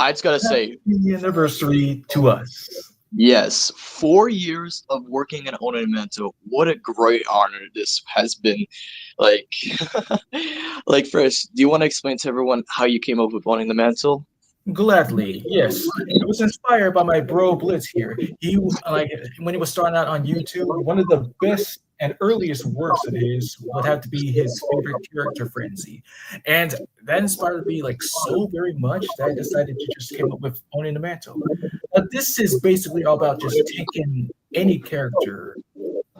I just gotta say, Happy anniversary to us. yes, 4 years of working at Owning the Mantle. What a great honor this has been. Like, like first, do you want to explain to everyone how you came up with Owning the Mantle? Gladly, yes. It was inspired by my bro Blitz here. He like when he was starting out on YouTube, one of the best and earliest works of his would have to be his favorite character Frenzy. And that inspired me like so very much that I decided to just came up with Owning the Mantle. This is basically all about just taking any character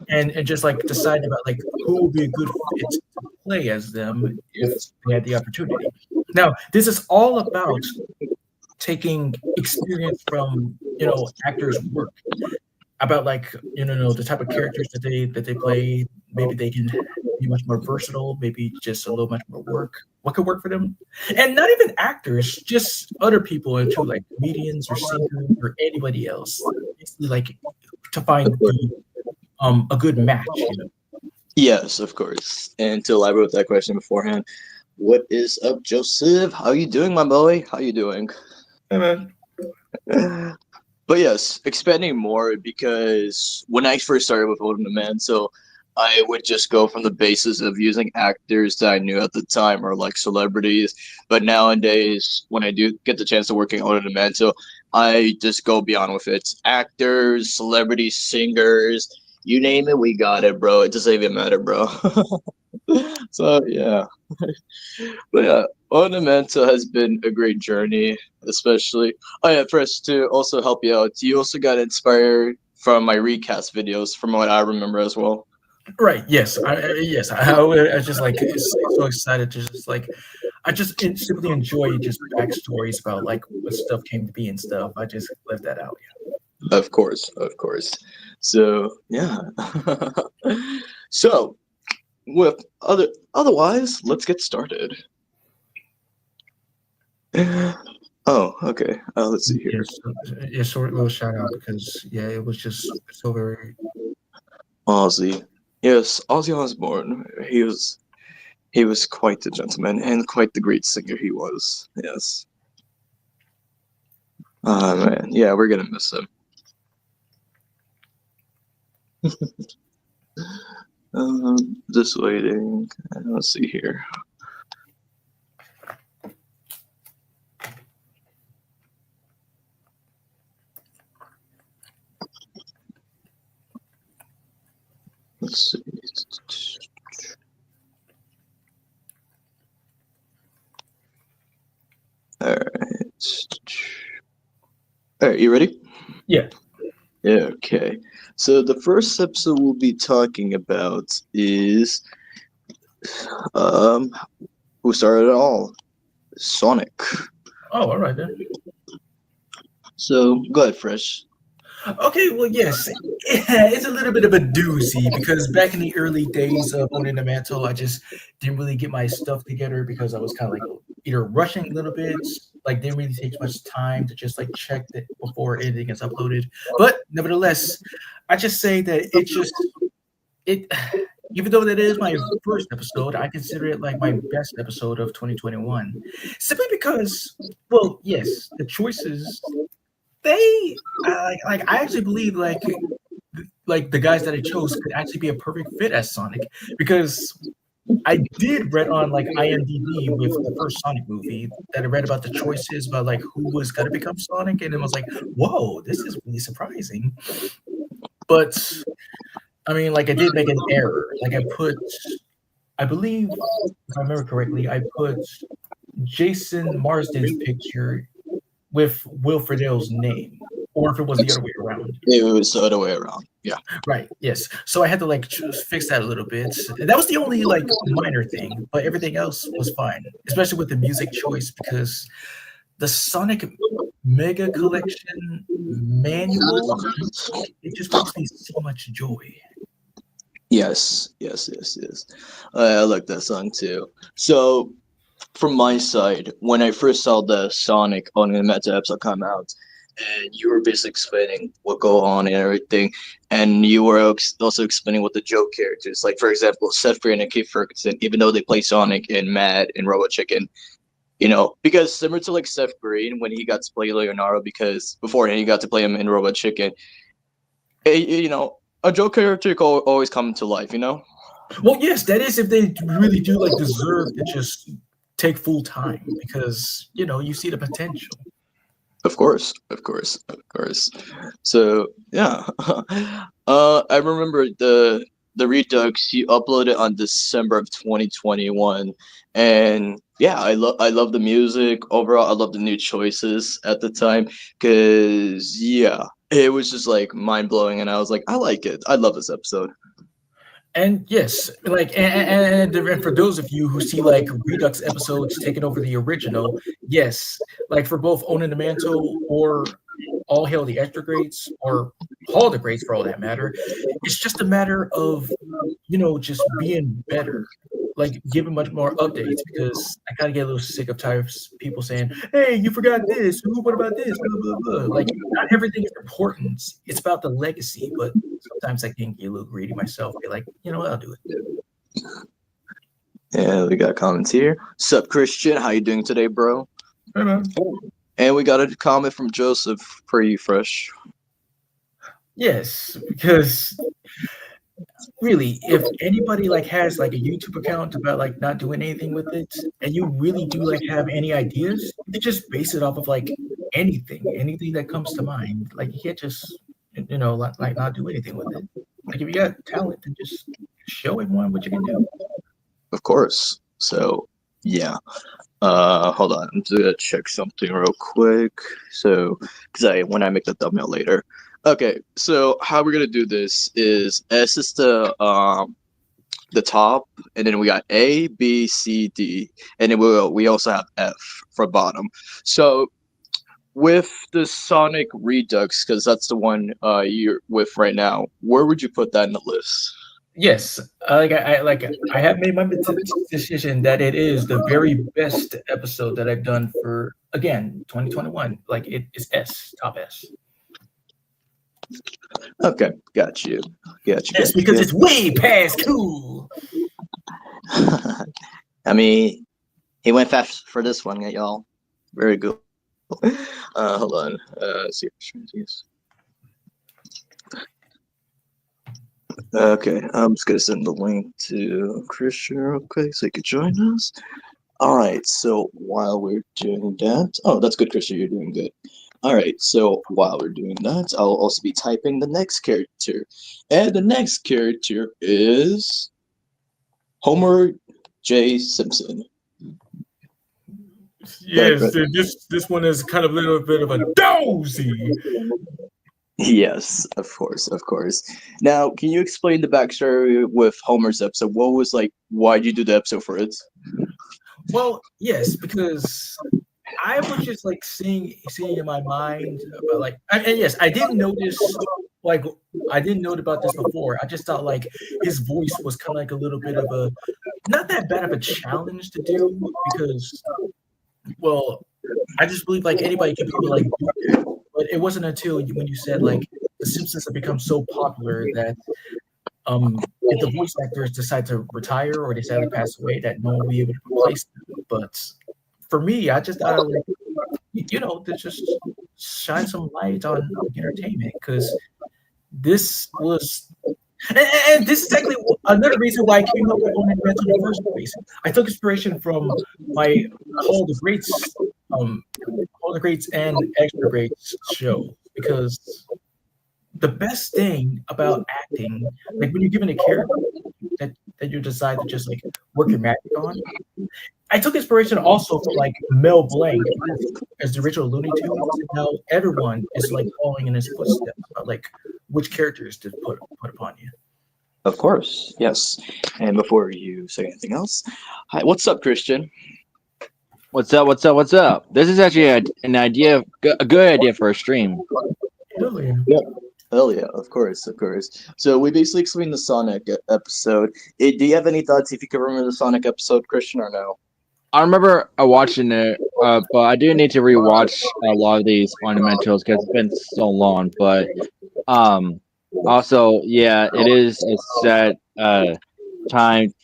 and just like deciding about like who would be a good fit to play as them if they had the opportunity. Now, this is all about taking experience from actors' work about like the type of characters that they play. Maybe they can be much more versatile, maybe just a little much more work. What could work for them? And not even actors, just other people too, like comedians or singers or anybody else. Basically, like to find a good match. Yes, of course. And to elaborate with that question beforehand, what is up, Joseph? How you doing, my boy? How you doing? Hey man. But yes, expanding more because when I first started with Odin the Man, so I would just go from the basis of using actors that I knew at the time or like celebrities. But nowadays, when I do get the chance to work in Odin the Man, so I just go beyond with it. Celebrities, singers, you name it, we got it, bro. It doesn't even matter, bro. So yeah. But yeah, Ornamento has been a great journey, especially. Oh yeah, first to also help you out, you also got inspired from my recast videos, from what I remember as well. Right. Yes. I just like so excited to just like I just simply enjoy just backstories about like what stuff came to be and stuff. I just left that out. Of course, of course. So yeah. So with otherwise, let's get started. Oh, okay. Let's see here. Yes, short little shout out because yeah, it was just so very. Ozzy. Yes, Ozzy Osbourne. He was quite the gentleman and quite the great singer he was. Yes. Oh man, yeah, we're gonna miss him. Just waiting. Let's see here. Let's see. All right. All right, you ready? Yeah. Yeah, okay. So the first episode we'll be talking about is who started it all? Sonic. Oh, all right then. So go ahead, Fresh. Okay, well, yes, it's a little bit of a doozy because back in the early days of Owning the Mantle, I just didn't really get my stuff together because I was kind of like either rushing a little bit, like didn't really take much time to just like check that before anything is uploaded. But nevertheless, I just say that it, even though that is my first episode, I consider it like my best episode of 2021, simply because, well, yes, the choices they like I actually believe like the guys that I chose could actually be a perfect fit as Sonic because I did read on like IMDb with the first Sonic movie that I read about the choices about like who was gonna become Sonic and it was like, whoa, this is really surprising. But I mean, like I did make an error. Like I believe if I remember correctly, I put Jason Marsden's picture with Will Friedle's name, or if it was the other way around. It was the other way around. Yeah. Right. Yes. So I had to like fix that a little bit. That was the only like minor thing, but everything else was fine, especially with the music choice because the Sonic Mega Collection manual it just brings me so much joy. Yes. I like that song too. So from my side, when I first saw the Sonic on the Meta episode come out, and you were basically explaining what go on and everything, and you were also explaining what the joke characters, like for example, Seth Green and Keith Ferguson, even though they play Sonic and Mad and Robot Chicken, Because similar to like Seth Green when he got to play Leonardo, because beforehand he got to play him in Robot Chicken. A joke character could always come to life. Well, yes, that is if they really do like deserve to just take full time because you see the potential. Of course. So yeah, I remember the Redux you uploaded on December of 2021, and yeah, I love the music overall. I love the new choices at the time because yeah, it was just like mind blowing, and I was like, I like it. I love this episode. And yes, like and for those of you who see like Redux episodes taking over the original, yes, like for both Owning the Mantle or All Hail the Extra Greats or Hall the Greats for all that matter, it's just a matter of just being better, like giving much more updates because I kind of get a little sick of tired of people saying, "Hey, you forgot this. Ooh, what about this?" Blah blah blah. Like not everything is important. It's about the legacy, but sometimes I can get a little greedy myself. Be like, you know what? I'll do it. Yeah, we got comments here. Sup, Christian? How you doing today, bro? Hey, man. And we got a comment from Joseph. Pretty fresh. Yes, because really, if anybody like has like a YouTube account about like not doing anything with it, and you really do like have any ideas, you just base it off of like anything that comes to mind. Like you can't just like not do anything with it. Like if you got talent, then just show everyone what you can do. Of course. So yeah. Hold on. I'm just gonna check something real quick. So, because when I make the thumbnail later. Okay. So how we're gonna do this is S is the top, and then we got A, B, C, D, and then we also have F for bottom. So with the Sonic Redux, because that's the one you're with right now, where would you put that in the list? Yes, I have made my decision that it is the very best episode that I've done for again 2021. Like it is top S. Okay, got you. Yes, because it's way past cool. I mean, he went fast for this one, y'all. Very good. Hold on. Let's see. Okay, I'm just gonna send the link to Christian real quick so you can join us. All right, so while we're doing that, oh, that's good, Christian. You're doing good. All right, so while we're doing that, I'll also be typing the next character, and the next character is Homer J. Simpson. Yes, this one is kind of a little bit of a doozy. Yes, of course. Now, can you explain the backstory with Homer's episode? What was like? Why did you do the episode for it? Well, yes, because I was just like seeing in my mind about like, and yes, I didn't notice like I didn't know about this before. I just thought like his voice was kind of like a little bit of a not that bad of a challenge to do because, well, I just believe like anybody could be able to like do it. But it wasn't until when you said like the Simpsons have become so popular that if the voice actors decide to retire or decide to pass away, that no one will be able to replace them. But for me, I just thought like to just shine some light on entertainment because this was. And this is actually another reason why I came up with Owning the Mantle in the first place. I took inspiration from my Hall the Greats and Extra Greats show because the best thing about acting, like when you're given a character that you decide to just like work your magic on. I took inspiration also from like Mel Blanc as the original Looney Tunes. Now everyone is like following in his footsteps about like which characters to put upon you. Of course, yes. And before you say anything else, hi, what's up, Christian? What's up? This is actually a good idea for a stream. Really? Yeah. Hell yeah, of course. So we basically explained the Sonic episode. Do you have any thoughts if you can remember the Sonic episode, Christian, or no? I remember watching it, but I do need to rewatch a lot of these fundamentals because it's been so long. But also, yeah, it is a sad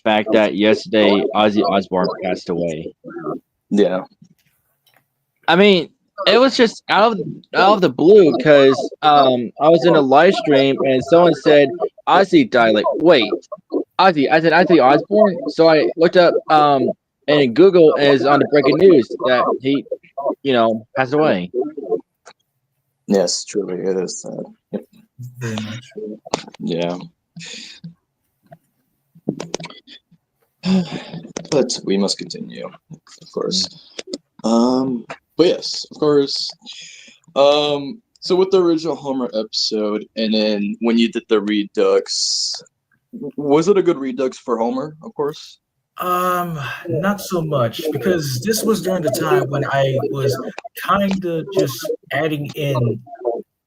fact that yesterday Ozzy Osbourne passed away. Yeah, I mean, it was just out of the blue because I was in a live stream and someone said Ozzy died. Like, wait, Ozzy? I said Ozzy Osbourne. So I looked up and Google is on the breaking news that he, passed away. Yes, truly, it is sad. Yep. Very much. Yeah. But we must continue, of course. But yes, of course. So with the original Homer episode, and then when you did the Redux, was it a good Redux for Homer? Of course. Not so much because this was during the time when I was kind of just adding in,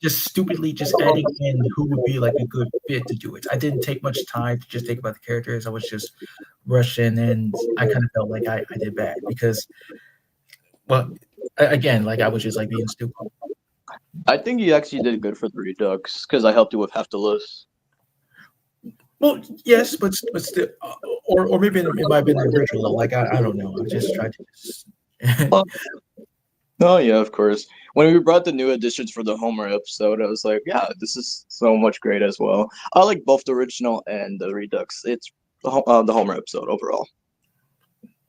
just stupidly just adding in who would be like a good fit to do it. I didn't take much time to just think about the characters. I was just rushing, and I kind of felt like I did bad because, well, again, like I was just like being stupid. I think you actually did good for the Redux because I helped you with half the list. Well, yes, but still, or maybe it might have been the original. Like I don't know. I just tried to. Just Oh yeah, of course. When we brought the new additions for the Homer episode, I was like, yeah, this is so much great as well. I like both the original and the Redux. It's the Homer episode overall.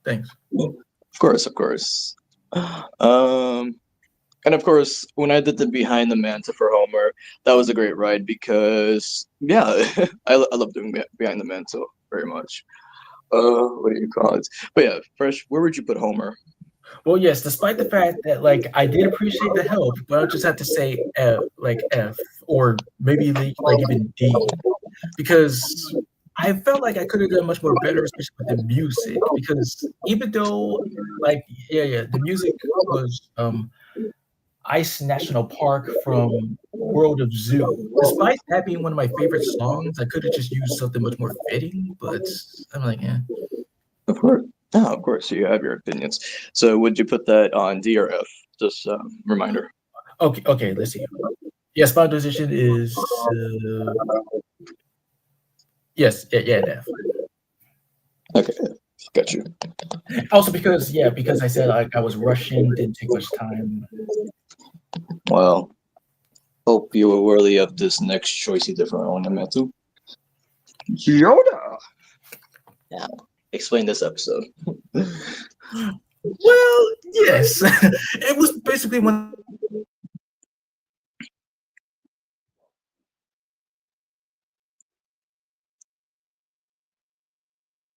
Thanks. Of course, of course. And of course, when I did the Behind the Manta for Homer, that was a great ride because, yeah, I love doing Behind the Manta very much. What do you call it? But yeah, Fresh, where would you put Homer? Well, yes, despite the fact that like I did appreciate the help, but I just have to say like F or maybe like even D because I felt like I could have done much more better, especially with the music. Because even though like the music was Ice National Park from World of Zoo. Despite that being one of my favorite songs, I could have just used something much more fitting, but I'm like, yeah. Of course. No, of course, you have your opinions. So would you put that on D or F? Just reminder. Okay, let's see. Yes, my position is yes, yeah, F. Okay, got you. Also because I said I was rushing, didn't take much time. Well, hope you were worthy of this next choice you different ornamental. Yoda! Now, explain this episode. Well, yes. It was basically when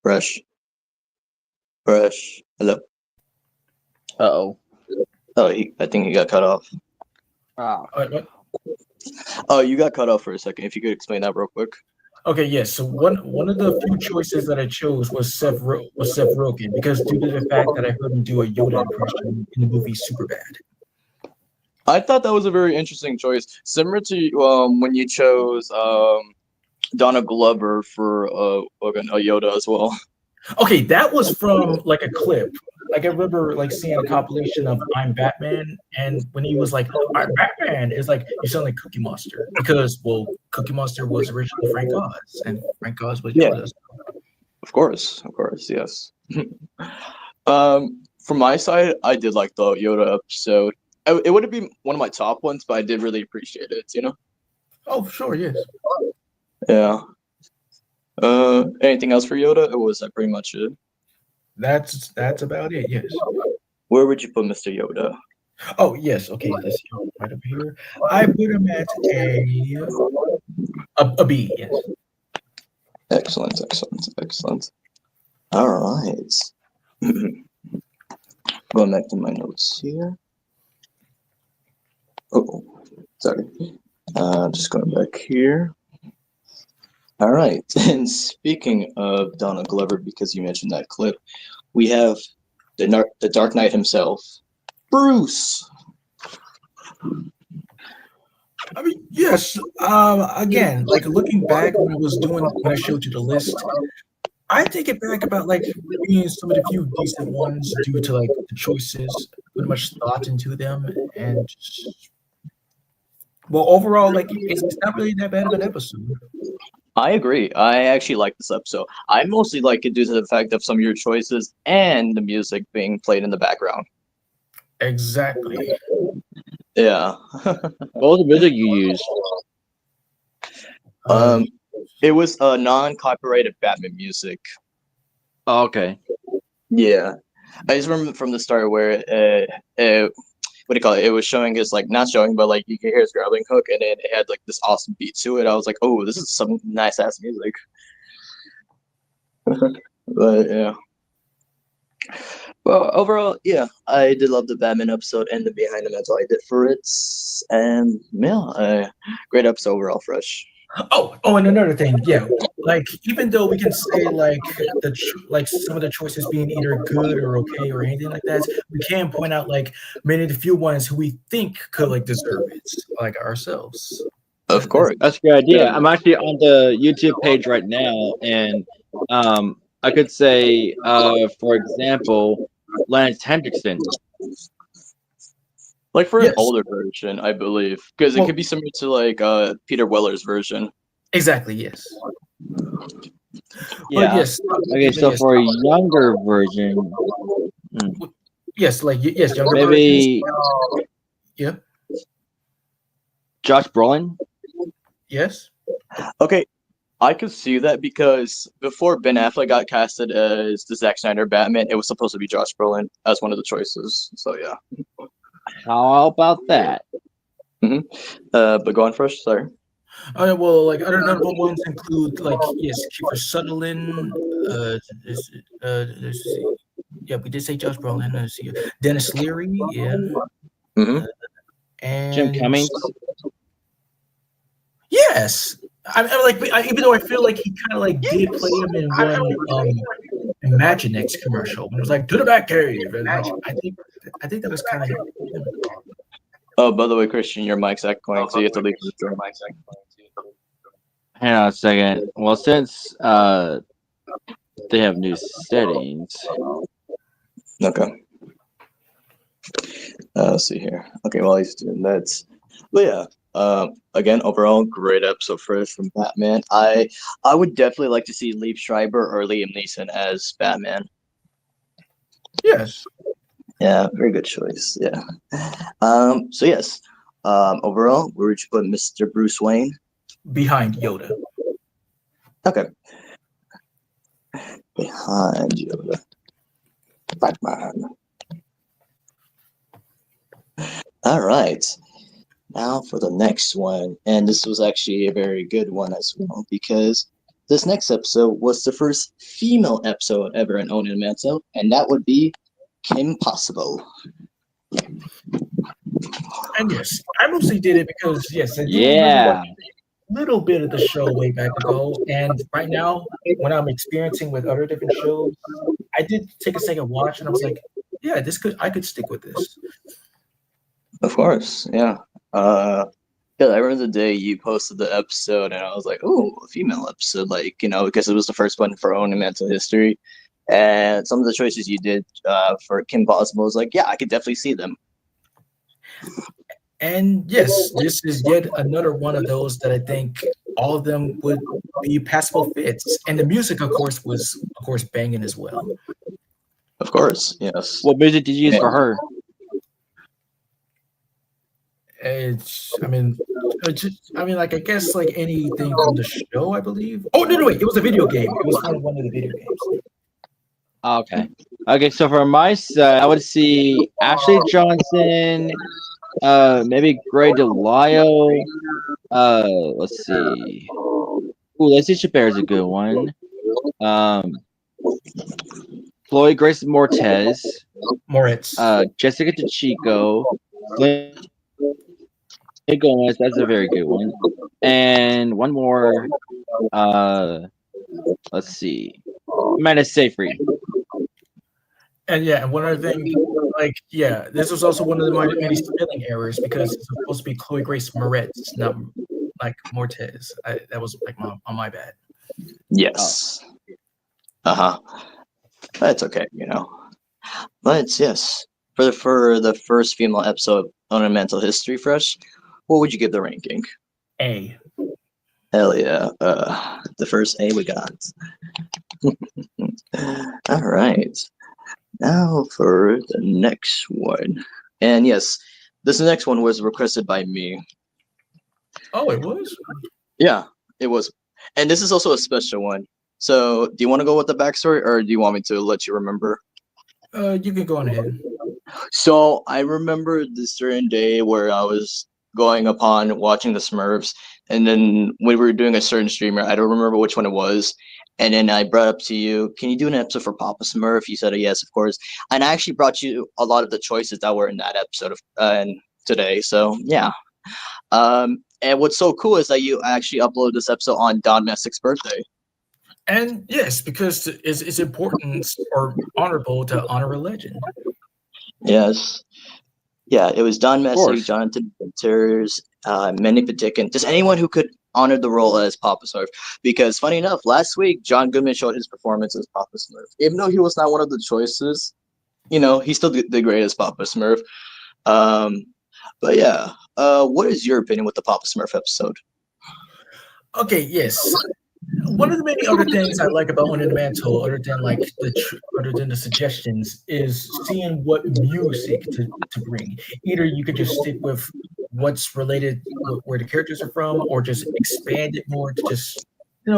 Fresh. Hello. Uh-oh. Oh, I think he got cut off. what? Oh, you got cut off for a second. If you could explain that real quick. Okay, yes. So one of the few choices that I chose was Seth Rogen because due to the fact that I heard him do a Yoda impression in the movie Superbad. I thought that was a very interesting choice, similar to when you chose Donna Glover for a Yoda as well. Okay, that was from like a clip. Like I remember like seeing a compilation of I'm Batman, and when he was like I'm Batman, it's like you sound like Cookie Monster because Cookie Monster was originally Frank Oz, and Frank Oz was Yoda. Yeah. Of course, yes. From my side, I did like the Yoda episode. It wouldn't be one of my top ones, but I did really appreciate it. Oh, sure, yes. Yeah. Anything else for Yoda, or was that pretty much it? That's about it. Yes. Where would you put Mr. Yoda? Oh yes. Okay. Let's see. Right over here. I put him at a B. Yes. Excellent. All right. Going back to my notes here. Oh, sorry. Just going back here. All right. And speaking of Donald Glover, because you mentioned that clip, we have the Dark Knight himself, Bruce. I mean, yes. Again, like looking back when I showed you the list, I take it back about like being some of the few decent ones due to like the choices, put much thought into them, and well, overall, like it's not really that bad of an episode. I agree. I actually like this episode. I mostly like it due to the fact of some of your choices and the music being played in the background. Exactly. Yeah. What was the music you used? Uh, It was non-copyrighted Batman music. Oh, okay. Yeah, I just remember from the start where what do you call it? It was showing us like not showing, but like you can hear his grappling hook, and then it had like this awesome beat to it. I was like, oh, this is some nice ass music. But yeah. Well, overall, yeah, I did love the Batman episode and the behind the mental I did for it, and yeah, great episode overall, Fresh. and another thing, yeah, like even though we can say like like some of the choices being either good or okay or anything like that, we can point out like many of the few ones who we think could like deserve it, like ourselves. Of course. That's a good idea. Yeah. I'm actually on the YouTube page right now, and I could say, for example, Lance Hendrickson. Like for Yes. an older version, I believe, because it Well- could be similar to like Peter Weller's version. Exactly. Yes. Yeah. But yes. Okay, so yes, for a younger version, yes, like yes, younger maybe versions. Yeah. Josh Brolin. Yes. Okay, I could see that because before Ben Affleck got casted as the Zack Snyder Batman, it was supposed to be Josh Brolin as one of the choices. So yeah. How about that? But go on first. Sorry. Well, like other notable ones include like yes, Kiefer Sutherland. Yeah, we did say Josh Brolin. Let's see, Dennis Leary. Yeah. Mm-hmm. And Jim Cummings. Yes, I'm like even though I feel like he kind of like did play him in one Imaginext commercial when it was like to the Batcave, and I think that was kind of. Oh, by the way, Christian, your mic's echoing, so you have to leave the room. Hang on a second. Well, since they have new settings. Okay. Let's see here. Okay, while he's doing that, but yeah. Again, overall, great episode first from Batman. I would definitely like to see Liev Schreiber or Liam Neeson as Batman. Yes. Yeah, very good choice. Yeah. So yes. Overall, where would you put Mr. Bruce Wayne? Behind Yoda. Okay. Behind Yoda. Batman. All right. Now for the next one. And this was actually a very good one as well, because this next episode was the first female episode ever in Owning the Mantle, and that would be Kim Possible. And yes, I mostly did it because yes, I did Yeah. a little bit of the show way back ago, and right now when I'm experiencing with other different shows, I did take a second watch and I was like, yeah, I could stick with this. Of course, yeah. Yeah, I remember the day you posted the episode, and I was like, "Oh, a female episode!" Like, because it was the first one for Owning Mental History, and some of the choices you did for Kim Possible was like, "Yeah, I could definitely see them." And yes, this is yet another one of those that I think all of them would be passable fits, and the music, of course, was banging as well. Of course, yes. What music did you use for her? I mean, like I guess like anything from the show, I believe. Oh no, wait, it was a video game. It was from one of the video games. Okay. Okay, so for my side, I would see Ashley Johnson, maybe Grey DeLisle. Let's see. Ooh, Lacey Chabert is a good one. Chloe Grace Moretz, Jessica DeChico, Gomez, that's a very good one. And one more, let's see. Amanda Seyfried. And yeah, and one other thing, like, yeah, this was also one of the many spelling errors because it's supposed to be Chloe Grace Moretz, not like Mortez. That was like on my bad. Yes. That's okay, But yes, for the first female episode on a mental history fresh, what would you give the ranking? A. Hell yeah. The first A we got. All right. Now for the next one. And yes, this next one was requested by me. Oh, it was? Yeah, it was. And this is also a special one. So, do you want to go with the backstory, or do you want me to let you remember? You can go on ahead. So, I remember this certain day where I was going upon watching the Smurfs, and then we were doing a certain streamer. I don't remember which one it was. And then I brought up to you, can you do an episode for Papa Smurf? You said yes, of course. And I actually brought you a lot of the choices that were in that episode of and today. So yeah. And what's so cool is that you actually uploaded this episode on Don Messick's birthday. And yes, because it's important or honorable to honor a legend. Yes. Yeah, it was Don Messick, course. Jonathan Winters, Manny Patinkin, just anyone who could honor the role as Papa Smurf. Because funny enough, last week John Goodman showed his performance as Papa Smurf. Even though he was not one of the choices, he's still the greatest Papa Smurf. But yeah, what is your opinion with the Papa Smurf episode? Okay, yes. One of the many other things I like about Owning the Mantle, other than the suggestions, is seeing what music to bring. Either you could just stick with what's related where the characters are from, or just expand it more to just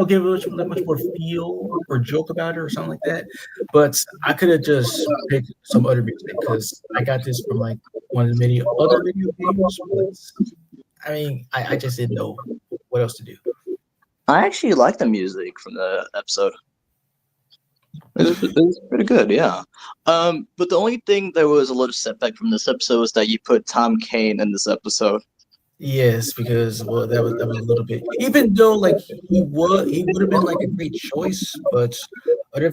give it much more feel or joke about it or something like that. But I could have just picked some other music because I got this from like one of the many other video games. But I mean, I just didn't know what else to do. I actually like the music from the episode. It was pretty good, yeah. But the only thing that was a little setback from this episode was that you put Tom Kane in this episode. Yes, because that was a little bit. Even though like he would have been like a great choice, but other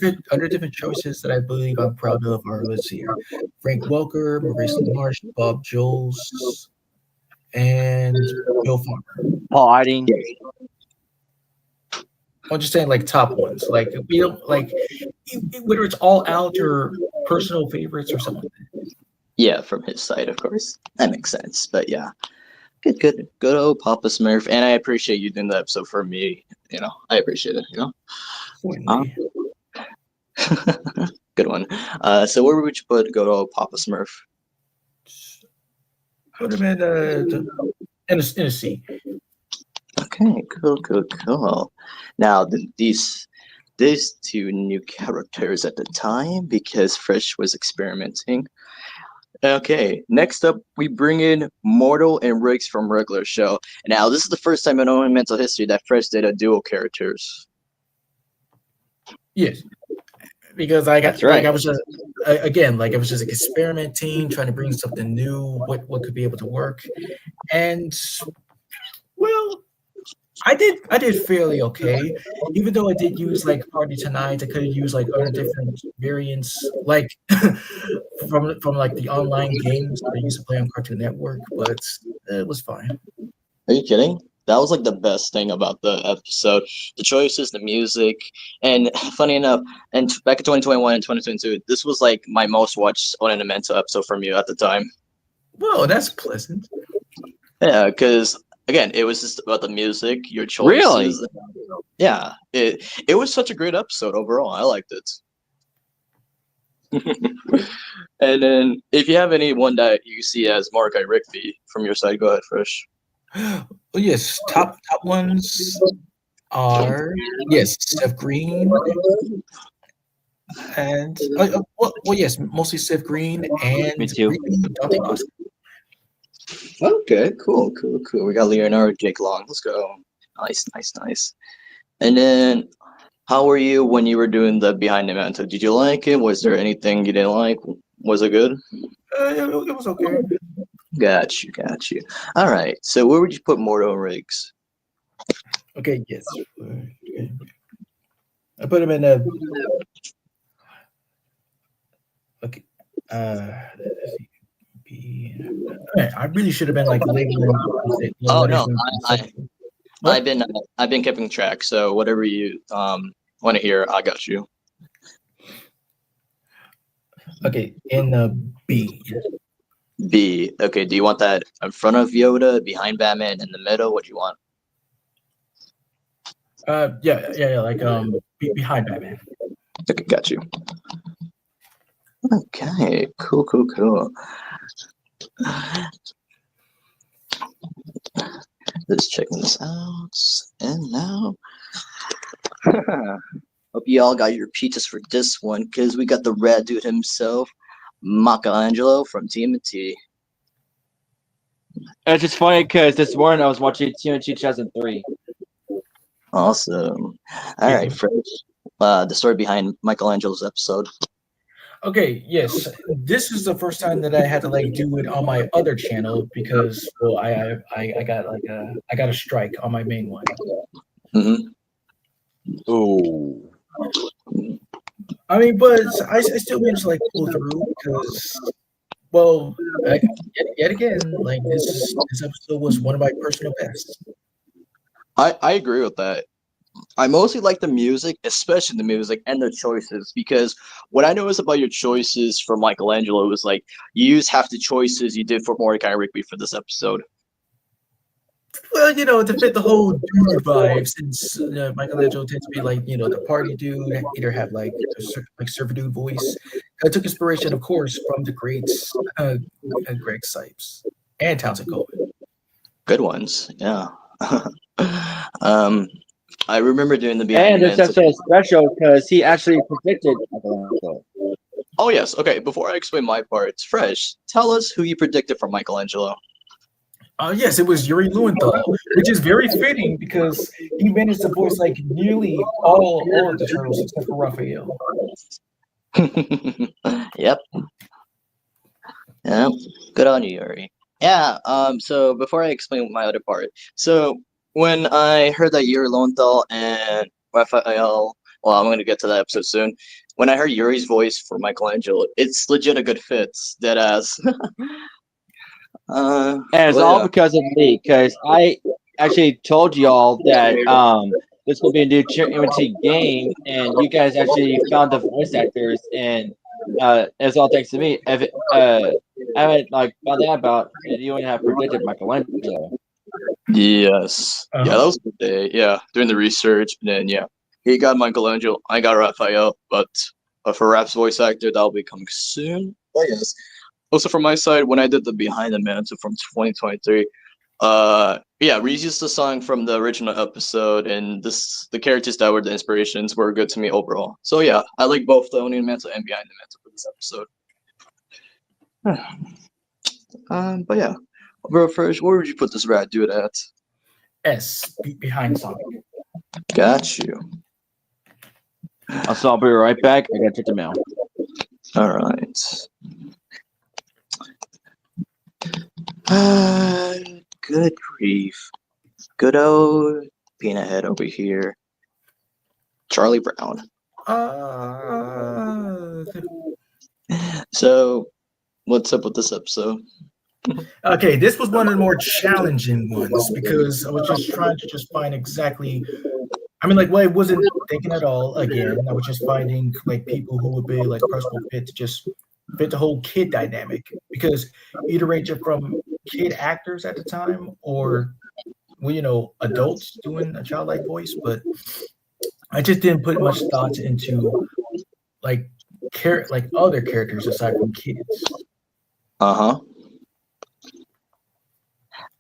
different choices that I believe I'm proud of are, let's see here, Frank Welker, Maurice LaMarche, Bob Jones, and Bill Farmer. Paul Eiding. I'm just saying like top ones. Like we don't like whether it's all out or personal favorites or something like that. Yeah, from his side, of course. That makes sense. But yeah. Good old Papa Smurf. And I appreciate you doing the episode for me. I appreciate it, Good one. So where would you put good old Papa Smurf? Put him in a C. Okay, cool. Now these two new characters at the time, because Fresh was experimenting. Okay, next up we bring in Mortal and Riggs from regular show. Now this is the first time in Owning Mental history that Fresh did a dual characters. Yes, because I was just I was just experimenting, trying to bring something new, what could be able to work, and well, I did fairly okay. Even though I did use like Party Tonight, I could have used like other different variants, like from like the online games that I used to play on Cartoon Network, but it was fine. Are you kidding? That was like the best thing about the episode. The choices, the music, and funny enough, and back in 2021 and 2022, this was like my most watched Owning the Mental episode from you at the time. Whoa, that's pleasant. Yeah, because again, it was just about the music, your choices. Really? Yeah, it was such a great episode overall. I liked it. And then, if you have anyone that you see as Mordecai Rigby from your side, go ahead, Fresh. Well, yes, top ones are Seth Green and yes, mostly Seth Green and Me too. Dante Oscar. Okay, cool. We got Leonardo, Jake Long. Let's go. Nice. And then, how were you when you were doing the Behind the Mantle? Did you like it? Was there anything you didn't like? Was it good? It was okay. Got you. All right. So where would you put Mortal and Riggs? Okay, yes. Okay. I put him in a. Okay. I really should have been like labeling. Oh no, I've been keeping track. So whatever you want to hear, I got you. Okay, in B. B. Okay. Do you want that in front of Yoda, behind Batman, in the middle? What do you want? Yeah. Like behind Batman. Okay, got you. Okay, cool. Just checking this out. And now, hope you all got your pizzas for this one, because we got the red dude himself, Michelangelo from TMT. It's just funny because this morning I was watching TMT 2003. Awesome. All right, Fresh. The story behind Michelangelo's episode. Okay, yes. This is the first time that I had to like do it on my other channel because well I got a strike on my main one. Oh. I mean, but I still managed to like pull through because well yet again, like this episode was one of my personal bests. I agree with that. I mostly like the music, especially the music and the choices, because what I noticed about your choices for Michelangelo was like you used half the choices you did for Mordecai and Rigby for this episode. Well, you know, to fit the whole dude vibe, since Michelangelo tends to be like, you know, the party dude, either have like a surfer dude voice. I took inspiration, of course, from the greats, Greg Sipes and Townsend Coleman. Good ones, yeah. I remember doing the And this episode is special because he actually predicted Michelangelo. Oh yes, okay. Before I explain my parts, Fresh, tell us who you predicted for Michelangelo. Yes, it was Yuri Lowenthal, which is very fitting because he managed to voice like nearly all of the turtles except for Raphael. Yep. Yep. Good on you, Yuri. Yeah. So before I explain my other part, so when I heard that Yuri Lowenthal and Raphael, well, I'm going to get to that episode soon. When I heard Yuri's voice for Michelangelo, it's legit a good fit. Dead ass. And it's all because of me, because I actually told y'all that this will be a new TMT game, and you guys actually found the voice actors, and it's all thanks to me. If I haven't like found out about it, you wouldn't have predicted Michelangelo. Yes. Yeah, that was the day. Yeah, doing the research, and then yeah, he got Michelangelo. I got Raphael, but for Rap's voice actor, that'll be coming soon. But yes. Also, from my side, when I did the Behind the Mantle from 2023, yeah, we used the song from the original episode, and the characters that were the inspirations were good to me overall. So yeah, I like both the Owning the Mantle and Behind the Mantle for this episode. But yeah, bro, first, where would you put this rat dude at? S, behind Sonic. Got you. I'll be right back. I gotta check the mail. All right. Good grief. Good old peanut head over here. Charlie Brown. So, what's up with this episode? Okay, this was one of the more challenging ones because I was just trying to just find exactly. I mean, like, well, I wasn't thinking at all. Again, I was just finding like people who would be like personal fit to just fit the whole kid dynamic because either range it from kid actors at the time or, well, you know, adults doing a childlike voice. But I just didn't put much thought into like other characters aside from kids.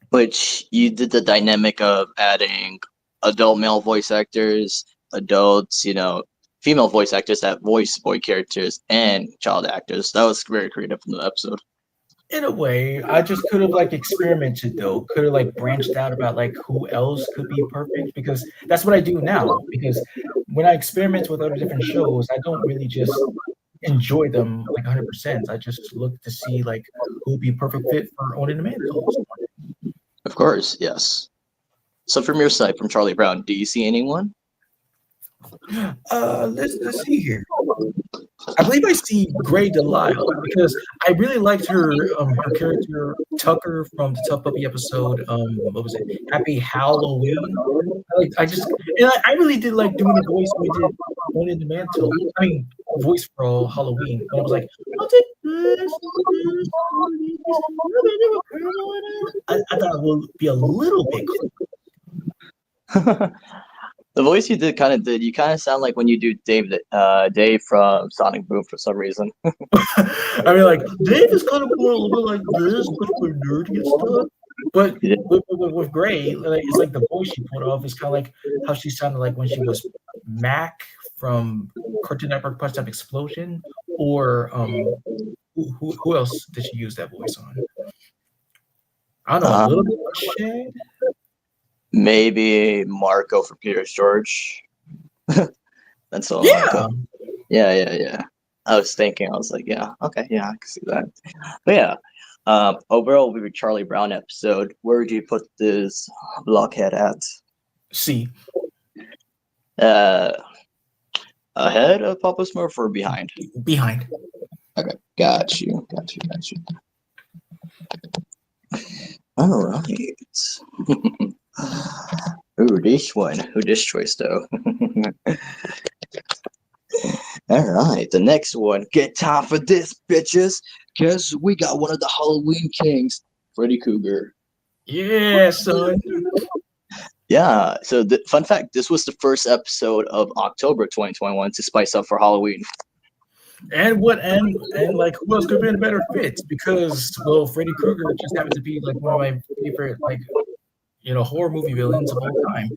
Which you did the dynamic of adding adult male voice actors, adults, you know, female voice actors that voice boy characters, and child actors. That was very creative in the episode. In a way, I just could have like experimented though, could have like branched out about like who else could be perfect because that's what I do now. Because when I experiment with other different shows, I don't really just enjoy them like 100%. I just look to see like who would be perfect fit for Owning the Mantle. Of course, yes. So from your side, from Charlie Brown, do you see anyone? Let's see here. I believe I see Gray Delisle because I really liked her character Tucker from the Tough Puppy episode. What was it? Happy Halloween. I really did like doing the voice when we did Owning the Mantle. I mean, voice for Halloween. And I was like, I'll take this. I thought it would be a little bit cool. The voice you kind of sound like when you do Dave from Sonic Boom for some reason. I mean, like Dave is kind of more a little bit like this, but for nerdy and stuff. But Yeah. with Gray, like, it's like the voice she put off is kind of like how she sounded like when she was Mac from Cartoon Network Punch Up Explosion, or who else did she use that voice on? I don't know, a little bit of Shed. Maybe Marco for Peter's George. That's all. Yeah. Yeah. I was thinking, I was like, yeah, okay, yeah, I can see that. But yeah, overall, with Charlie Brown episode, where would you put this blockhead at? C. Ahead of Papa Smurf or behind? Behind. Okay, got you. All right. Ooh, this one. Ooh, this choice, though. All right, the next one. Get time for this, bitches. Because we got one of the Halloween kings, Freddy Krueger. Yeah, son. Yeah, so fun fact, this was the first episode of October 2021 to spice up for Halloween. And like who else could have been a better fit? Because well, Freddy Krueger just happens to be like one of my favorite horror movie villains of all time.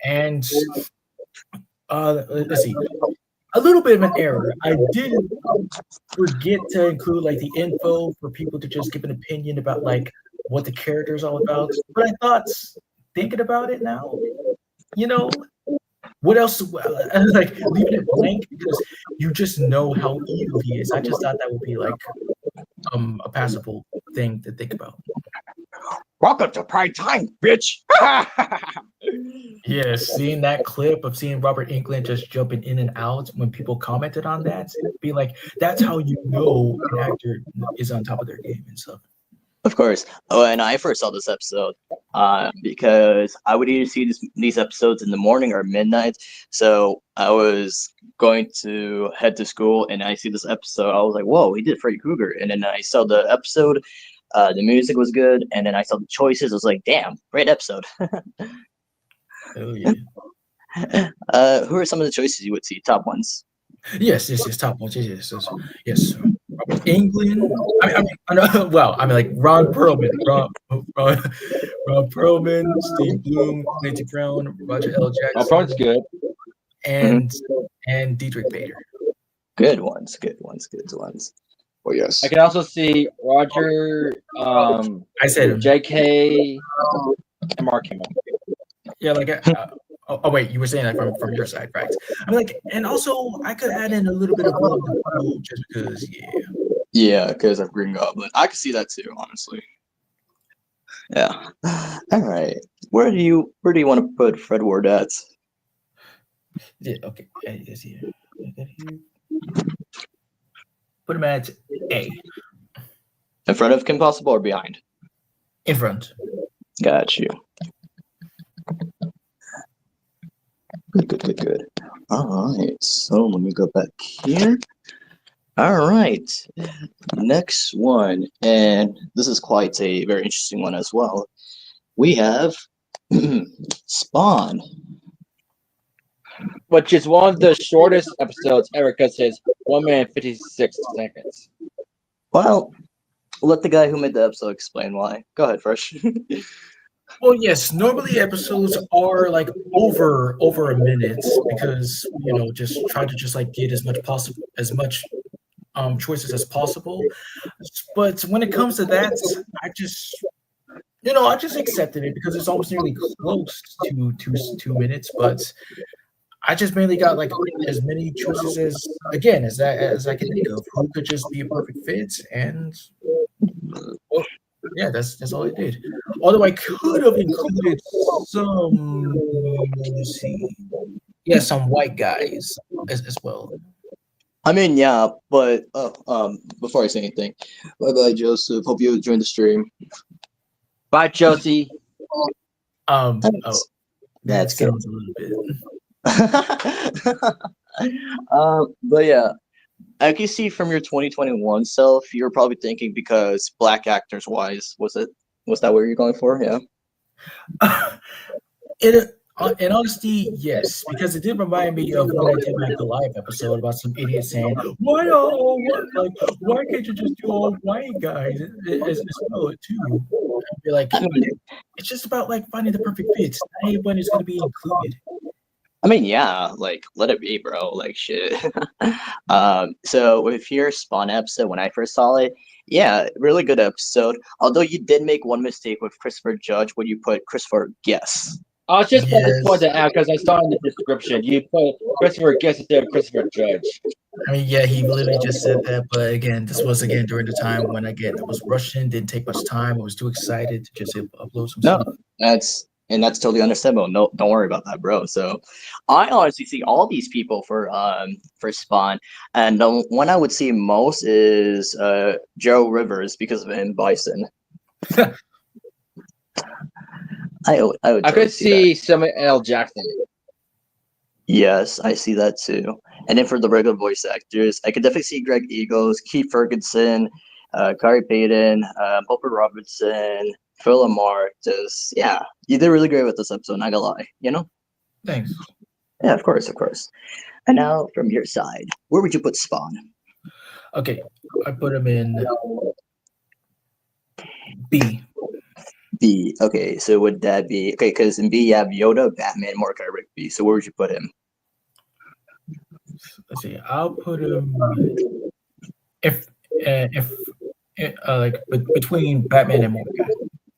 And let's see, a little bit of an error. I did forget to include like the info for people to just give an opinion about like what the character is all about. But I thought, thinking about it now, what else? Like leaving it blank because you just know how evil he is. I just thought that would be like a passable thing to think about. Welcome to prime time, bitch. Yeah, seeing that clip of seeing Robert Englund just jumping in and out when people commented on that, be like, that's how you know an actor is on top of their game and stuff. Of course. Oh, and I first saw this episode because I would either see these episodes in the morning or midnight. So I was going to head to school, and I see this episode. I was like, "Whoa, he did Freddy Krueger!" And then I saw the episode. The music was good, and then I saw the choices. I was like, "Damn, great episode!" Oh yeah. Who are some of the choices you would see? Top ones. Yes, top ones. Yes. Robert Englund. I mean, like Ron Perlman, Ron Perlman, Steve Bloom, Clancy Brown, Roger L. Jackson. Oh, Brown's good. And Dietrich Bader. Good ones. Oh yes. I can also see Roger. I said him. J.K. and Mark Hamill. Yeah, like. Oh wait, you were saying that from your side, right? I mean, like, and also I could add in a little bit of Willem Dafoe just because, yeah. Yeah, because of Green Goblin. I could see that too, honestly. Yeah. All right. Where do you want to put Fred Ward at? Yeah. Okay. Is here. Put him at A. In front of Kim Possible or behind? In front. Got you. Good. All right. So let me go back here. All right. Next one, and this is quite a very interesting one as well. We have Spawn, which is one of the shortest episodes ever because it's 1 minute 56 seconds. Well, let the guy who made the episode explain why. Go ahead, Fresh. Well, yes. Normally, episodes are like over a minute because just try to just like get as much choices as possible. But when it comes to that, I just accepted it because it's almost nearly close to 2 minutes. But I just mainly got like as many choices as I can think of who could just be a perfect fit, and well, yeah, that's all I did. Although I could have included some, some white guys as well. I mean, yeah, but before I say anything, bye, Joseph. Hope you enjoyed the stream. Bye, Josie. That good. sounds a little bit. But yeah, I can see from your 2021 self, you're probably thinking because black actors wise, was that where you're going for? Yeah. In honesty, yes, because it did remind me of when I did like the live episode about some idiot saying, "Why why can't you just do all white guys as well too?" I'd be like, I mean, it's just about like finding the perfect fits. Not everyone is going to be included. yeah, like let it be, bro. Like shit. So with your Spawn episode, when I first saw it, yeah, really good episode. Although you did make one mistake with Christopher Judge when you put Christopher Guest. I was just about to point Yes, that out because I saw in the description you put Christopher Guest instead of Christopher Judge. I mean, yeah, he literally just said that. But again, this was again during the time when I was rushing, didn't take much time. I was too excited to just upload some No, stuff. that's totally understandable. No, don't worry about that, bro. So, I honestly see all these people for Spawn, and the one I would see most is Joe Rivers because of him Bison. I would I totally could see see that. Samuel L. Jackson. Yes, I see that too. And then for the regular voice actors, I could definitely see Greg Eagles, Keith Ferguson, Kari Payton, Hopper Robertson, Phil Lamar. Just yeah, you did really great with this episode. Not gonna lie, you know. Thanks. Yeah, of course, of course. And now from your side, where would you put Spawn? Okay, I put him in B. B. Okay, so would that be okay? Because in B you have Yoda, Batman, Mordecai Rigby. So where would you put him? Let's see. I'll put him if like between Batman and Mordecai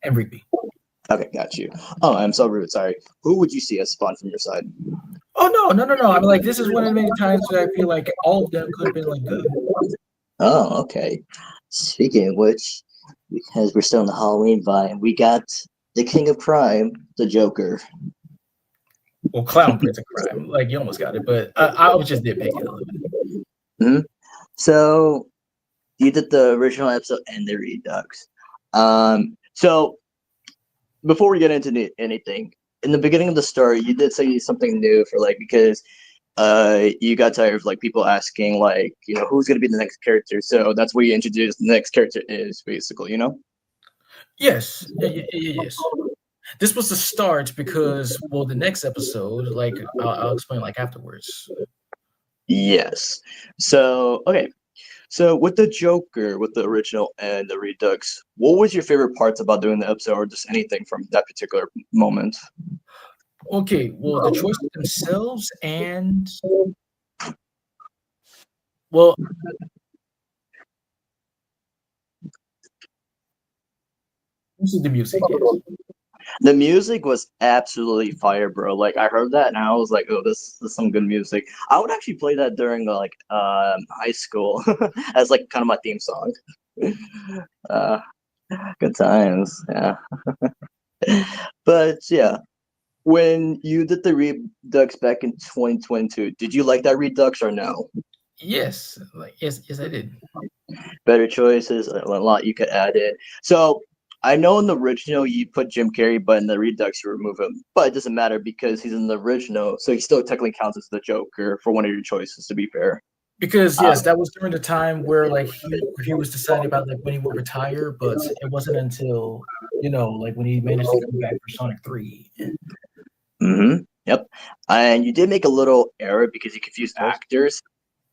and Rigby. Okay, got you. Oh, I'm so rude. Sorry. Who would you see as Spawn from your side? Oh no! I mean, like this is one of the many times that I feel like all of them could have been like good. Oh, okay. Speaking of which, because we're still in the Halloween vibe, we got the King of Crime, the Joker. Well, Clown Prince of Crime, like you almost got it, but I was just nitpicking a little bit. Hmm. So you did the original episode and the Redux. So before we get into anything, in the beginning of the story, you did say something new for like because you got tired of like people asking like who's gonna be the next character. So that's what you introduced. The next character is basically Yes, yes. This was the start because well, the next episode, like I'll explain like afterwards. Yes. So okay. So with the Joker, with the original and the Redux, what was your favorite parts about doing the episode, or just anything from that particular moment? Okay, well, the choices themselves and well, this is the music. Yes. The music was absolutely fire, bro. Like I heard that and I was like, oh, this is some good music. I would actually play that during like high school as like kind of my theme song. uh, Good times, yeah. But yeah, when you did the Redux back in 2022, did you like that Redux or no? Yes, like yes, I did. Better choices, a lot you could add in. So I know in the original you put Jim Carrey, but in the Redux you remove him. But it doesn't matter because he's in the original, so he still technically counts as the Joker for one of your choices. To be fair, Because yes, that was during the time where like he was deciding about like when he would retire, but it wasn't until like when he managed to come back for Sonic 3. Yep. And you did make a little error because you confused actors.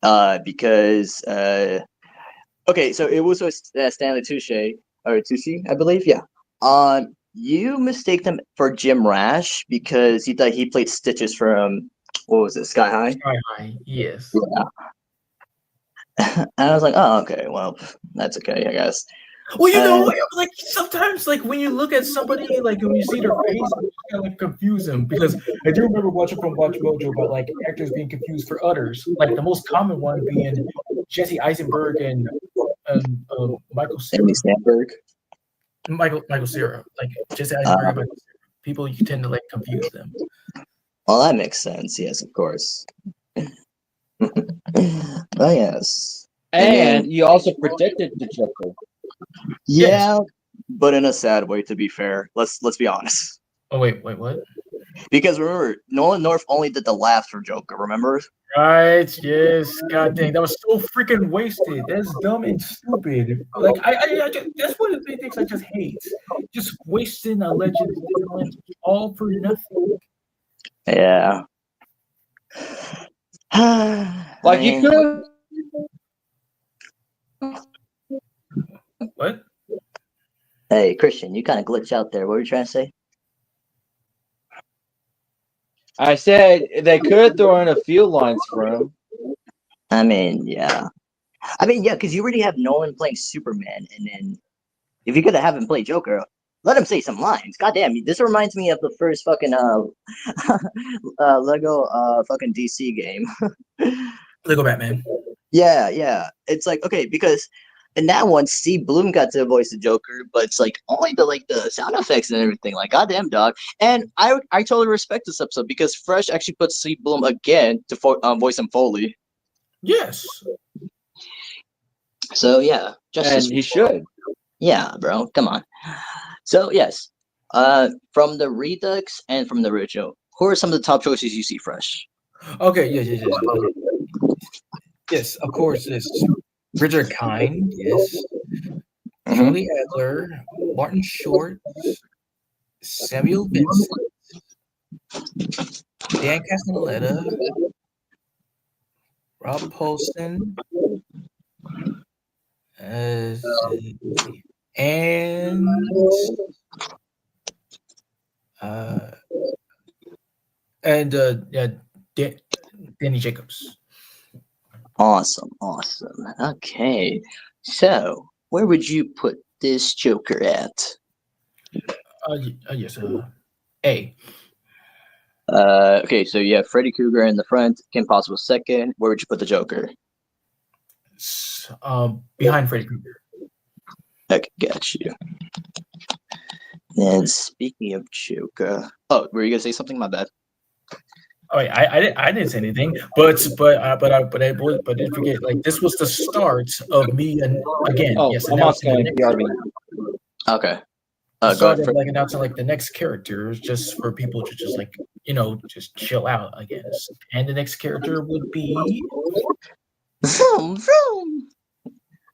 Because okay, so it was with Stanley Tucci, I believe. Yeah. You mistake him for Jim Rash because you thought he played Stitches from what was it, Sky High? Sky High, yes. Yeah. And I was like, oh, okay, well, that's okay, I guess. Well, like sometimes, like when you look at somebody, like when you see their face, you kind of like confuse them. Because I do remember watching from Watch Mojo about like actors being confused for others. Like the most common one being Jesse Eisenberg and Michael Cera. Andy Sandberg. Michael Cera, like Jesse Eisenberg and Michael Cera. People you tend to like confuse them. Well, that makes sense. Yes, of course. Oh yes. And you also predicted the Joker. Yeah, but in a sad way. To be fair, let's be honest. Oh wait, what? Because remember, Nolan North only did the laughs for Joker. Remember? Right. Yes. God dang, that was so freaking wasted. That's dumb and stupid. Like I just, that's one of the things I just hate. Just wasting a legend's talent all for nothing. Yeah. Like you could. What? Hey, Christian, you kind of glitched out there. What were you trying to say? I said they could throw in a few lines for him. I mean, yeah. Yeah, because you already have Nolan playing Superman, and then if you could have him play Joker, let him say some lines. Goddamn, this reminds me of the first fucking Lego fucking DC game. Lego Batman. Yeah. It's like, okay, because in that one, Steve Bloom got to voice the Joker, but it's like only the sound effects and everything. Like, goddamn, dog. And I totally respect this episode because Fresh actually put Steve Bloom again to voice him Foley. Yes. So yeah, And he should. Yeah, bro, come on. So yes, from the Redux and from the original, who are some of the top choices you see, Fresh? Okay. Yeah. Yes, of course. Yes. Richard Kind. Yes. Charlie Adler, Martin Short, Samuel Vincent, Dan Castellaneta, Rob Paulson, and yeah, Danny Jacobs. Awesome. Okay, so where would you put this Joker at? Yes. A. Okay, so you have Freddy Krueger in the front, Kim Possible second. Where would you put the Joker? Behind Freddy Krueger. Okay, got you. And speaking of Joker, Oh, were you gonna say something? My bad. Oh, wait, I didn't say anything, but I did forget. Like, this was the start of me, and again, Oh, yes, I'm announcing the asking next. Okay. The Go start ahead. of like announcing like the next characters, just for people to just like just chill out, I guess. And the next character would be vroom, vroom.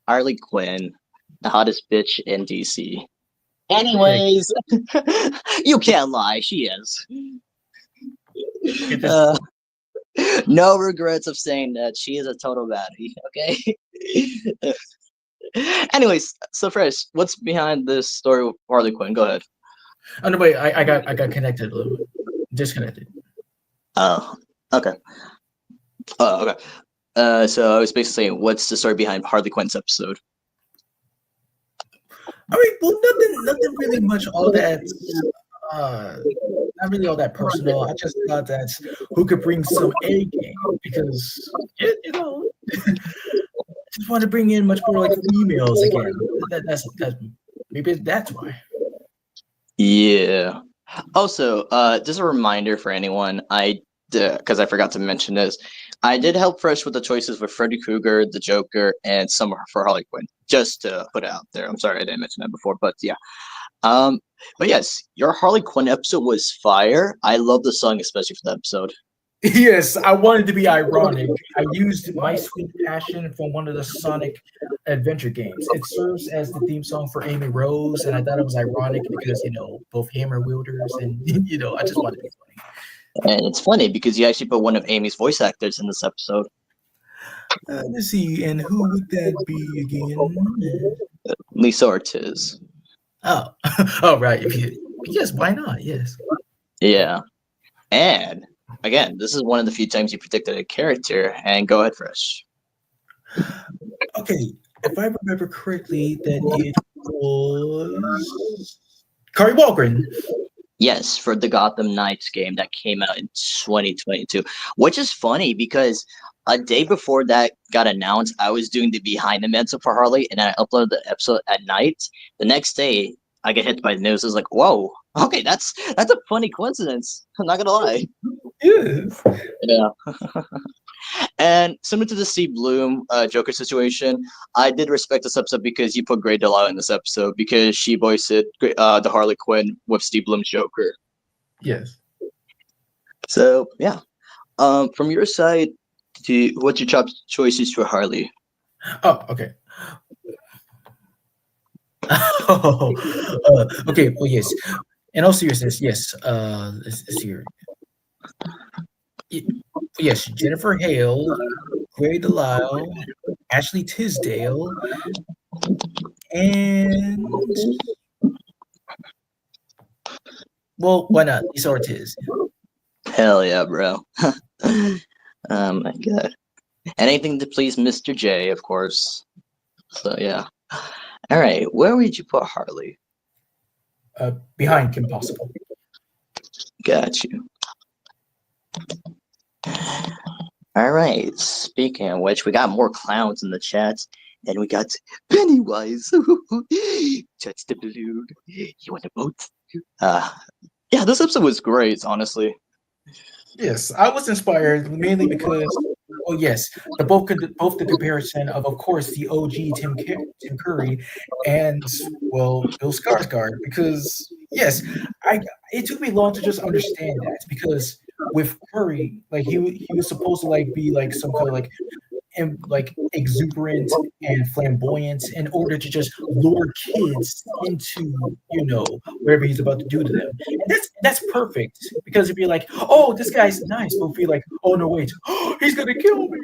Harley Quinn, the hottest bitch in DC. Anyways, you can't lie, she is. No regrets of saying that she is a total baddie. Okay. Anyways, so Fresh, what's behind this story with Harley Quinn? Go ahead. Oh no, wait, I got connected a little bit. Disconnected. Oh, okay. Oh, okay. So I was basically saying, what's the story behind Harley Quinn's episode? All right, well, nothing really much all that. Not really all that personal. I just thought that's who could bring some A game because I just want to bring in much more like females again. That's maybe that's why. Yeah. Also, just a reminder for anyone, because I forgot to mention this, I did help Fresh with the choices with Freddy Krueger, the Joker, and some for Harley Quinn. Just to put it out there. I'm sorry I didn't mention that before, but yeah. But yes, your Harley Quinn episode was fire. I love the song, especially for the episode. Yes, I wanted to be ironic. I used My Sweet Passion from one of the Sonic adventure games. It serves as the theme song for Amy Rose, and I thought it was ironic because both hammer wielders, and I just wanted to be funny. And it's funny because you actually put one of Amy's voice actors in this episode. Let's see, and who would that be again? Lisa Ortiz. Oh, oh right. Yes, why not? Yes. Yeah. And again, this is one of the few times you predicted a character. And go ahead, Fresh. Okay, if I remember correctly, that it was Kari Walgren. Yes, for the Gotham Knights game that came out in 2022, which is funny because a day before that got announced, I was doing the behind the mantle for Harley, and I uploaded the episode at night. The next day, I get hit by the news. I was like, "Whoa, okay, that's a funny coincidence." I'm not gonna lie. Yes. Yeah. And similar to the Steve Bloom Joker situation, I did respect this episode because you put great delight in this episode because she voiced the Harley Quinn with Steve Bloom's Joker. Yes. So yeah, from your side, what's your top choices for Harley? Oh, okay. Okay. Well, yes. In all seriousness, yes. Let's see here. Yes, Jennifer Hale, Gray Delisle, Ashley Tisdale, and well, why not? Lisa Ortiz. Hell yeah, bro. Oh my god. Anything to please Mr. J, of course. So yeah. All right, where would you put Harley? Behind Kim Possible. Got you. All right. Speaking of which, we got more clowns in the chat, and we got Pennywise. Touch the balloon. You want to vote? Yeah, this episode was great, honestly. Yes, I was inspired mainly because, oh yes, both the comparison of course the OG Tim Curry and well Bill Skarsgård, because yes, it took me long to just understand that, because with Curry, like he was supposed to like be like some kind of like exuberant and flamboyant in order to just lure kids into whatever he's about to do to them. And that's perfect, because if you're like, oh, this guy's nice, but if you're like, oh no wait, he's gonna kill me.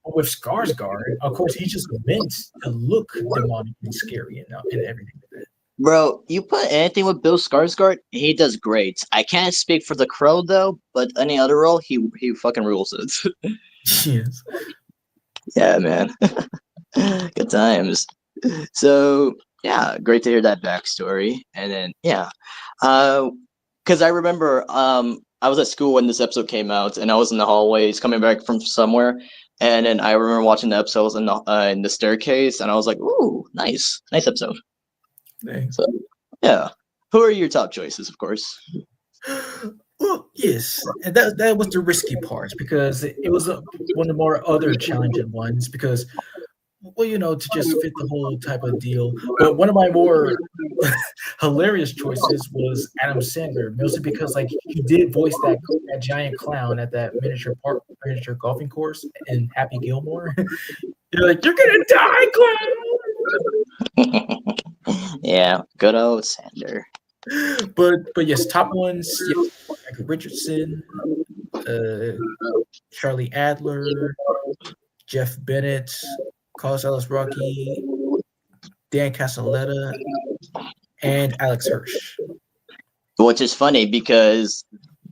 But with Skarsgård, of course, he's just meant to look demonic and scary and everything like that. Bro, you put anything with Bill Skarsgård, he does great. I can't speak for The Crow though, but any other role, he fucking rules it. Yes. Yeah, man. Good times. So yeah, great to hear that backstory. And then yeah, because I remember I was at school when this episode came out, and I was in the hallways coming back from somewhere, and then I remember watching the episodes in the staircase, and I was like, "Ooh, nice episode." Thanks. So yeah, who are your top choices, of course? Well, yes, and that was the risky part, because it was one of the more other challenging ones, because, well, to just fit the whole type of deal. But one of my more hilarious choices was Adam Sandler, mostly because like he did voice that giant clown at that miniature golfing course in Happy Gilmore. You're like, you're gonna die, clown. Yeah, good old Sander. But yes, top ones, yes, Michael Richardson, Charlie Adler, Jeff Bennett, Carlos Ellis Rocky, Dan Castelletta, and Alex Hirsch. Which is funny because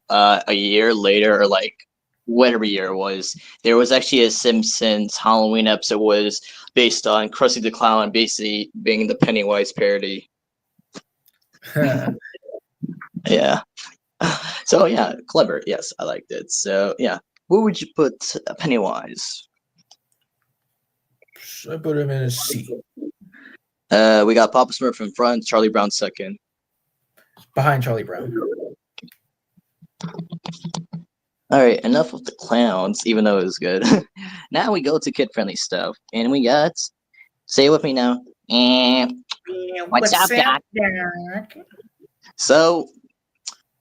a year later, or like whatever year it was, there was actually a Simpsons Halloween episode was based on Krusty the Clown basically being the Pennywise parody. Yeah. So yeah, clever. Yes, I liked it. So yeah, where would you put Pennywise? I put him in a C. We got Papa Smurf in front, Charlie Brown second. Behind Charlie Brown. All right, enough of the clowns, even though it was good. Now we go to kid-friendly stuff, and we got, say it with me now. What's up, Doc? So,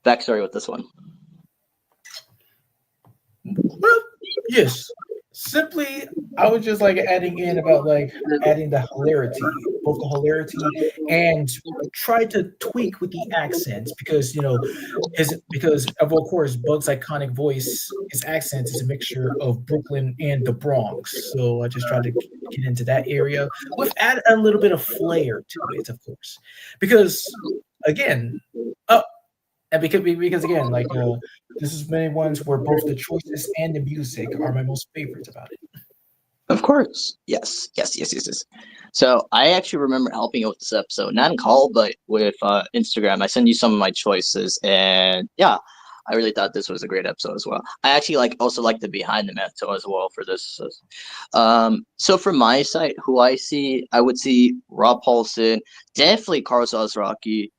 backstory with this one. Well, yes. Simply, I was just like adding the hilarity, both the hilarity and try to tweak with the accents, because because of course Bug's iconic voice, his accent is a mixture of Brooklyn and the Bronx. So I just tried to get into that area with add a little bit of flair to it, of course, because again, and because again, like this is many ones where both the choices and the music are my most favorites about it. Of course. Yes. So I actually remember helping out with this episode, not in call, but with Instagram. I sent you some of my choices, and yeah, I really thought this was a great episode as well. I actually also like the behind the mantle as well for this. So from my side, who I would see Rob Paulson, definitely Carlos Ozraki.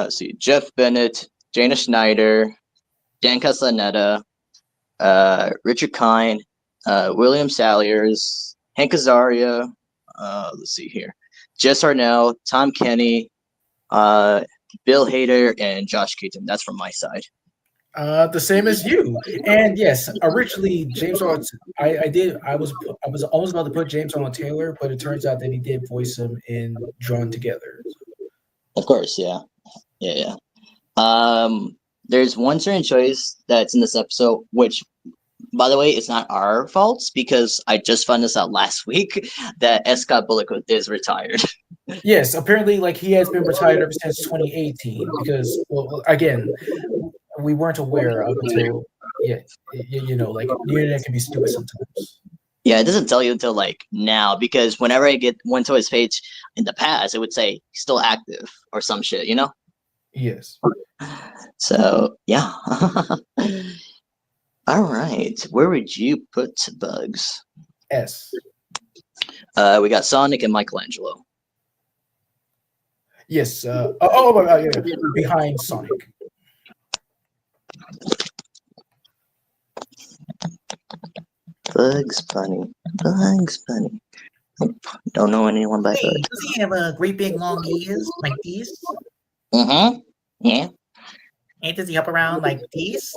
See Jeff Bennett, Jana Schneider, Dan Castellaneta, Richard Kine, William Saliers, Hank Azaria, let's see here, Jess Arnell, Tom Kenny, Bill Hader, and Josh Keaton. That's from my side. The same as you. And yes, originally James Earl, I was almost about to put James Earl Taylor, but it turns out that he did voice him in Drawn Together. Of course, yeah. there's one certain choice that's in this episode, which, by the way, it's not our faults because I just found this out last week that Scott Bullock is retired. Yes, apparently, like he has been retired ever since 2018 because, well, again, we weren't aware up until, yeah, like the internet can be stupid sometimes. Yeah, it doesn't tell you until like now because whenever I went to his page in the past, it would say still active or some shit, Yes. So yeah. All right, where would you put Bugs? S. We got Sonic and Michelangelo. Yes. Yeah, behind Sonic. Bugs Bunny. Bugs Bunny. Nope. Don't know anyone by Hey, Bugs. does he have a great big long ears like these? Mm-hmm. Yeah. And does he hop around like this?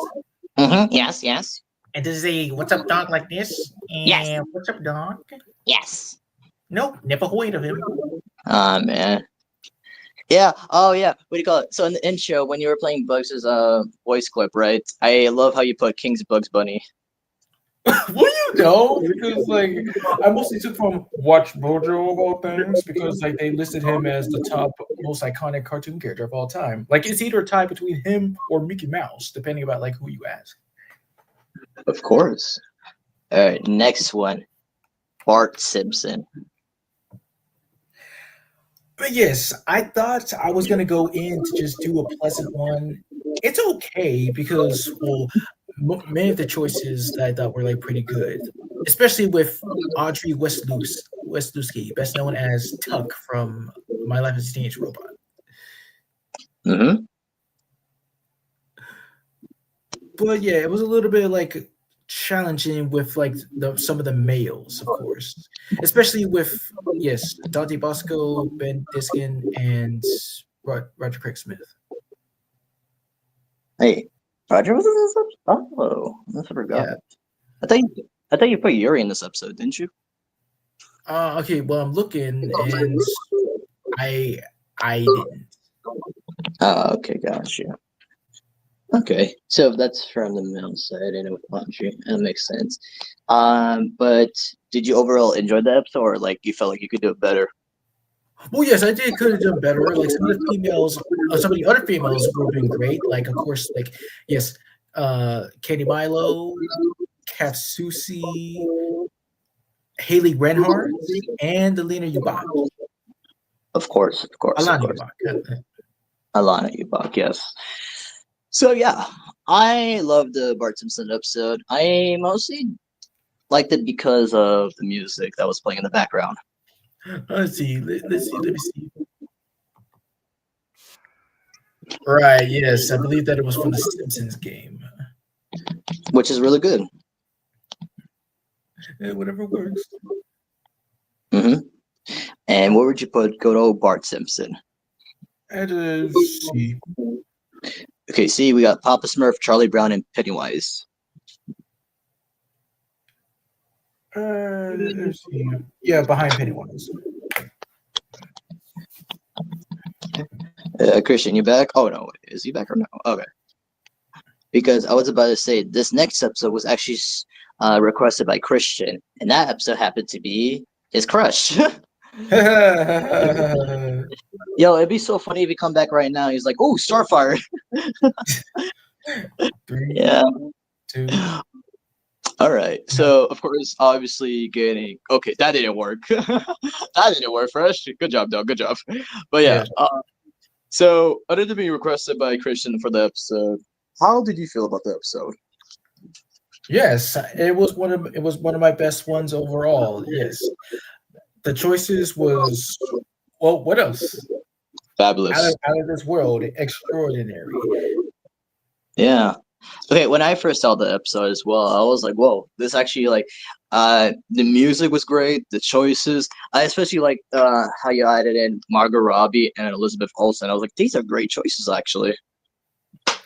Mm-hmm. Yes, yes. And does he say, "What's up, dog?" like this? And Yes. "What's up, dog?" Yes. Nope, never heard of him. Man. Yeah. Oh, yeah. What do you call it? So in the intro, when you were playing Bugs' voice clip, right? I love how you put King's Bugs Bunny. Well, because like I mostly took from Watch Mojo of all things because like they listed him as the top most iconic cartoon character of all time. Like it's either a tie between him or Mickey Mouse, depending about like who you ask. Of course. All right. Next one. Bart Simpson. But yes, I thought I was gonna go in to just do a pleasant one. It's okay because many of the choices that I thought were like pretty good, especially with Audrey Westlowski, best known as Tuck from My Life as a Teenage Robot. Mm-hmm. But yeah, it was a little bit like challenging with like some of the males, of course, especially with Dante Bosco, Ben Diskin, and Roger Craig Smith. Hey, Roger was in this episode? Oh, I forgot. Yeah. I thought you put Yuri in this episode, didn't you? Okay, well I'm looking and I didn't. Oh, okay, gotcha. Okay, so that's from the male side, and with laundry, that makes sense. But did you overall enjoy the episode, or like you felt like you could do it better? Well, yes, I did could have done better. Like some of the other females were doing great. Like of course, like yes, Katie Milo, Katsusi, Haley Renhard, and Alina Ubach. Of course. Alana Ubach. Alana Ubach, yes. So yeah, I love the Bart Simpson episode. I mostly liked it because of the music that was playing in the background. Let's see. Let me see. Right. Yes, I believe that it was from the Simpsons game. Which is really good. Yeah, whatever works. Mm-hmm. And where would you put good old Bart Simpson? C. Okay, see, we got Papa Smurf, Charlie Brown, and Pennywise. Let's see. Yeah, behind Pennywise. Christian, you back? Oh no, is he back or no? Okay. Because I was about to say this next episode was actually requested by Christian, and that episode happened to be his crush. Yo, it'd be so funny if he come back right now. He's like, "Oh, Starfire." 3, Yeah. 2. All right. So, of course, obviously getting okay. That didn't work. That didn't work. Fresh. Good job, dog. Good job. But yeah. So, other than being requested by Christian for the episode, how did you feel about the episode? Yes, it was one of my best ones overall. Yes, the choices was what else? Fabulous. Out of this world, extraordinary. Yeah. Okay, when I first saw the episode as well, I was like, "Whoa, this actually like." The music was great. The choices, I especially like how you added in Margot Robbie and Elizabeth Olsen. I was like, these are great choices, actually.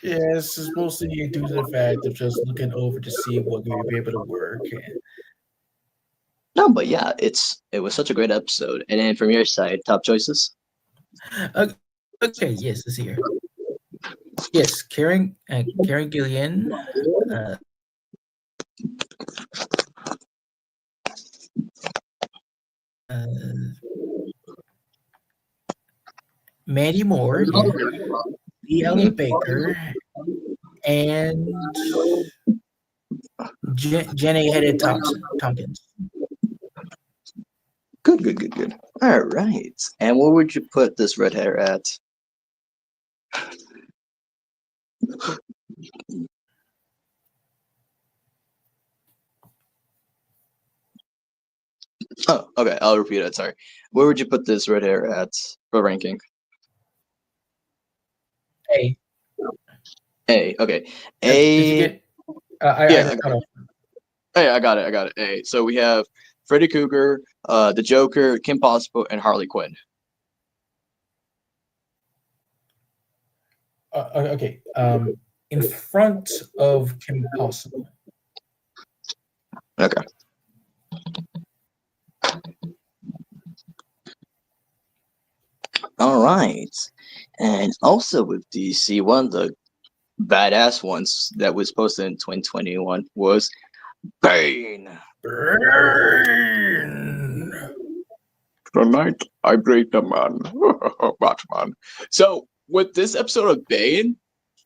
Yes, it's mostly due to the fact of just looking over to see what we would be able to work. No, but yeah, it was such a great episode. And then from your side, top choices. Okay, yes, it's here. Yes, Karen Gillian. Uh, Mandy Moore, yeah. Ellen Baker, and Jenny Headed Tompkins. Good. All right. And where would you put this red hair at? Oh, okay. I'll repeat it. Sorry. Where would you put this red hair at for ranking? A. A. Okay. Did you A. get? I cut off. Hey, I got it. A. So we have Freddy Krueger, the Joker, Kim Possible, and Harley Quinn. Okay. In front of Kim Possible. Okay. All right. And also with DC, one of the badass ones that was posted in 2021 was Bane. Tonight, I break the man. Batman. So, with this episode of Bane,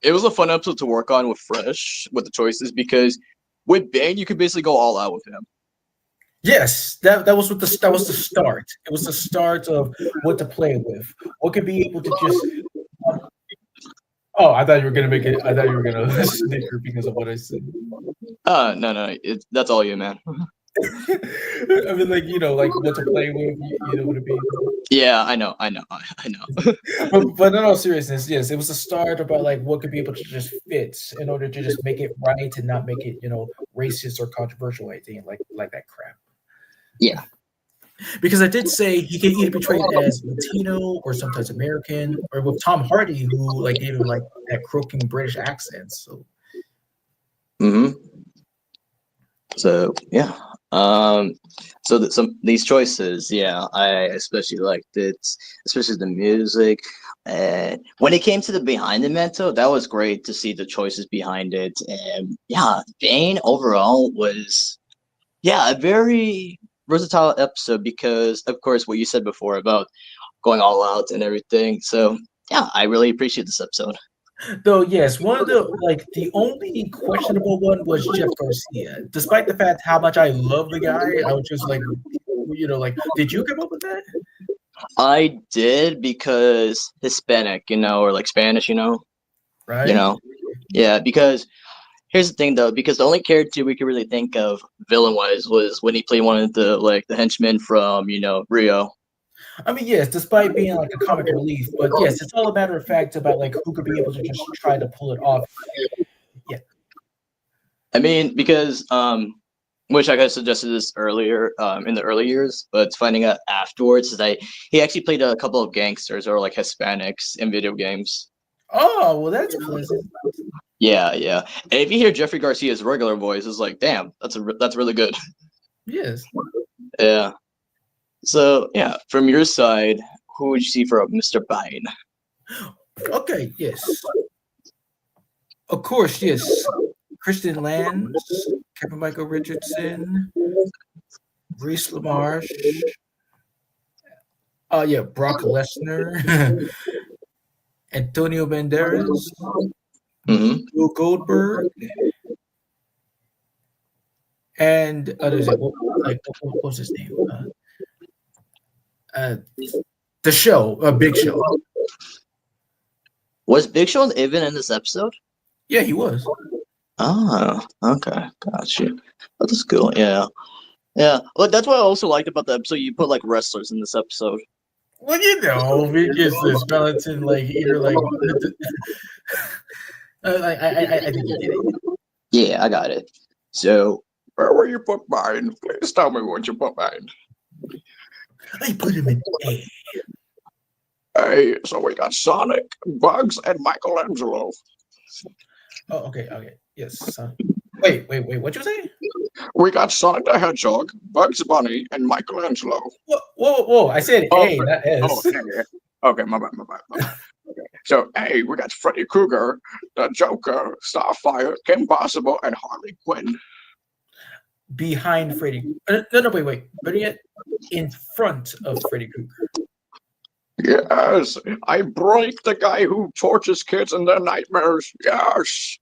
it was a fun episode to work on with Fresh, with the choices, because with Bane, you could basically go all out with him. Yes, that was what that was the start. It was the start of what to play with. What could be able to just. Oh, I thought you were gonna make it. I thought you were gonna snicker because of what I said. No, that's all you, man. I mean, like like what to play with. You know what I mean? Yeah, I know. but in all seriousness, yes, it was a start about like what could be able to just fit in order to just make it right and not make it racist or controversial or anything like that crap. Yeah. Because I did say he can either be portrayed as Latino or sometimes American, or with Tom Hardy, who like gave him like that croaking British accent. So. So yeah. These choices, yeah, I especially liked it, especially the music. And when it came to the behind the mantle, that was great to see the choices behind it. And yeah, Bane overall was a very versatile episode because, of course, what you said before about going all out and everything. So yeah, I really appreciate this episode. Though yes, one of the only questionable one was Jeff Garcia. Despite the fact how much I love the guy, I was just like, did you come up with that? I did because Hispanic, or like Spanish, right? Yeah, because here's the thing though, because the only character we could really think of villain-wise was when he played one of the henchmen from Rio. I mean, yes, despite being like a comic relief, but yes, it's all a matter of fact about like who could be able to just try to pull it off. Yeah. I mean, because which I guess suggested this earlier in the early years, but finding out afterwards is that he actually played a couple of gangsters or like Hispanics in video games. Oh, well, that's pleasant. Yeah. And if you hear Jeffrey Garcia's regular voice, it's like, damn, that's really good. Yes. Yeah. So yeah, from your side, who would you see for Mr. Bane? Okay, yes. Of course, yes. Kristen Lands, Kevin Michael Richardson, Reese LaMarche. Brock Lesnar, Antonio Banderas, Bill Goldberg, and others. What was his name? The Show, Big Show. Was Big Show even in this episode? Yeah, he was. Oh, okay, got you. That's cool. Yeah. Well, that's what I also liked about the episode. You put like wrestlers in this episode. Well, because this balancing either I think you did it. Yeah, I got it. So, where will you put mine? Please tell me what you put mine. I put him in A. Hey, so we got Sonic, Bugs, and Michelangelo. Oh, okay. Yes. Wait. What you say? We got Sonic the Hedgehog, Bugs Bunny, and Michelangelo. Whoa! I said A, not S. Okay, my bad. So, hey, we got Freddy Krueger, the Joker, Starfire, Kim Possible, and Harley Quinn. Behind Freddy. No, wait. Better yet, in front of Freddy Krueger. Yes, I break the guy who tortures kids in their nightmares. Yes.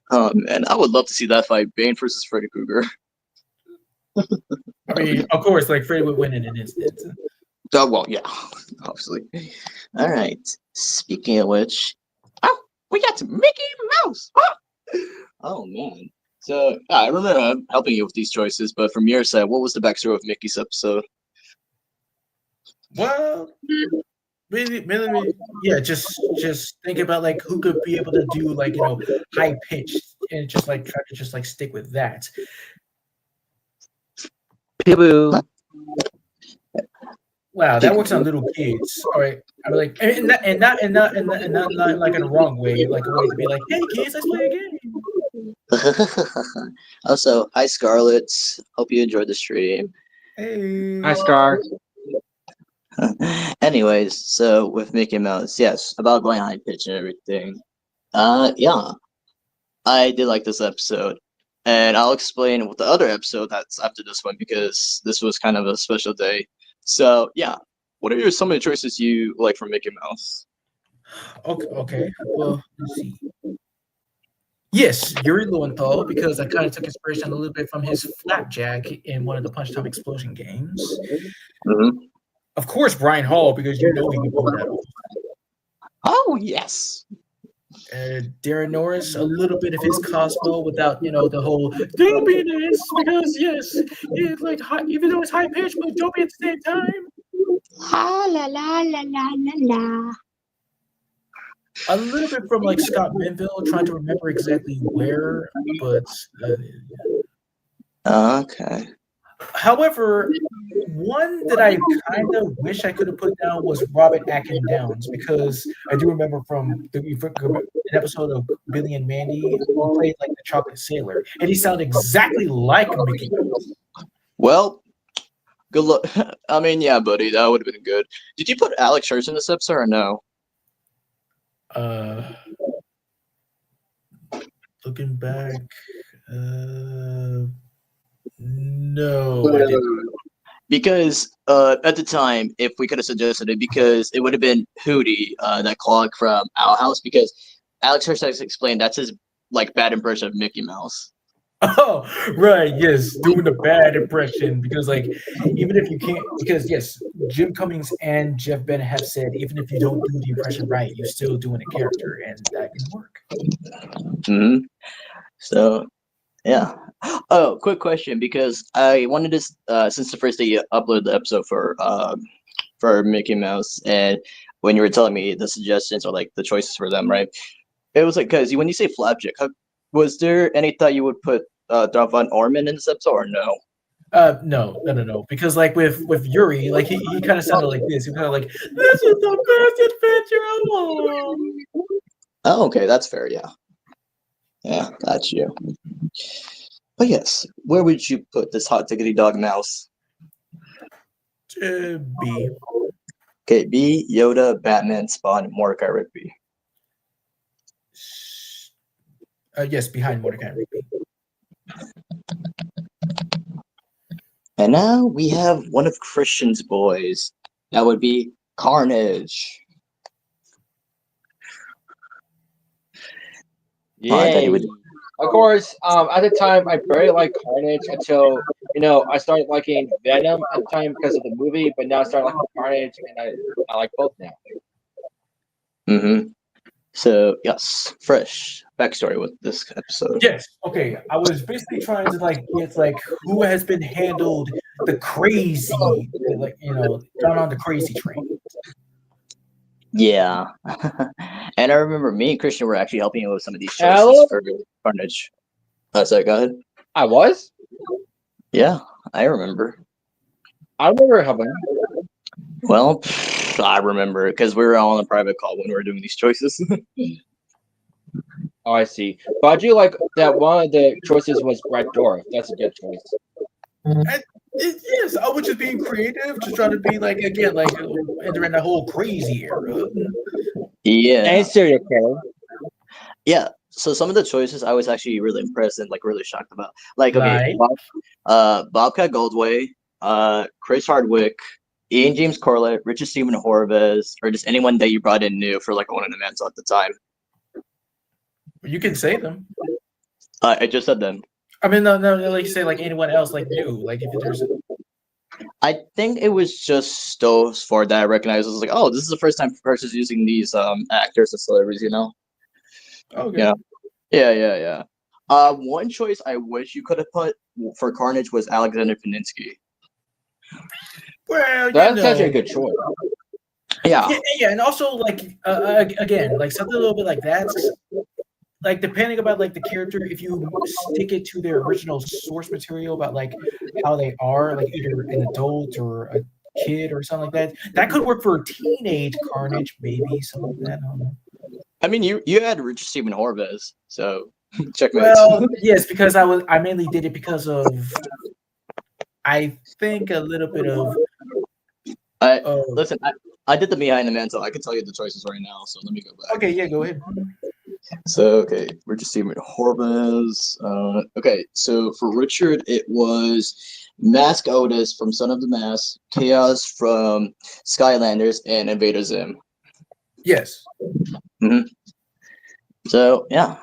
Man, I would love to see that fight, Bane versus Freddy Krueger. I mean, of course, like Freddy would win in an instant. Oh, well, yeah, obviously. All right. Speaking of which, Oh, we got Mickey Mouse. Oh, oh man, so, yeah, I remember helping you with these choices, but from your side, what was the backstory of Mickey's episode? Well, maybe, yeah. Just think about like who could be able to do like high pitched and just like try to just like stick with that. Peekaboo. Wow, that works on little kids. All right, I'm like, and not like in a wrong way, like a way to be like, hey kids, let's play a game. also, hi Scarlett. Hope you enjoyed the stream. Hey, Hi, Scar. Anyways, so with Mickey Mouse, yes, about going high pitch and everything. Yeah, I did like this episode, and I'll explain with the other episode that's after this one because this was kind of a special day. So yeah, What are some of the choices you like from Mickey Mouse? okay. Well, let's see. Yes, Yuri Lowenthal, because I kind of took inspiration a little bit from his flapjack in one of the Punch Time Explosion games. Mm-hmm. Of course, Brian Hall, because you know he can pull that off. Oh, yes. Darren Norris, a little bit of his Cosmo without, the whole don't be this, because yes, it's like even though it's high pitched, but don't be at the same time. La la la la la la la. A little bit from like Scott Menville, trying to remember exactly where, but okay. however, one that I kind of wish I could have put down was Robert Atkin Downs, because I do remember from an episode of Billy and Mandy who played like the Chocolate Sailor, and he sounded exactly like Mickey Mouse. Well, good luck. I mean, yeah, buddy, that would have been good. Did you put Alex Hirsch in this episode or no? Looking back, no, I didn't. Because at the time, if we could have suggested it, because it would have been Hootie, that clog from Owl House, because Alex Hirsch has explained that's his like bad impression of Mickey Mouse. Oh, right, yes, doing the bad impression, because like even if you can't, because yes, Jim Cummings and Jeff Bennett have said even if you don't do the impression right, you're still doing a character, and that can work. Mm-hmm. So, yeah. Oh, quick question, because I wanted to, since the first day you uploaded the episode for Mickey Mouse, and when you were telling me the suggestions or like the choices for them, right? It was like, because when you say flapjack, was there any thought you would put Darth Von Orman in this episode or no? No. Because like with Yuri, like he kind of sounded like this. He kind of like, this is the best adventure of all. Oh, okay, that's fair. Yeah, yeah, got you. But yes, where would you put this hot diggity dog mouse? B. Okay, B, Yoda, Batman, Spawn, Mordecai Rigby. Yes, behind Mordecai Rigby. And now we have one of Christian's boys. That would be Carnage. Yeah. Of course, at the time, I very liked Carnage until, I started liking Venom at the time because of the movie, but now I started liking Carnage, and I like both now. Mm-hmm. So, yes, fresh backstory with this episode. Yes. Okay. I was basically trying to like get like who has been handled the crazy, like gone on the crazy train. Yeah. And I remember me and Christian were actually helping you with some of these choices for Carnage. Sorry, go ahead. I was? Yeah, I remember. I remember helping. Well, I remember because we were all on a private call when we were doing these choices. Oh, I see. But I do like that one of the choices was Brett Dorff. That's a good choice. Yes, I was just being creative, just trying to be like again, like entering the whole crazy era. Yeah. And serial killer. Yeah. So some of the choices I was actually really impressed and like really shocked about. Like, okay, Right. Bobcat Goldthwait, Chris Hardwick, Ian James Corlett, Richard Stephen Horvez, or just anyone that you brought in new for like owning the mantle at the time. You can say them. I just said them. I mean, no, like you say, like anyone else, like new, like if there's. I think it was just those four that I recognized. I was like, oh, this is the first time First using these actors and celebrities, you know? Okay. Yeah. One choice I wish you could have put for Carnage was Alexander Paninsky. Well, That's such a good choice. Yeah. Yeah, and also like again, like something a little bit like that. Like depending about like the character, if you stick it to their original source material about like how they are, like either an adult or a kid or something like that could work for a teenage Carnage, maybe something like that. I don't know. I mean, you had Richard Stephen Horvez, so checkmate. Well, yes, because I mainly did it because of I think a little bit of. Listen, I did the behind the mantle. I can tell you the choices right now, so let me go back. Okay, yeah, go ahead. So, okay, Richard Stephen Horvez. Okay, so for Richard, it was Mask Otis from Son of the Mask, Chaos from Skylanders, and Invader Zim. Yes. Mm-hmm. So, yeah.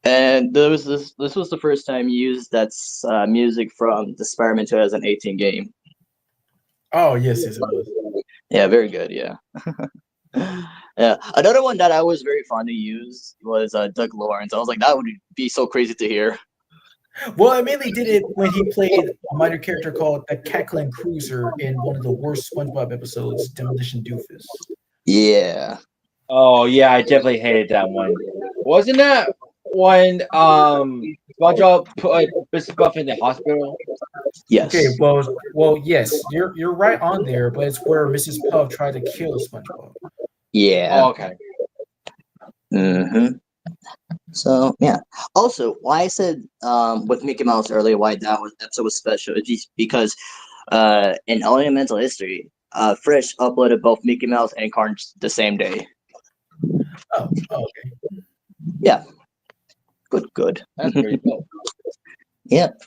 And there was this was the first time you used that music from the Spider-Man 2018 game. Oh, yes, it was. Yeah, very good, yeah. Yeah, another one that I was very fond to use was Doug Lawrence. I was like, that would be so crazy to hear. Well, I mainly did it when he played a minor character called the Cackling Cruiser in one of the worst SpongeBob episodes, Demolition Doofus. Yeah. Oh yeah, I definitely hated that one. Wasn't that when SpongeBob put Mrs. Buff in the hospital? Yes. Okay, well, yes, you're right on there, but it's where Mrs. Puff tried to kill SpongeBob. Yeah. Oh, okay. Mm-hmm. So yeah. Also, why I said with Mickey Mouse earlier why that episode was special is just because in Elemental history, Fresh uploaded both Mickey Mouse and Carnage the same day. Oh, okay. Yeah. Good. That's pretty cool. Yep.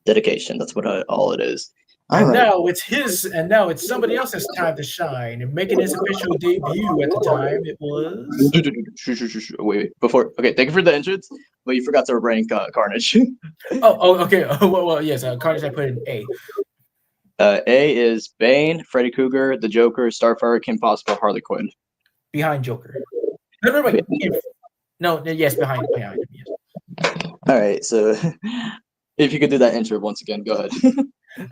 Dedication. That's what all it is. All And right. now it's somebody else's time to shine. And making his official debut at the time, it was. Wait. Before. Okay. Thank you for the entrance, but you forgot to rank Carnage. Okay. Well, yes. Carnage, I put in A. A is Bane, Freddy Krueger, the Joker, Starfire, Kim Possible, Harley Quinn. Behind Joker. No, wait. Yes, behind him. Yes. All right. So, if you could do that intro once again, go ahead.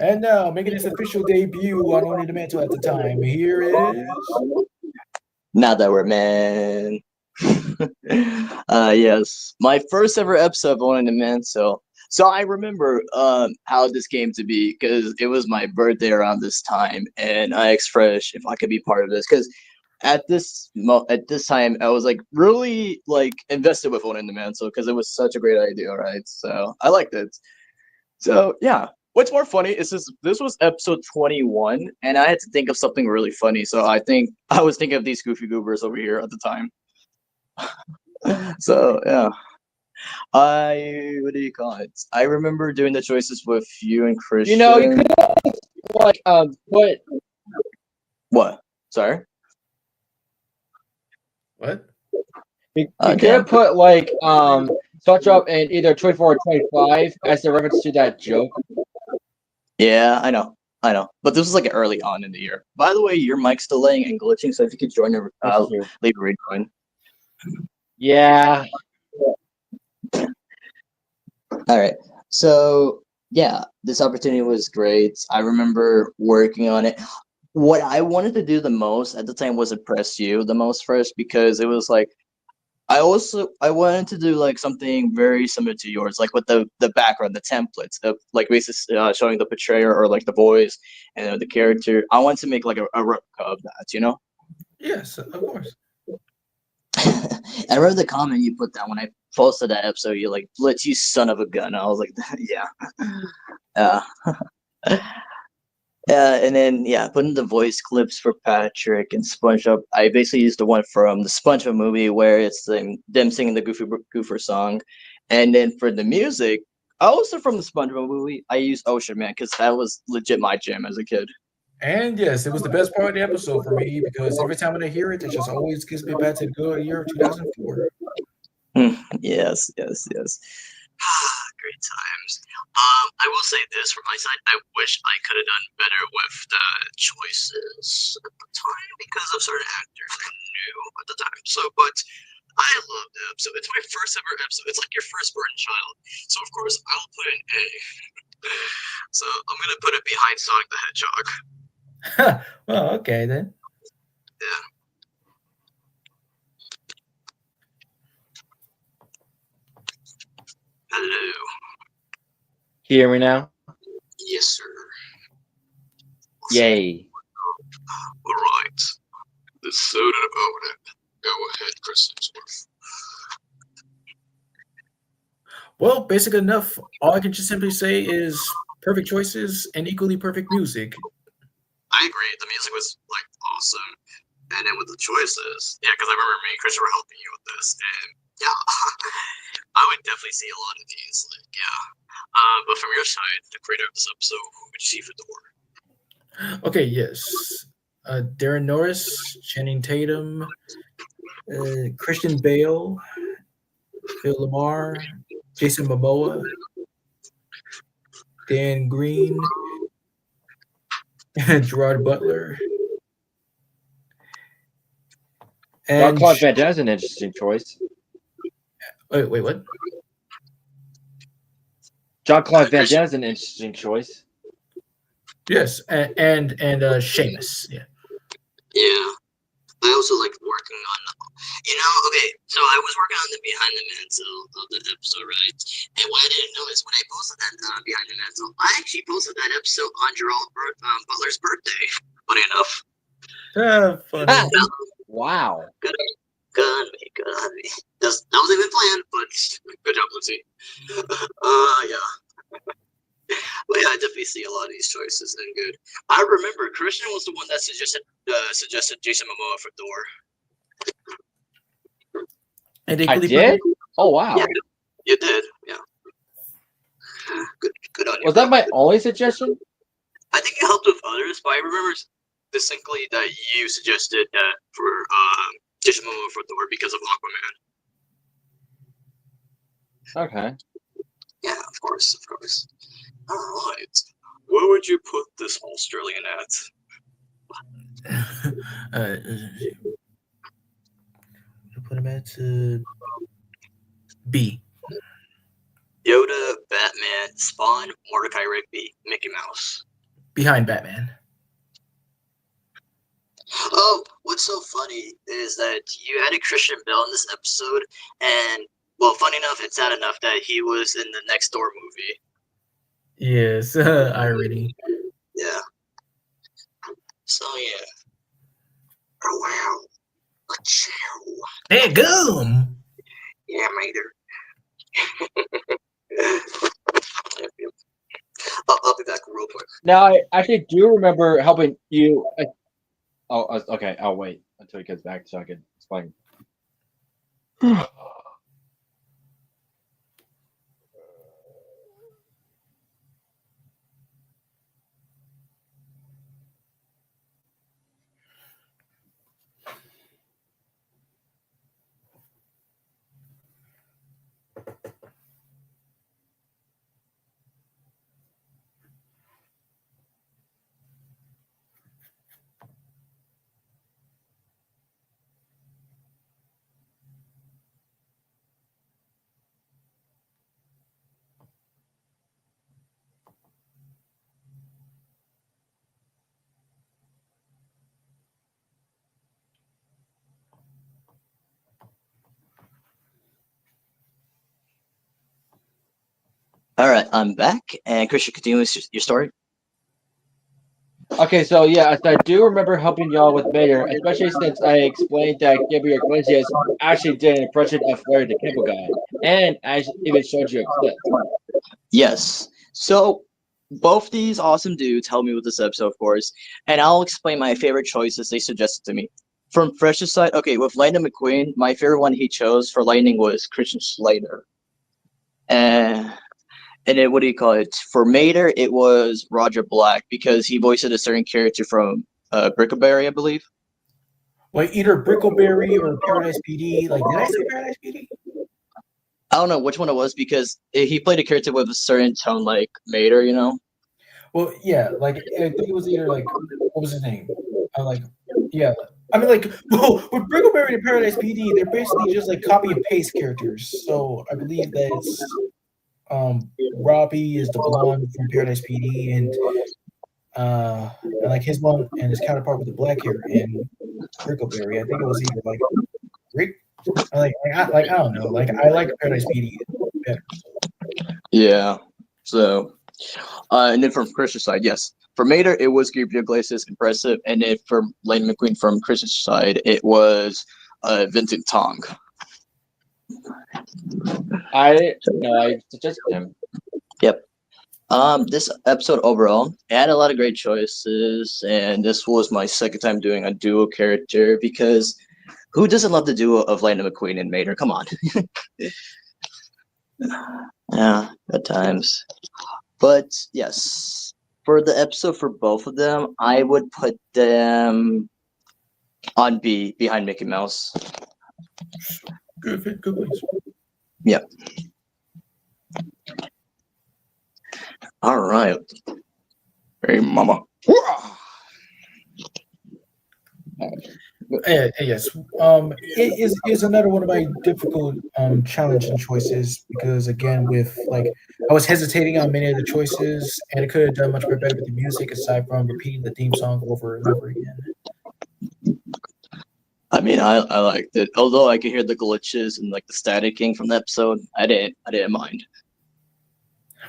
And now, making his official debut on Owning the Mantle at the time, here is. Now that we're men. Yes, my first ever episode of Owning the Mantle. So I remember how this came to be because it was my birthday around this time, and I asked Fresh if I could be part of this because at this time I was like really like invested with Owning the Mantle because it was such a great idea, right? So I liked it. So yeah. What's more funny is this was episode 21, and I had to think of something really funny. So I think I was thinking of these goofy goobers over here at the time. So yeah. What do you call it? I remember doing the choices with you and Christian. You know, you could like put What? Sorry. What? you could have put like SpongeBob in either 24 or 25 as a reference to that joke. Yeah, I know. But this was like early on in the year. By the way, your mic's delaying and glitching, so if you could join leave a rejoin. Yeah. All right. So yeah, this opportunity was great. I remember working on it. What I wanted to do the most at the time was impress you the most first because it was like I wanted to do like something very similar to yours, like with the background, the templates, of like basically showing the portrayer or like the voice and the character. I wanted to make like a replica of that, you know. Yes, of course. I remember the comment you put down when I posted that episode. You're like, "Blitz, you son of a gun." I was like, "Yeah." Uh, and then putting the voice clips for Patrick and SpongeBob. I basically used the one from the SpongeBob movie where it's them singing the Goofer song, and then for the music, also from the SpongeBob movie, I used Ocean Man because that was legit my jam as a kid. And yes, it was the best part of the episode for me because every time I hear it, it just always gives me back to the good year of 2004. Yes. Great times. I will say this from my side. I wish I could have done better with the choices at the time because of certain actors I knew at the time. So, but I love the episode. It's my first ever episode. It's like your firstborn child. So, of course, I'll put an A. So, I'm going to put it behind Sonic the Hedgehog. Well, okay then. Yeah. Hello. Hear me now? Yes, sir. Yay. All right. The soda of Owen. Go ahead, Chris Hemsworth. Well, basic enough. All I can just simply say is perfect choices and equally perfect music. I agree. The music was like awesome, and then with the choices, because I remember me and Chris were helping you with this, and I would definitely see a lot of these. But from your side, the creator of this episode, who would you see for Thor? Okay, yes. Darren Norris, Channing Tatum, Christian Bale, Phil Lamar, Jason Momoa, Dan Green, Gerard Butler. And Jean-Claude Van Damme's an interesting choice. wait, what? Jean-Claude Van Damme's an interesting choice. Yes, and Seamus. Yeah. Yeah. I also like working on, so I was working on the behind the mantle of the episode, right? And what I didn't know is when I posted that behind the mantle, I actually posted that episode on Gerald Butler's birthday. Funny enough. Funny. Wow. Good on me. That wasn't even planned, but good job, Lucy. Yeah. But yeah, I definitely see a lot of these choices and good. I remember Christian was the one that suggested Jason Momoa for Thor. And I did? Oh, wow. Yeah, you did. Yeah. Good on you. Was that my only suggestion? I think you helped with others, but I remember distinctly that you suggested for Jason Momoa for Thor because of Aquaman. Okay. Yeah, of course. All right. Where would you put this Australian at? Put him at B. Yoda, Batman, Spawn, Mordecai Rigby, Mickey Mouse. Behind Batman. Oh, what's so funny is that you added Christian Bale in this episode, and well, funny enough, it's sad enough that he was in the next Thor movie. Yes, irony. Yeah. So yeah. Oh wow. Achoo. There go. Yeah, later. I'll be back real quick. Now, I actually do remember helping you. Okay. I'll wait until he gets back so I can explain. All right, I'm back, and Christian, continue with your story. Okay, so yeah, I do remember helping y'all with Vader, especially since I explained that Gabriel Iglesias actually did an impression of Larry the Cable Guy, and I even showed you a clip. Yes. So both these awesome dudes helped me with this episode, of course, and I'll explain my favorite choices they suggested to me. From Fresh's side, okay, with Lightning McQueen, my favorite one he chose for Lightning was Christian Slater. And then what do you call it? For Mater, it was Roger Black because he voiced a certain character from Brickleberry, I believe. Like either Brickleberry or Paradise PD. Like, did I say Paradise PD? I don't know which one it was because he played a character with a certain tone like Mater, you know? Well, yeah, like I think it was either like what was his name? Like, yeah. I mean, like, well, with Brickleberry and Paradise PD, they're basically just like copy and paste characters. So I believe that it's Robbie is the blonde from Paradise PD, and like his one and his counterpart with the black hair in Brickleberry. I think it was either like Rick. I don't know. Like I like Paradise PD better. Yeah. So, and then from Chris's side, yes. For Mater, it was Gabriel Iglesias, impressive. And then from Lightning McQueen from Chris's side, it was Vincent Tong. I suggested him. Yep. This episode overall, it had a lot of great choices, and this was my second time doing a duo character because who doesn't love the duo of Lightning McQueen and Mater? Come on. Yeah, at times. But yes, for the episode for both of them, I would put them on B behind Mickey Mouse. Good place. Yep. All right. Hey, mama. Yes. It is another one of my difficult challenging choices because again, with like I was hesitating on many of the choices, and it could have done much better with the music aside from repeating the theme song over and over again. I mean, I liked it. Although I could hear the glitches and like the staticking from the episode, I didn't mind.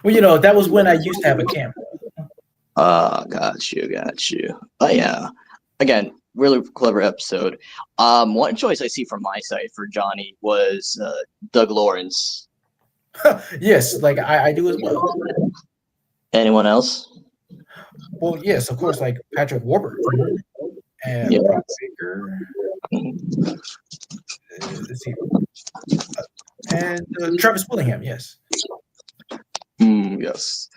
Well, you know, that was when I used to have a camera. Got you. Oh yeah. Again, really clever episode. One choice I see from my side for Johnny was Doug Lawrence. Yes, like I do as well. Anyone else? Well, yes, of course, like Patrick Warburton and Yeah. Brock Baker. Let's see. And Travis Willingham, yes. Yes.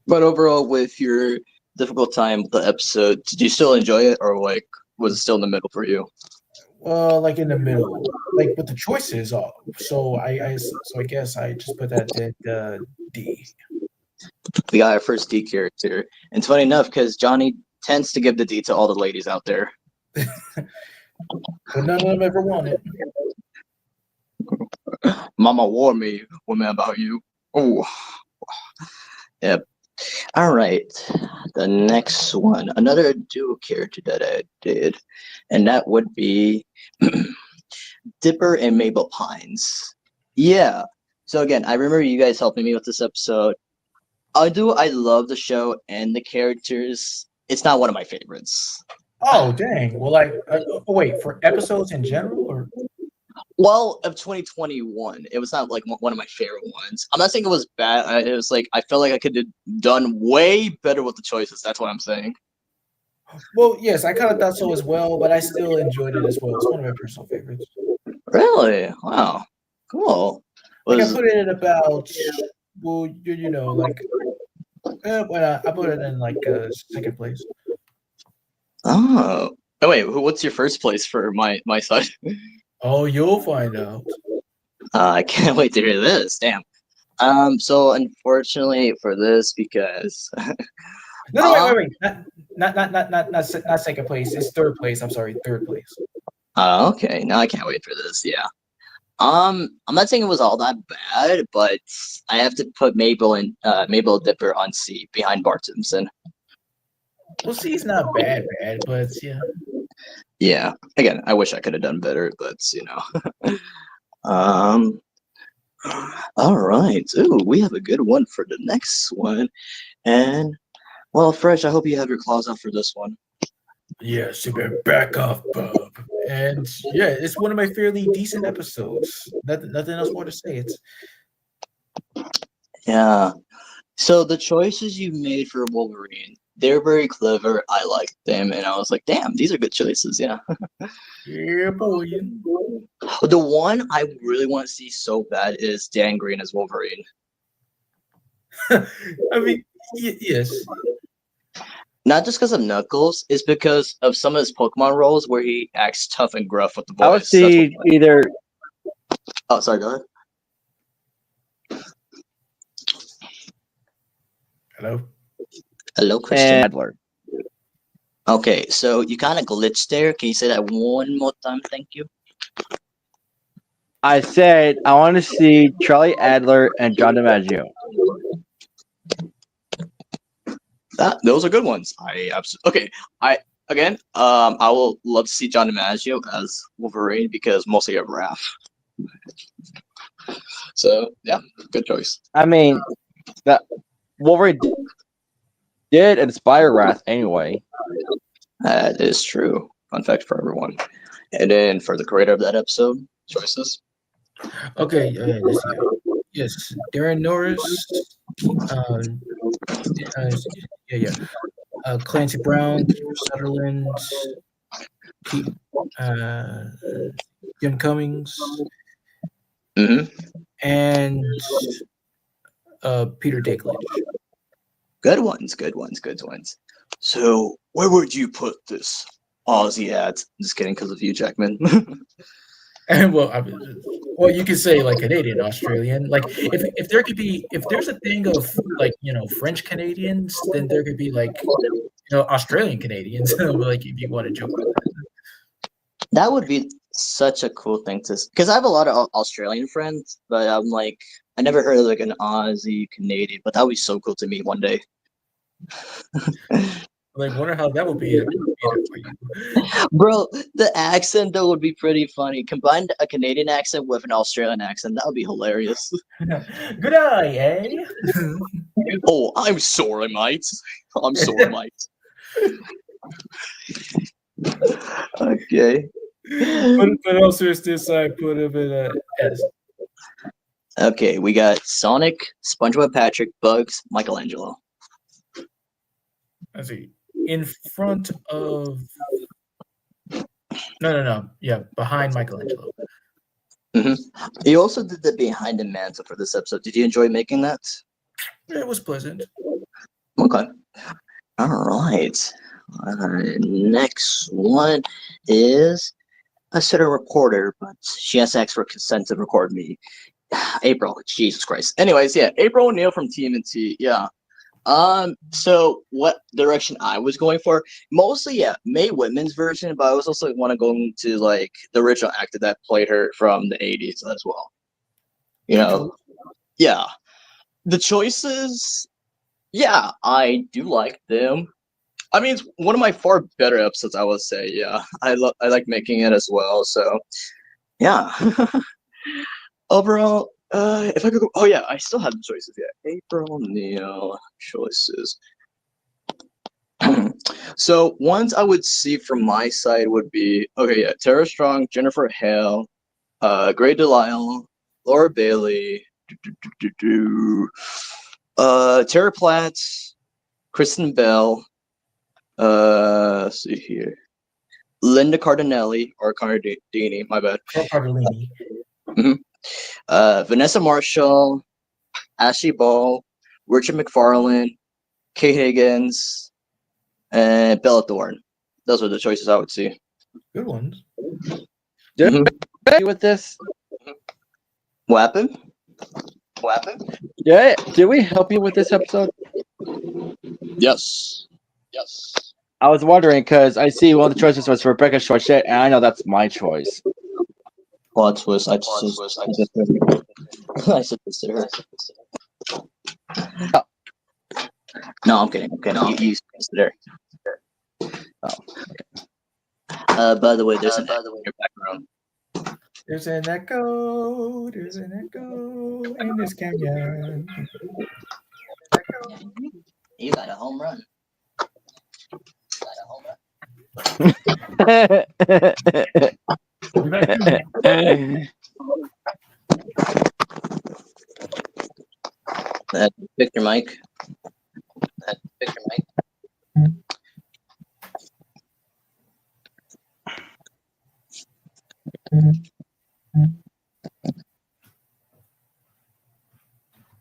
But overall, with your difficult time with the episode, did you still enjoy it, or like was it still in the middle for you? Well, like in the middle, like with the choices. So I guess I just put that at D. We got our first D character, and it's funny enough because Johnny tends to give the D to all the ladies out there. But none of them ever won it. Mama warned me, woman, about you. Oh, yep. All right, the next one, another dual character that I did, and that would be Dipper and Mabel Pines. Yeah. So again, I remember you guys helping me with this episode. I love the show and the characters. It's not one of my favorites. Oh dang! Well, like, wait, for episodes in general, or Well, of 2021, it was not like one of my favorite ones. I'm not saying it was bad. It was like I felt like I could have done way better with the choices. That's what I'm saying. well, yes, I kind of thought so as well, but I still enjoyed it as well. It's one of my personal favorites. Really? Wow. Cool. Like I Was put it in about, well, you know, like, well, I put it in like second place. oh wait, what's your first place for my side? Oh, you'll find out. I can't wait to hear this. Damn. So unfortunately for this, because No, wait. Not second place. It's third place. I'm sorry, third place. okay, now I can't wait for this. Yeah. I'm not saying it was all that bad, but I have to put Mabel and Mabel Dipper on C behind Bart Simpson. Well, see, it's not bad, but yeah. Yeah. Again, I wish I could have done better, but you know. All right. Ooh, we have a good one for the next one. And well, Fresh, I hope you have your claws out for this one. Yes, you better back off, bub. And yeah, it's one of my fairly decent episodes. Nothing else more to say. It's Yeah. So the choices you made for Wolverine, they're very clever. I like them, and I was like, damn, these are good choices. Yeah. Yeah, boy. The one I really want to see so bad is Dan Green as Wolverine. I mean, yes. Not just because of Knuckles, it's because of some of his Pokemon roles where he acts tough and gruff with the voice. I would That's see what- either Oh, sorry, go ahead. Hello. Hello, Christian. Adler. Okay, so you kind of glitched there. Can you say that one more time? Thank you. I said I want to see Charlie Adler and John DiMaggio. Those are good ones. I absolutely okay. I will love to see John DiMaggio as Wolverine because mostly of Raph. So yeah, good choice. I mean, that Wolverine did inspire Wrath anyway. That is true. Fun fact for everyone. And then for the creator of that episode, choices. Okay, let's see. Yes, Darren Norris. Yeah. Clancy Brown, Kiefer Sutherland, Jim Cummings, Mm-hmm. and Peter Dinklage. Good ones. Good ones. Good ones. So where would you put this Aussie at? Just kidding, because of you, Jackman. And well, you could say like Canadian, Australian. Like if there could be, if there's a thing of like French Canadians, then there could be like Australian Canadians. Like if you want to joke about that. That would be such a cool thing to, because I have a lot of Australian friends, but I'm like, I never heard of like an Aussie Canadian, but that would be so cool to meet one day. Like, wonder how that would be for you. Bro, the accent though would be pretty funny. Combine a Canadian accent with an Australian accent, that would be hilarious. Good eye, eh? Oh, I'm sorry, mate. I'm sorry, mate. Okay. But all seriousness, I put him in a S. Okay, we got Sonic, SpongeBob Patrick, Bugs, Michelangelo. Let's see. In front of no. Yeah, behind Michelangelo. You also did the behind the mantle for this episode. Did you enjoy making that? It was pleasant. Okay. All right. Next one is a certain reporter, but she has to ask for consent to record me. April, Jesus Christ. Anyways, yeah, April O'Neil from TMNT. Yeah. So what direction I was going for? Mostly, yeah, May Women's version, but I was also want to go into like the original actor that played her from the 80s as well. Yeah. The choices, yeah, I do like them. I mean, it's one of my far better episodes, I would say. Yeah, I like making it as well. So, yeah. Overall, if I could go, oh yeah, I still have the choices. Yeah, April O'Neil choices. So ones I would see from my side would be Tara Strong, Jennifer Hale, Gray Delisle, Laura Bailey, Tara Platt, Kristen Bell. Let's see here, Linda Cardinelli or Cardini. My bad. Cardellini. Vanessa Marshall, Ashley Ball, Richard McFarlane, Kate Higgins, and Bella Thorne. Those are the choices I would see. Good ones. Did I agree with this? What happened? Yeah. Did we help you with this episode? Yes. I was wondering because I see one of the choices was Rebecca Shortshett, and I know that's my choice. Plot twist. I suggested her. No, I'm kidding. You suggested her. Oh. By the way, there's an echo in your background. There's an echo in this canyon. You got a home run. your mic. Fix your mic.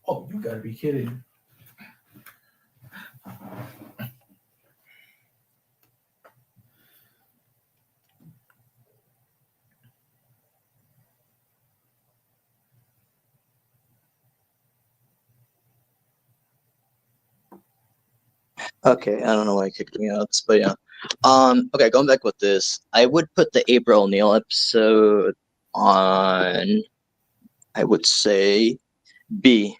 Oh, you gotta be kidding. Okay, I don't know why it kicked me out, but yeah. Okay, going back with this, I would put the April O'Neil episode on, I would say, B.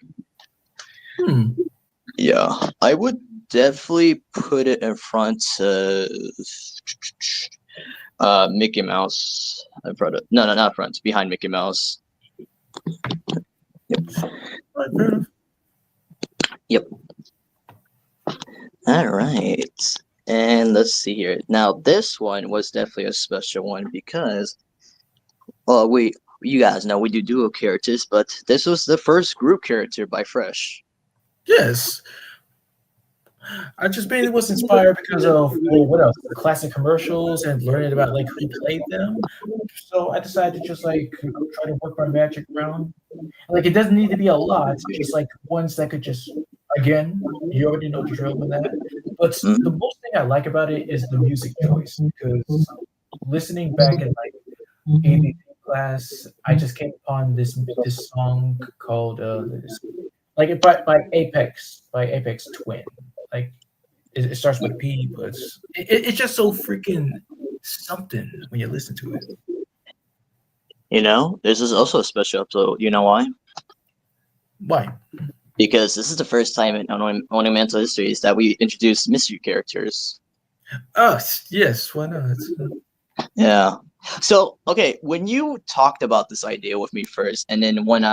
Yeah, I would definitely put it in front of Mickey Mouse. In front of, no, not front, behind Mickey Mouse. Yep. Right, fair enough. Yep. All right. And let's see here. Now, this one was definitely a special one because, well, you guys know we do duo characters, but this was the first group character by Fresh. Yes. I just mainly was inspired because of, well, what else? The classic commercials and learning about like who played them. So I decided to just like try to work my magic around. Like it doesn't need to be a lot, just like ones that could just, again, you already know the drill with that. But the most thing I like about it is the music choice, because listening back in like ABP class, I just came upon this song called like by Apex Twin. Like it starts with P, but it's just so freaking something when you listen to it. You know, this is also a special episode. You know why? Why? Because this is the first time in Owning Mantle Histories that we introduced mystery characters. Yes, why not? Yeah. So, okay, when you talked about this idea with me first, and then when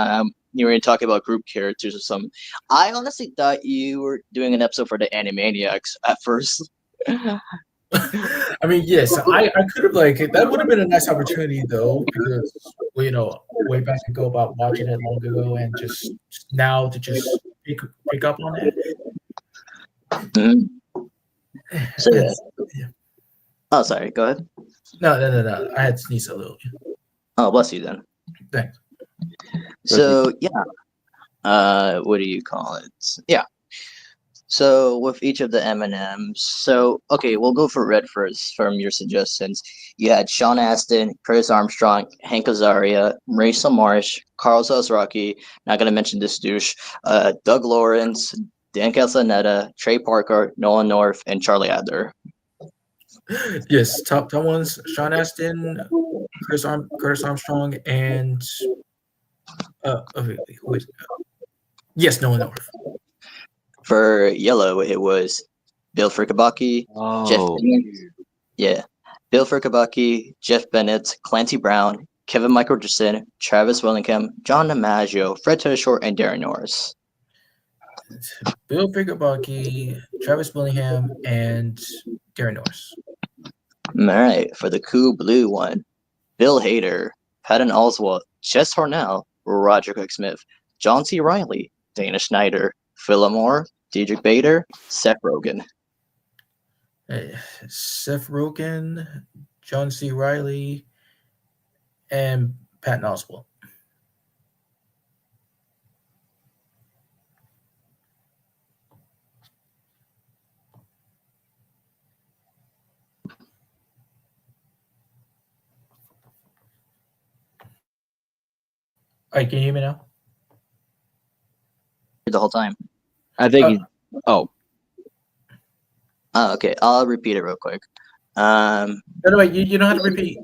you were talking about group characters or something, I honestly thought you were doing an episode for the Animaniacs at first. I mean, yes, I could have like that would have been a nice opportunity though, because well, you know, way back ago about watching it long ago and just now to just pick up on it. Mm-hmm. So yeah. Oh, sorry. Go ahead. No. I had to sneeze a little. Oh, bless you then. Thanks. So yeah. What do you call it? Yeah. So with each of the M&Ms, so okay, we'll go for red first from your suggestions. You had Sean Astin, Curtis Armstrong, Hank Azaria, Marisa Marsh, Carl Rocky. Not gonna mention this douche. Doug Lawrence, Dan Castellaneta, Trey Parker, Nolan North, and Charlie Adler. Yes, top ones: Sean Astin, Curtis Armstrong, and who is? Yes, Nolan North. For yellow, it was Bill Fricabacchi, Jeff Bennett, Bill Fricabacchi, Jeff Bennett, Clancy Brown, Kevin Michael Richardson, Travis Willingham, John DiMaggio, Fred Short, and Darren Norris. Bill Fricabacchi, Travis Willingham, and Darren Norris. All right, for the cool blue one, Bill Hader, Patton Oswalt, Jess Hornell, Roger Cook-Smith, John C. Reilly, Dana Schneider, Phil Amore, Diedrich Bader, Seth Rogen. Seth Rogen, John C. Reilly, and Patton Oswalt. All right, can you hear me now? The whole time. I think. Okay. I'll repeat it real quick. By the way, you don't have to repeat.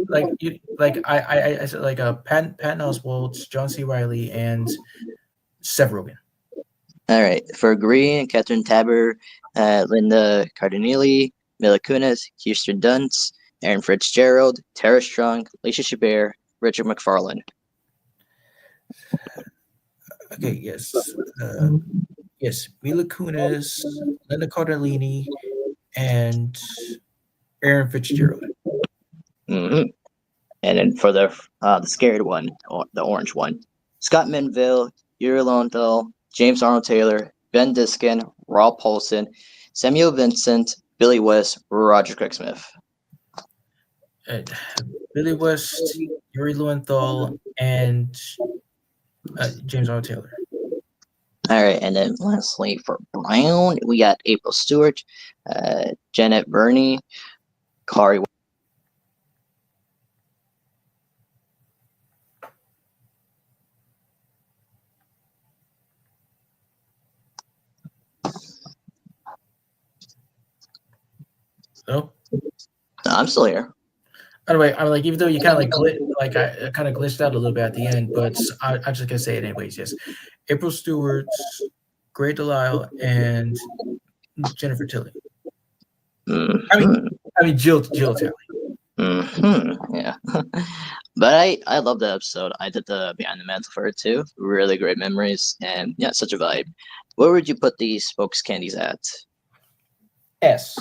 I said like Patton Oswalt, John C. Reilly, and Seth Rogen. All right. For green, Catherine Taber, Linda Cardinelli, Mila Kunis, Kirsten Dunst, Aaron Fitzgerald, Tara Strong, Alicia Chabert, Richard McFarlane. Okay, yes. Yes, Mila Kunis, Linda Cardellini, and Aaron Fitzgerald. Mm-hmm. And then for the scared one, or the orange one, Scott Menville, Yuri Lowenthal, James Arnold Taylor, Ben Diskin, Rob Paulson, Samuel Vincent, Billy West, Roger Craig Smith. Billy West, Yuri Lowenthal, and James Arnold Taylor. All right, and then lastly for Brown, we got April Stewart, Janet Burney, Kari. So, I'm still here. anyway, I'm like, even though you kind of I kind of glitched out a little bit at the end, but I'm just gonna say it anyways. Yes, April Stewart, Gray Delisle, and Jennifer Tilly. Mhm. I mean Jill Talley. Yeah. But I love the episode. I did the Behind the Mantle for it too. Really great memories, and yeah, such a vibe. Where would you put these spokes candies at? S.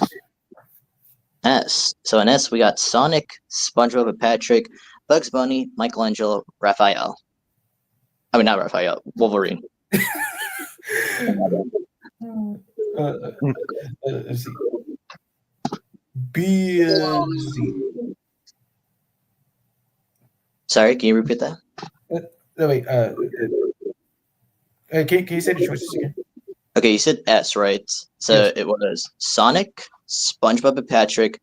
S. So in S, we got Sonic, SpongeBob and Patrick, Bugs Bunny, Michelangelo, Raphael. I mean, not Raphael, Wolverine. Let's see. B. Sorry, can you repeat that? No wait. Can you say the choices again? Okay, you said S, right? So Yes. it was Sonic, SpongeBob and Patrick,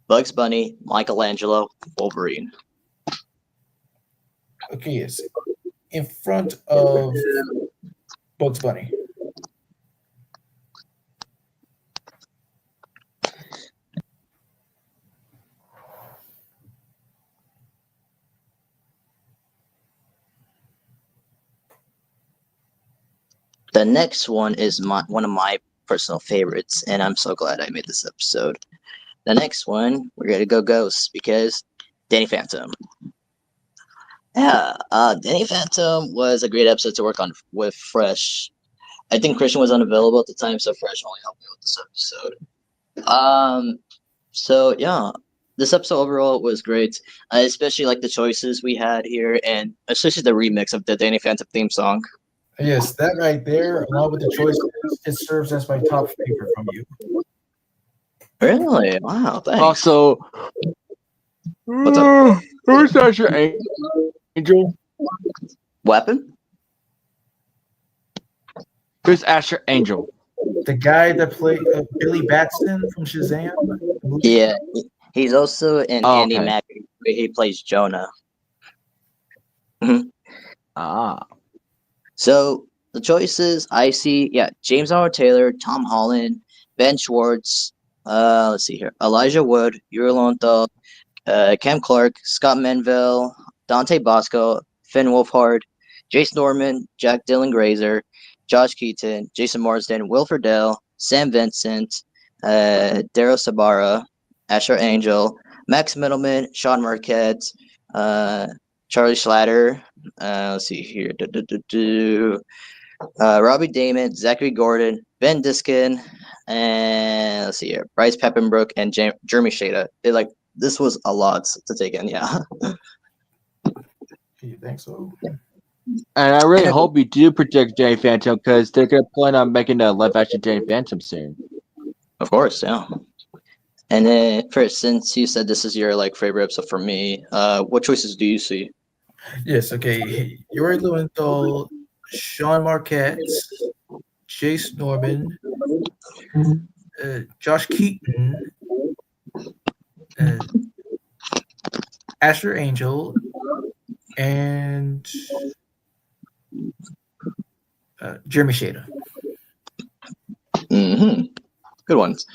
Bugs Bunny, Michelangelo, Wolverine. Okay, yes. In front of Bugs Bunny. The next one is one of my personal favorites, and I'm so glad I made this episode. The next one, we're gonna go Ghosts because Danny Phantom. Yeah, Danny Phantom was a great episode to work on with Fresh. I think Christian was unavailable at the time, so Fresh only helped me with this episode. So yeah, this episode overall was great. Especially like the choices we had here, and especially the remix of the Danny Phantom theme song. Yes, that right there, along with the choices, it serves as my top favorite from you. Really? Wow, thanks. Also, What's up? who's Asher Angel? Weapon? Who's Asher Angel? The guy that played Billy Batson from Shazam. Yeah, he's also in Oh, Andy okay. Mack. He plays Jonah. Ah. So the choices I see, yeah, James Arnold Taylor, Tom Holland, Ben Schwartz. Let's see here: Elijah Wood, Yuri Lowenthal, Cam Clark, Scott Menville, Dante Bosco, Finn Wolfhard, Jace Norman, Jack Dylan Grazer, Josh Keaton, Jason Marsden, Will Friedle, Sam Vincent, Daryl Sabara, Asher Angel, Max Middleman, Sean Marquette, Charlie Schlatter. Let's see here. Robbie Damon, Zachary Gordon, Ben Diskin, and let's see here. Bryce Peppenbrook and Jeremy Shada. This was a lot to take in, yeah. You think so? And I really hope you do predict Danny Phantom because they're going to plan on making a live action Danny Phantom soon. Of course, yeah. And then first, since you said this is your favorite episode for me, what choices do you see? Yes, okay. Yuri Lowenthal, Sean Marquette, Jace Norman, Josh Keaton, Asher Angel, and Jeremy Shada. Good ones.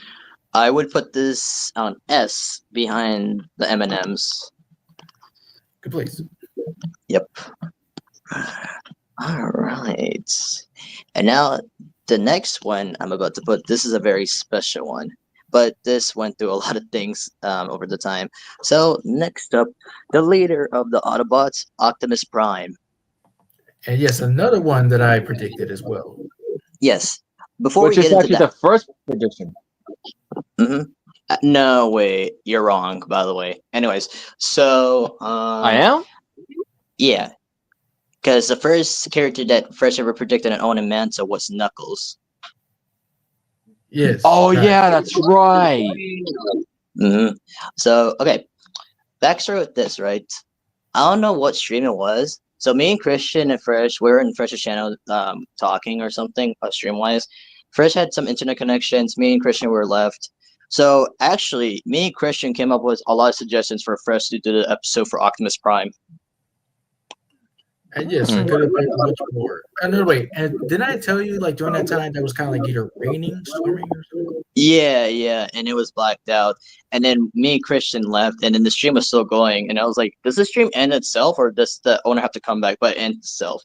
I would put this on S behind the M&Ms. Good place. Yep. All right. And now the next one I'm about to put, this is a very special one, but this went through a lot of things over the time. So next up, the leader of the Autobots, Optimus Prime. And yes, another one that I predicted as well. Yes. Before Which we is get into actually that, the first prediction. No, wait, you're wrong, by the way. Anyways, so I am? yeah, because the first character that Fresh ever predicted an Owen and Mantle was Knuckles. Yes. Oh right. yeah, that's right. hmm So, okay, backstory with this, right? I don't know what stream it was. So me and Christian and Fresh, we were in Fresh's channel talking or something, stream wise. Fresh had some internet connections. Me and Christian were left. So actually, me and Christian came up with a lot of suggestions for Fresh to do the episode for Optimus Prime. And yes, it could have been much more. And no, wait. And didn't I tell you like during that time that was kind of like either raining, storming, or something? Yeah, and it was blacked out. And then me and Christian left, and then the stream was still going. And I was like, does the stream end itself, or does the owner have to come back? But it end itself.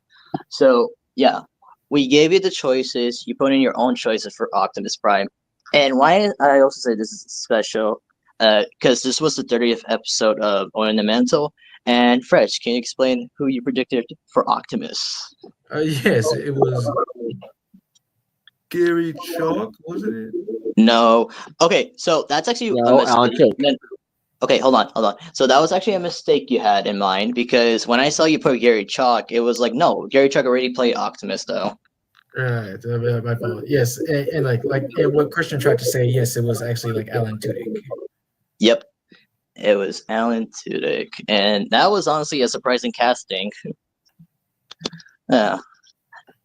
So yeah, we gave you the choices. You put in your own choices for Optimus Prime. And why I also say this is special, because this was the 30th episode of Owning the Mantle. And Fresh, can you explain who you predicted for Optimus? Yes, it was Gary Chalk, wasn't it? No. Okay, so that's actually a No, Alan mistake. Tudyk. Okay, hold on. So that was actually a mistake you had in mind, because when I saw you put Gary Chalk, it was like, no, Gary Chalk already played Optimus though. Right, my fault. Yes, and and what Christian tried to say, yes, it was actually like Alan Tudyk. Yep, it was Alan Tudyk, and that was honestly a surprising casting. Yeah,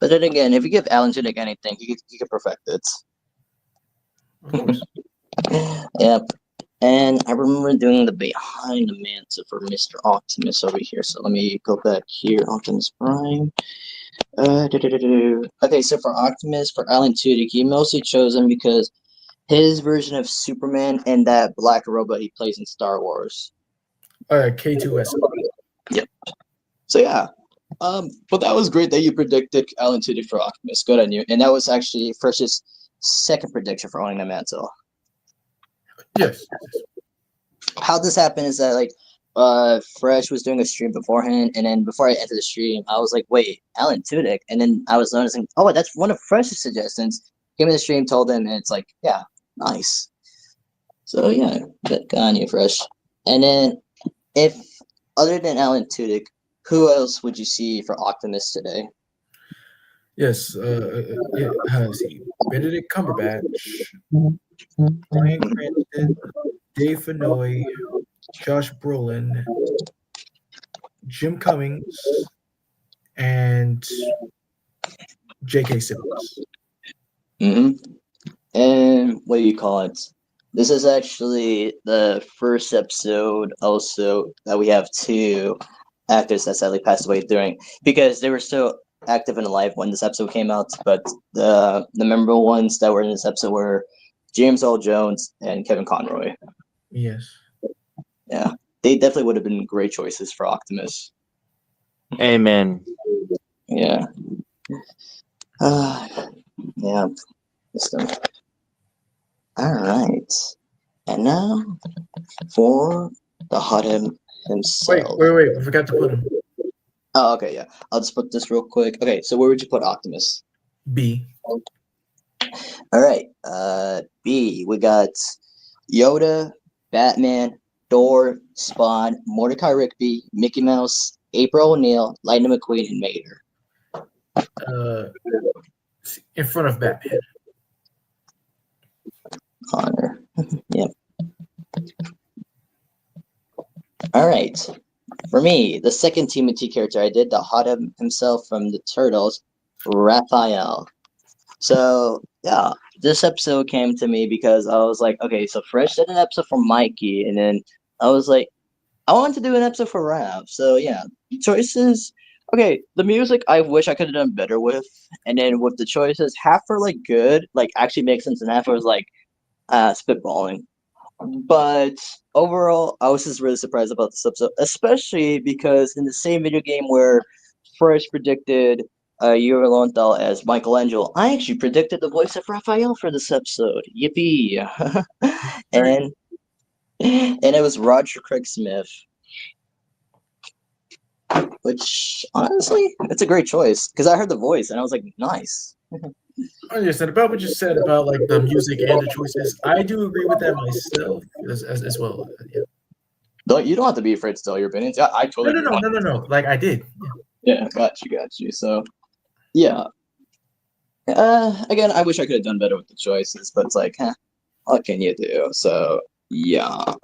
but then again, if you give Alan Tudyk anything, he could perfect it. Of course. Yep. And I remember doing the behind the mantle for Mr. Optimus over here. So let me go back here, Optimus Prime. Okay, so for Optimus, for Alan Tudyk, he mostly chose him because his version of Superman and that black robot he plays in Star Wars. K2S. Yep. So yeah, but that was great that you predicted Alan Tudyk for Optimus. Good on you. And that was actually Fresh's second prediction for Owning the Mantle. Yes. How this happened is that like Fresh was doing a stream beforehand, and then before I entered the stream, I was like, wait, Alan Tudyk, and then I was noticing, oh, that's one of Fresh's suggestions. Came in the stream, told him, and it's like, yeah, nice. So yeah, good on you, Fresh. And then if other than Alan Tudyk, who else would you see for Optimus today? Yes. Let's see. Benedict Cumberbatch, Bryan Cranston, Dave Fennoy, Josh Brolin, Jim Cummings, and J.K. Simmons. And what do you call it? This is actually the first episode also that we have two actors that sadly passed away during, because they were still active and alive when this episode came out, but the memorable ones that were in this episode were James Earl Jones and Kevin Conroy. Yes. Yeah, they definitely would have been great choices for Optimus. Amen. Yeah. Yeah. All right. And now for the hot himself. Wait. We forgot to put him. Oh, okay, yeah. I'll just put this real quick. Okay, so where would you put Optimus? B. All right. B. We got Yoda, Batman, Thor, Spawn, Mordecai Rigby, Mickey Mouse, April O'Neil, Lightning McQueen, and Mater. In front of Batman. Connor. Yep. All right. For me, the second Timothy character I did, the hot himself from the Turtles, Raphael. So yeah, this episode came to me because I was like, okay, so Fresh did an episode for Mikey, and then I was like, I want to do an episode for Raph. So yeah, choices. Okay, the music I wish I could have done better with, and then with the choices, half are like good, like actually makes sense, and half was like spitballing. But overall, I was just really surprised about this episode, especially because in the same video game where Fresh predicted Yuri Lowenthal as Michelangelo, I actually predicted the voice of Raphael for this episode. Yippee! and it was Roger Craig Smith, which honestly, it's a great choice because I heard the voice and I was like, nice. Oh, yes, and about what you said about like the music and the choices, I do agree with that myself as well. Yeah. You don't have to be afraid to tell your opinions. Yeah, I totally No. Like I did. Yeah, got you. So, yeah. Again, I wish I could have done better with the choices, but it's like, what can you do? So yeah.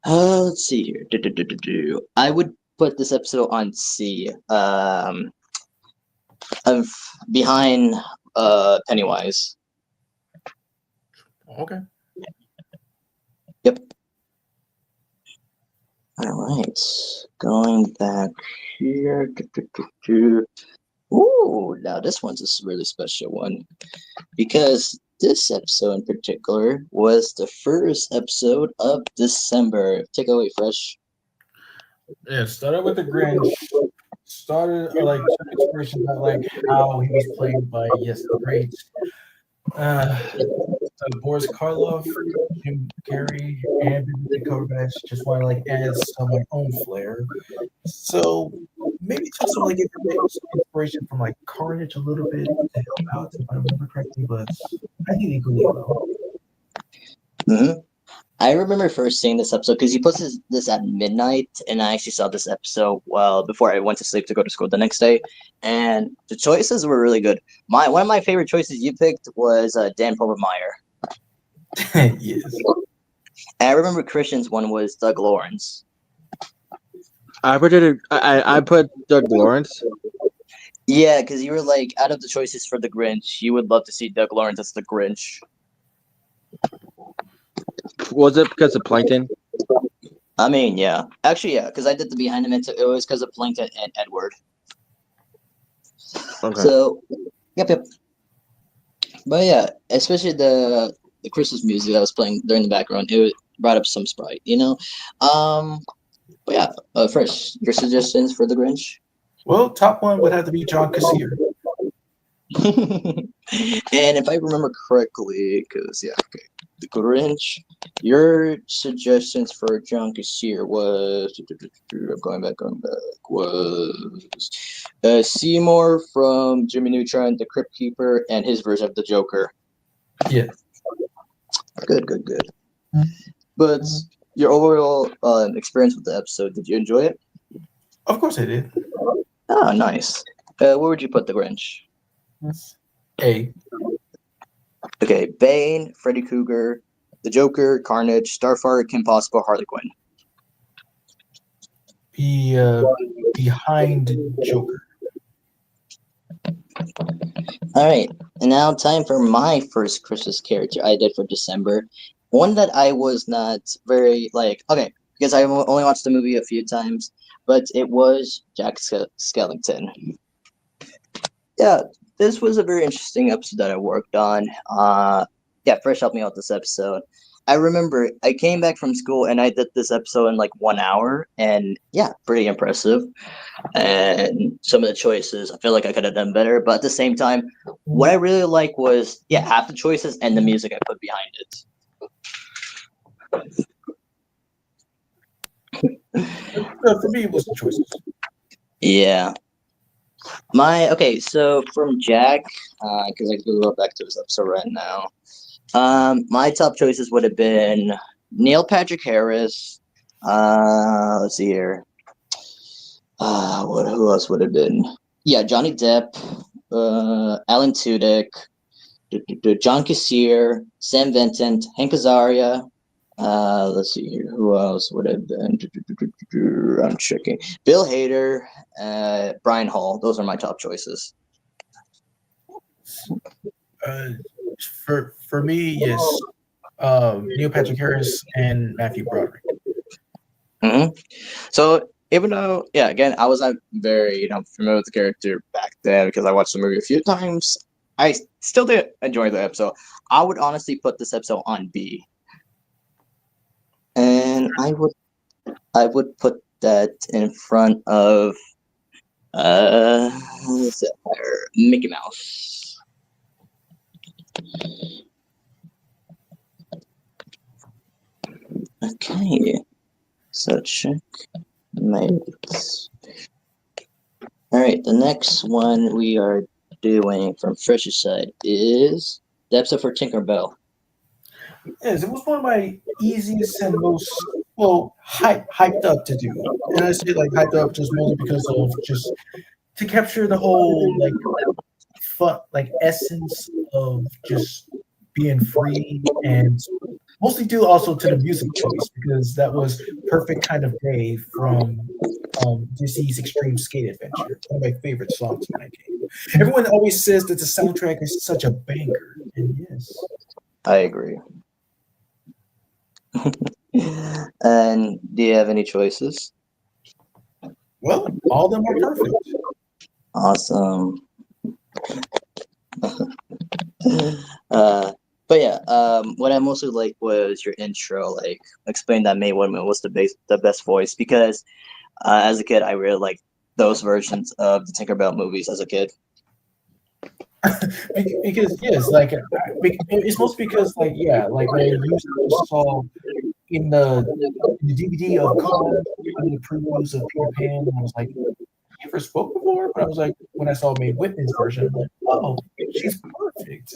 Let's see here. I would put this episode on C. Of behind Pennywise. Okay. Yep. All right. Going back here. Ooh, now this one's a really special one because this episode in particular was the first episode of December. Take it away, Fresh. Yeah, started with the Grinch. Started like some inspiration about like how he was played by the great Boris Karloff, Jim Carrey, and the Cumberbatch. Just want to like add some of my own flair. So maybe took some like inspiration from like Carnage a little bit to help out if I remember correctly, but I think equally well. Mm-hmm. I remember first seeing this episode because he puts this at midnight, and I actually saw this episode before I went to sleep to go to school the next day, and the choices were really good. One of my favorite choices you picked was Dan Povermeyer. Yes. And I remember Christian's one was Doug Lawrence. I put Doug Lawrence. Yeah, because you were like, out of the choices for the Grinch, you would love to see Doug Lawrence as the Grinch. Was it because of Plankton? I mean, yeah. Actually, yeah, because I did the behind the mantle. It was because of Plankton and Edward. Okay. So, yep. But yeah, especially the Christmas music that was playing during the background, it brought up some sprite, you know? But yeah, first, your suggestions for the Grinch? Well, top one would have to be John Cassier. And if I remember correctly, because okay, the Grinch, your suggestions for John Cassier was going back was Seymour from Jimmy Neutron, the Crypt Keeper, and his version of the Joker. Yeah. Good. But your overall experience with the episode, did you enjoy it? Of course I did. Oh, nice. Where would you put the Grinch? A. Okay, Bane, Freddy Krueger, the Joker, Carnage, Starfire, Kim Possible, Harley Quinn. Behind Joker. All right, and now time for my first Christmas character I did for December. One that I was not very okay, because I only watched the movie a few times, but it was Jack Skellington. Yeah, this was a very interesting episode that I worked on. Fresh helped me out this episode. I remember I came back from school and I did this episode in like 1 hour, and yeah, pretty impressive. And some of the choices, I feel like I could have done better, but at the same time, what I really like was half the choices and the music I put behind it. For me, it was the choices. Yeah. So from Jack, because I can go back to this episode right now. My top choices would have been Neil Patrick Harris. Let's see here. Who else would have been? Yeah, Johnny Depp, Alan Tudyk, John Cassier, Sam Vincent, Hank Azaria. Let's see here. Who else would have been? I'm checking. Bill Hader, Brian Hall. Those are my top choices. For me, yes. Neil Patrick Harris and Matthew Broderick. Mm-hmm. So even though, again, I was not very familiar with the character back then because I watched the movie a few times, I still did enjoy the episode. I would honestly put this episode on B. And I would put that in front of Mickey Mouse. Okay, so check mates. All right, the next one we are doing from Fresh's side is the episode for Tinkerbell. Yes, it was one of my easiest and most hyped up to do. And I say like hyped up just mostly because of just to capture the whole like fun, like essence of just being free, and mostly due also to the music choice because that was Perfect Kind of Day from Disney's Extreme Skate Adventure, one of my favorite songs in that game. Everyone always says that the soundtrack is such a banger, and yes. I agree. And do you have any choices? Well, all of them are perfect. Awesome. But yeah, what I mostly liked was your intro, like explain that May Woodman was the best voice because as a kid I really liked those versions of the Tinkerbell movies as a kid. Because yes, like it's mostly because like yeah, like I used to saw in the DVD of Carl and the previews of Peter Pan, and I was like, "You ever spoke before?" But I was like, when I saw Mae Whitman's version, I'm like, "Oh, she's perfect."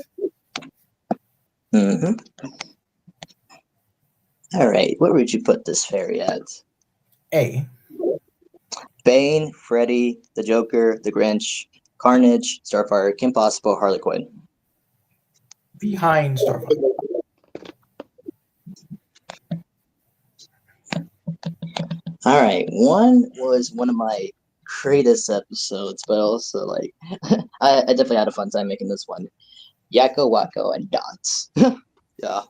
Mm-hmm. All right, where would you put this fairy at? A. Bane, Freddy, the Joker, the Grinch, Carnage, Starfire, Kim Possible, Harley Quinn. Behind Starfire. All right, one was one of my greatest episodes, but also like I definitely had a fun time making this one. Yakko, Wacko, and Dots. Yeah.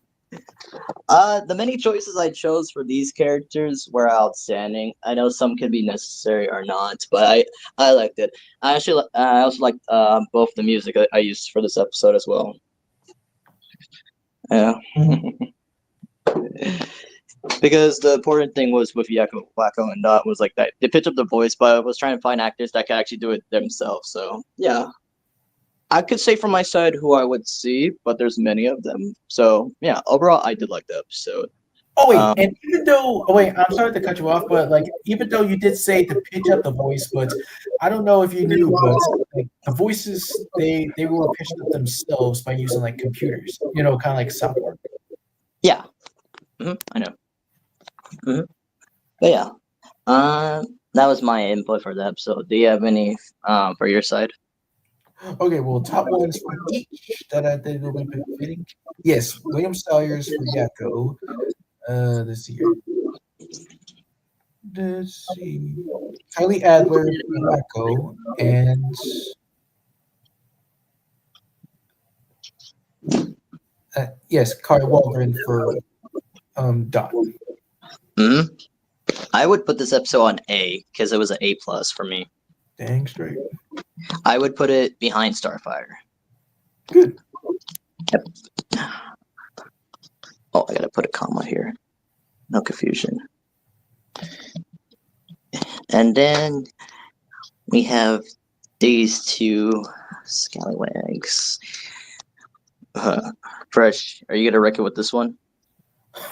The many choices I chose for these characters were outstanding. I know some could be necessary or not, but I liked it. I also liked both the music I used for this episode as well. Yeah. Because the important thing was with Yakko, Wacko, and Dot was like that they pitched up the voice, but I was trying to find actors that could actually do it themselves. So yeah, I could say from my side who I would see, but there's many of them. So yeah, overall I did like the episode. Oh wait, and even though wait, I'm sorry to cut you off, but like even though you did say to pitch up the voice, but I don't know if you knew, but like the voices they were pitched up themselves by using like computers, you know, kind of like South Park. Yeah, I know. But yeah, that was my input for the episode. Do you have any for your side? Okay, well, top ones for each that I did a little bit fitting. Yes, William Salyers for Yakko. Let's see here. Let's see. Charlie Adler for Yakko, and yes, Kai Waldron for Dot. Mm-hmm. I would put this episode on A because it was an A plus for me. Dang straight. I would put it behind Starfire. Good. Yep. Oh, I gotta put a comma here. No confusion. And then we have these two scallywags. Fresh, are you gonna wreck it with this one?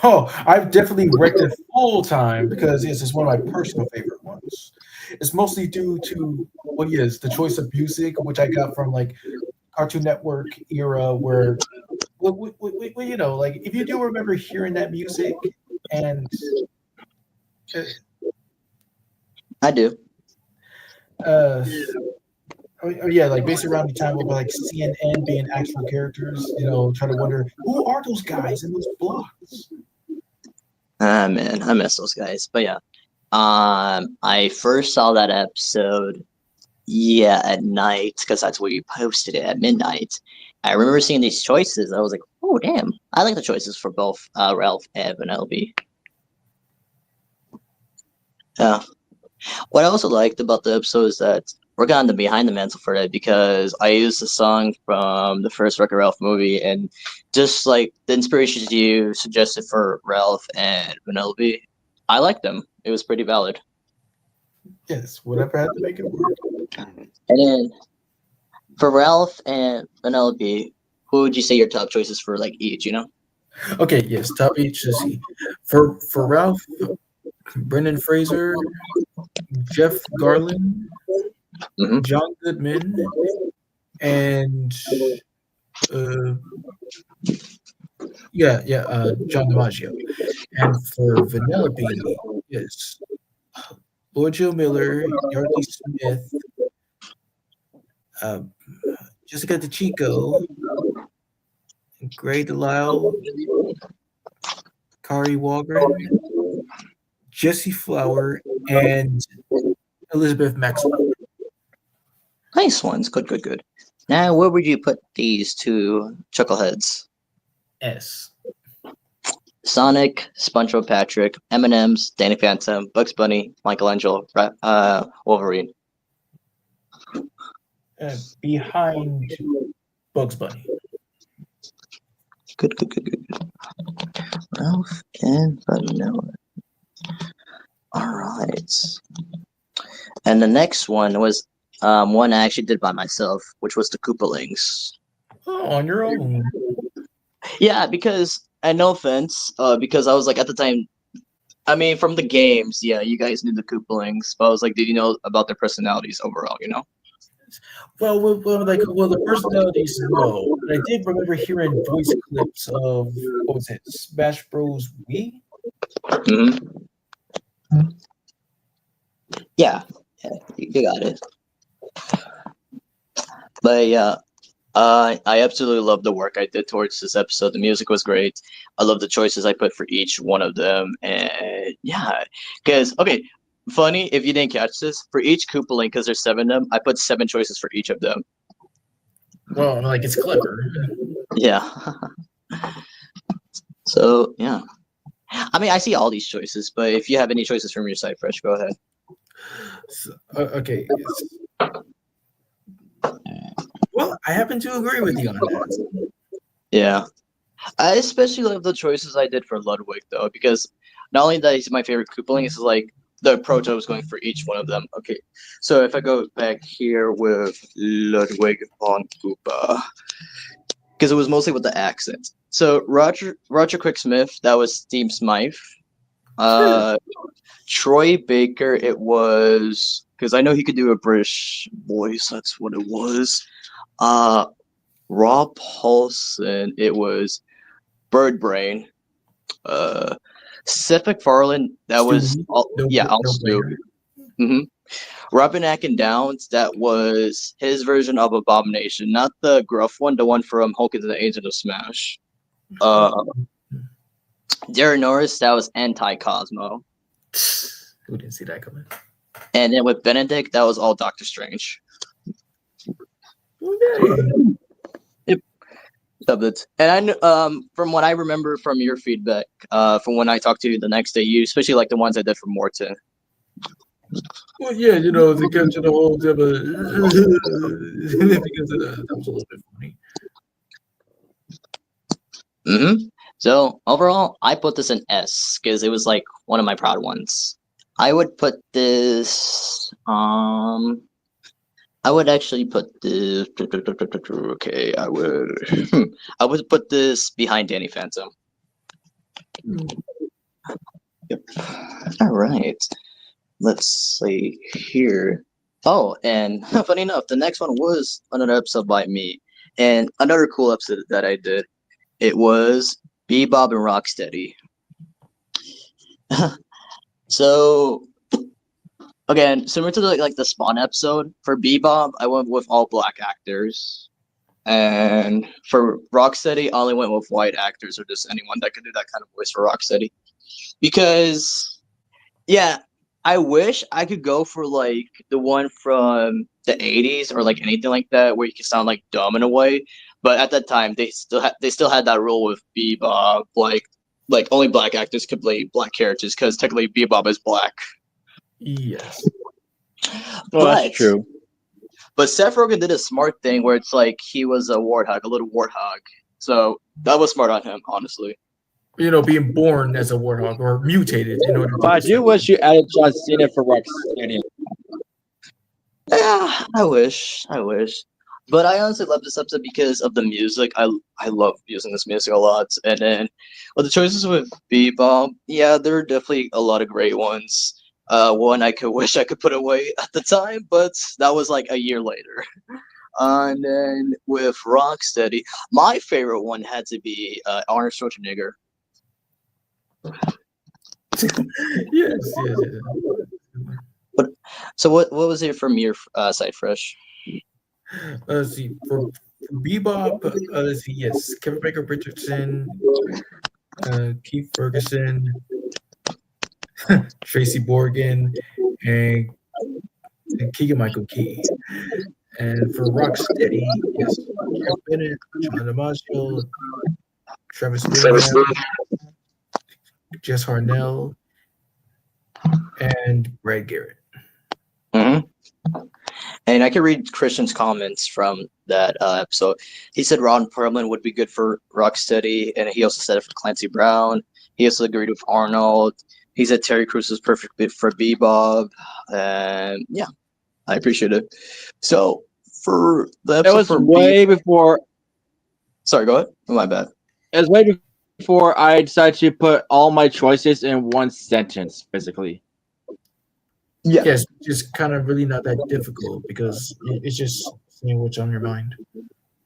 Oh, I've definitely wrecked it full time because yes, it's one of my personal favorite ones. It's mostly due to what is the choice of music, which I got from like Cartoon Network era, where you know, like if you do remember hearing that music, and I do. Oh, yeah, like based around the time of like CNN being actual characters, you know, trying to wonder who are those guys in those blocks. Ah man, I miss those guys. But yeah, I first saw that episode, yeah, at night because that's where you posted it at midnight. I remember seeing these choices. I was like, oh damn, I like the choices for both Ralph and Vanellope. Yeah. What I also liked about the episode is that we're on the behind the mantle for that because I used a song from the first Wreck-It Ralph movie and just like the inspirations you suggested for Ralph and Vanellope, I liked them. It was pretty valid. Yes, whatever I had to make it work. And then for Ralph and Vanellope, who would you say your top choices for like each, you know? Okay, yes, top each. Let's see. For Ralph, Brendan Fraser, Jeff Garlin, John Goodman, and John DiMaggio. And for Vanellope, yes, Lord Joe Miller, Yardley Smith, Jessica DeChico, Gray Delisle, Kari Walgren, Jesse Flower, and Elizabeth Maxwell. Nice ones. Good, good, good. Now, where would you put these two chuckleheads? S. Sonic, SpongeBob Patrick, M&M's, Danny Phantom, Bugs Bunny, Michelangelo, Wolverine. Behind Bugs Bunny. Good, good, good, good, good. Ralph and Vanilla. All right. And the next one was one I actually did by myself, which was the Koopalings. Oh, on your own. Yeah, because, and no offense, because I was like, at the time, I mean, from the games, yeah, you guys knew the Koopalings, but I was like, did you know about their personalities overall, you know? Well, the personalities, no. But I did remember hearing voice clips of, what was it, Smash Bros. Wii? Mm-hmm. Yeah, you got it. But yeah, I absolutely love the work I did towards this episode. The music was great. I love the choices I put for each one of them. And yeah, because, okay, funny, if you didn't catch this, for each Koopaling, because there's 7 of them, I put 7 choices for each of them. Well, like, it's clever. Yeah. So, yeah. I mean, I see all these choices, but if you have any choices from your side, Fresh, go ahead. So, okay. Well, I happen to agree with you on that. Yeah. I especially love the choices I did for Ludwig, though, because not only that he's my favorite Koopaling, it's like the approach I was going for each one of them. Okay, so if I go back here with Ludwig von Koopa, because it was mostly with the accent. So Roger Quicksmith, that was Steve Smythe. Troy Baker, it was, because I know he could do a British voice, that's what it was. Rob Paulson, it was Birdbrain. Seth MacFarlane, that was Stu. Mm-hmm. Robin Atkin Downs, that was his version of Abomination, not the gruff one, the one from Hulk and the Agent of Smash. Darren Norris, that was Anti-Cosmo. Who didn't see that coming? And then with Benedict, that was all Doctor Strange. Okay. Yep. Loved it. And I from what I remember from your feedback, from when I talked to you the next day, you especially like the ones I did for Morton. Well, yeah, you know, to capture the whole type of because that was a little bit funny. Mm-hmm. So overall, I put this in S because it was like one of my proud ones. I would put this. I would actually put this. Okay, I would. I would put this behind Danny Phantom. Yep. All right. Let's see here. Oh, and funny enough, the next one was another episode by me, and another cool episode that I did. It was Bebop and Rocksteady. So again, similar to like the Spawn episode, for Bebop, I went with all black actors, and for Rocksteady, I only went with white actors or just anyone that could do that kind of voice for Rocksteady. Because, yeah, I wish I could go for like the one from the 80s or like anything like that where you can sound like dumb in a way. But at that time, they still had that rule with Bebop, like only black actors could play black characters because technically Bebop is black. Yes. Well, that's true. But Seth Rogen did a smart thing where it's like he was a warthog, a little warthog. So that was smart on him, honestly. You know, being born as a warthog or mutated in order to. But I do wish you added John Cena for Rocksteady. Yeah, I wish. But I honestly love this episode because of the music. I love using this music a lot. And then the choices with Bebop, yeah, there are definitely a lot of great ones. One I could wish I could put away at the time, but that was like a year later. And then with Rocksteady, my favorite one had to be Arnold Schwarzenegger. Yes. So what was it from your side, Fresh? Let's see. For Bebop, let's see. Yes, Kevin Baker Richardson, Keith Ferguson, Tracy Morgan, and Keegan Michael Key. And for Rocksteady, yes, Cam Bennett, John DiMaggio, Travis Williams, Jess Harnell, and Brad Garrett. hmm And I can read Christian's comments from that episode. He said Ron Perlman would be good for Rocksteady, and he also said it for Clancy Brown. He also agreed with Arnold. He said Terry Crews was perfect fit for Bebop. And yeah, I appreciate it. So for the It episode was for way before. sorry, go ahead. My bad. It was way before I decided to put all my choices in one sentence, basically. Yeah. Yes, just kind of really not that difficult because it's just saying what's on your mind.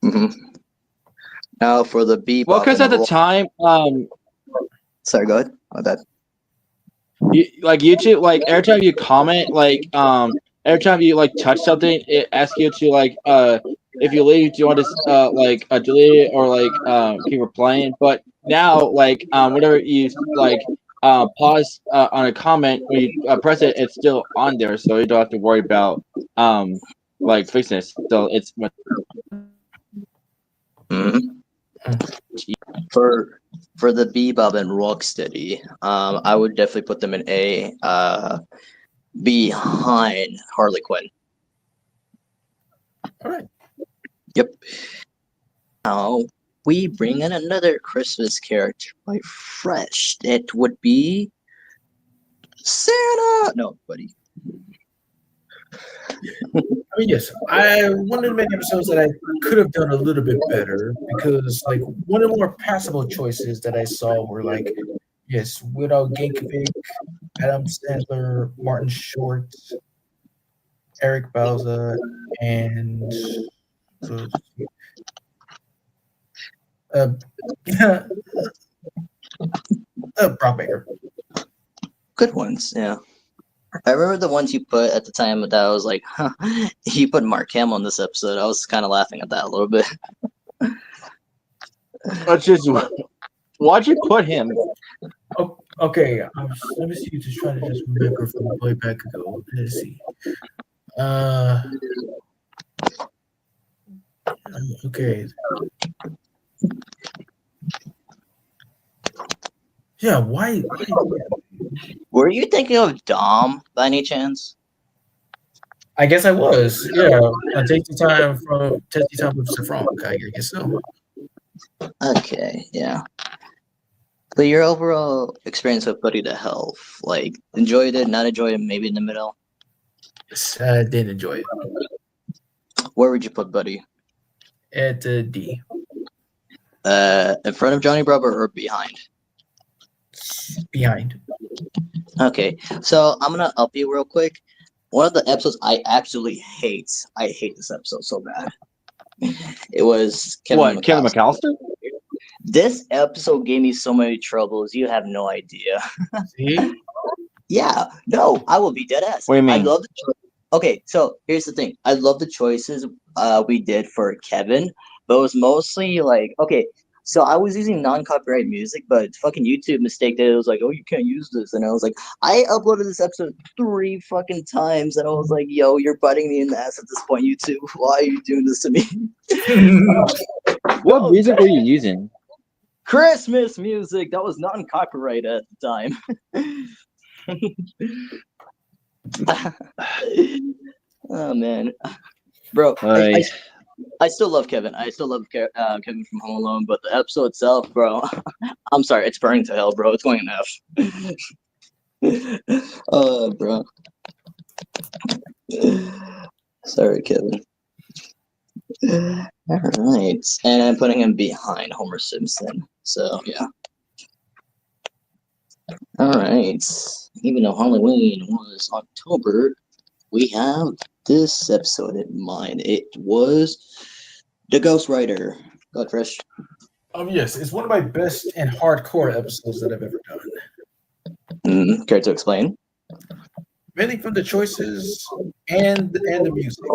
hmm Now for the Bebop. Well, because and at the time, sorry, go ahead. My bad. like YouTube, like every time you comment, like every time you like touch something, it asks you to like if you leave, do you want to like delete it or like keep replying? But now, like whenever you like pause on a comment when you press it, it's still on there, so you don't have to worry about like fixing it. So it's Mhm. For the Bebop and Rocksteady, I would definitely put them in A, behind Harley Quinn. All right. Yep. Now we bring in another Christmas character by Fresh. It would be Santa. No, buddy. I mean, yes, one of the many episodes that I could have done a little bit better because, like, one of the more passable choices that I saw were like, yes, Widow Ginkovic, Adam Sandler, Martin Short, Eric Bauza, and Brock Baker. Good ones, yeah. I remember the ones you put at the time that I was like, huh, you put Mark Hamill in this episode. I was kind of laughing at that a little bit. that's just why'd you put him? Oh, okay, let me see. Just trying to just remember from way back ago. Let's see. Okay. Yeah, why? Were you thinking of Dom by any chance? I guess I was. Yeah, Tasty Time with Sir Frank. I guess so. Okay, yeah. But your overall experience with Buddy the Health, like, enjoyed it, not enjoyed it, maybe in the middle? Yes, I did enjoy it. Where would you put Buddy? At D. In front of Johnny Bravo or behind? Behind. Okay, so I'm gonna up you real quick. One of the episodes I absolutely hate. I hate this episode so bad. It was Kevin McAllister? This episode gave me so many troubles. You have no idea. See? Yeah, no, I will be dead ass. What do you mean? I love the okay, so here's the thing. I love the choices we did for Kevin, but it was mostly like, okay, so I was using non-copyright music, but fucking YouTube mistaked it. It was like, oh, you can't use this. And I was like, I uploaded this episode 3 fucking times, and I was like, yo, you're butting me in the ass at this point, YouTube. Why are you doing this to me? What music were you using? Christmas music that was non-copyright at the time. Oh man, bro, I still love Kevin. I still love Kevin from Home Alone, but the episode itself, bro, I'm sorry, it's burning to hell, bro. It's going in F. Bro. Sorry, Kevin. All right, and I'm putting him behind Homer Simpson. So yeah. All right. Even though Halloween was October, we have this episode in mind. It was The Ghost Rider. Go ahead, Fresh. Yes, it's one of my best and hardcore episodes that I've ever done. Care to explain? Mainly from the choices and the music.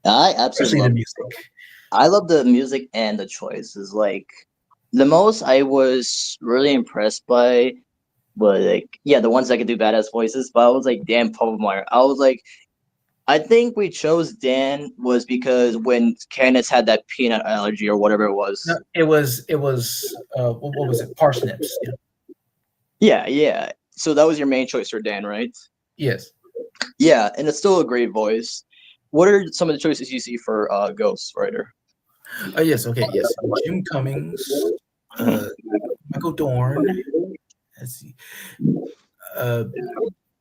I especially absolutely the love. music. I love the music and the choices. Like the most I was really impressed by was like the ones that could do badass voices. But I was like, damn, Paul Meyer. I was like, I think we chose Dan was because when Candace had that peanut allergy or whatever it was. No, it was what was it? Parsnips. Yeah. Yeah. So that was your main choice for Dan, right? Yes. Yeah, and it's still a great voice. What are some of the choices you see for Ghost Rider? Yes. Okay. Yes. Jim Cummings, Michael Dorn. Let's see.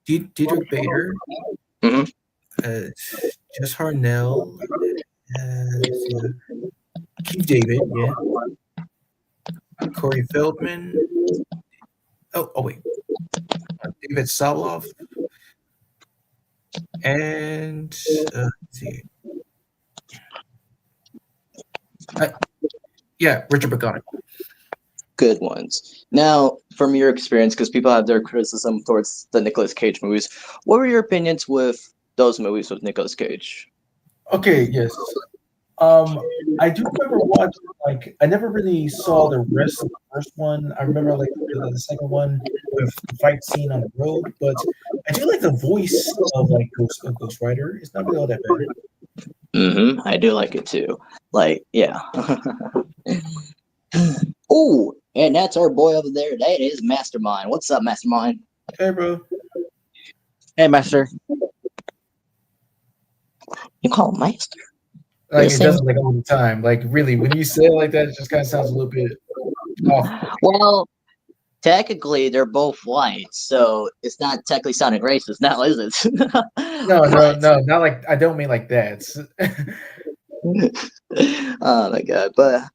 Diedrich Bader. Mhm. Jess Harnell. Keith David. Yeah. Corey Feldman. Oh wait. David Soloff. And let's see. Richard McGonigal. Good ones. Now, from your experience, because people have their criticism towards the Nicolas Cage movies, what were your opinions with those movies with Nicolas Cage? Okay, yes. I do remember watching, like, I never really saw the rest of the first one. I remember, like, the second one with the fight scene on the road, but I do like the voice of, like, Ghost Rider. It's not really all that bad. I do like it too. Like, yeah. Oh, and that's our boy over there. That is Mastermind. What's up, Mastermind? Hey, bro. Hey, Master. You call him Master? Like, it does, like, all the time. Like, really, when you say it like that, it just kind of sounds a little bit off. Well, technically, they're both white, so it's not technically sounding racist now, is it? No, not like, I don't mean like that. Oh my god! But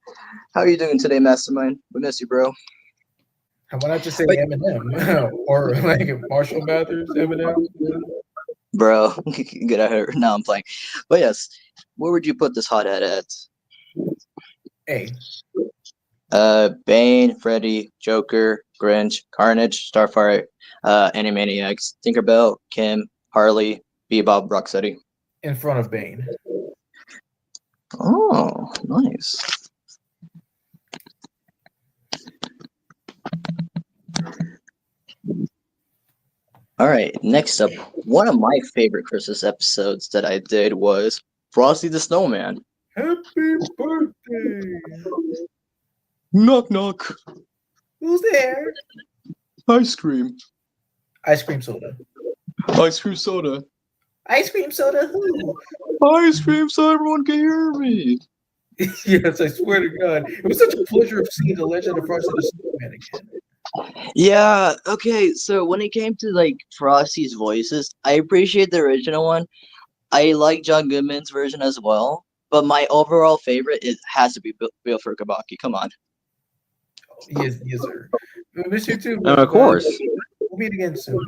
how are you doing today, Mastermind? We miss you, bro. Why not just say Eminem or like Marshall Mathers, Eminem? Bro, get out of here. No, I'm playing. But yes, where would you put this hothead at? Hey. Bane, Freddy, Joker, Grinch, Carnage, Starfire, Animaniacs, Tinkerbell, Kim, Harley, Bebop, Rocksteady. In front of Bane. Oh, nice. All right, next up, one of my favorite Christmas episodes that I did was Frosty the Snowman. Happy birthday! Knock, knock. Who's there? Ice cream. Ice cream soda. Ice cream soda. Ice cream soda who? Ice cream so everyone can hear me. Yes, I swear to God. It was such a pleasure of seeing the Legend of Frosty the Snowman again. Yeah, okay, so when it came to like Frosty's voices, I appreciate the original one. I like John Goodman's version as well, but my overall favorite has to be Bill Furkabaki. Come on. Yes, sir. We miss you too. Of course. We'll meet again soon.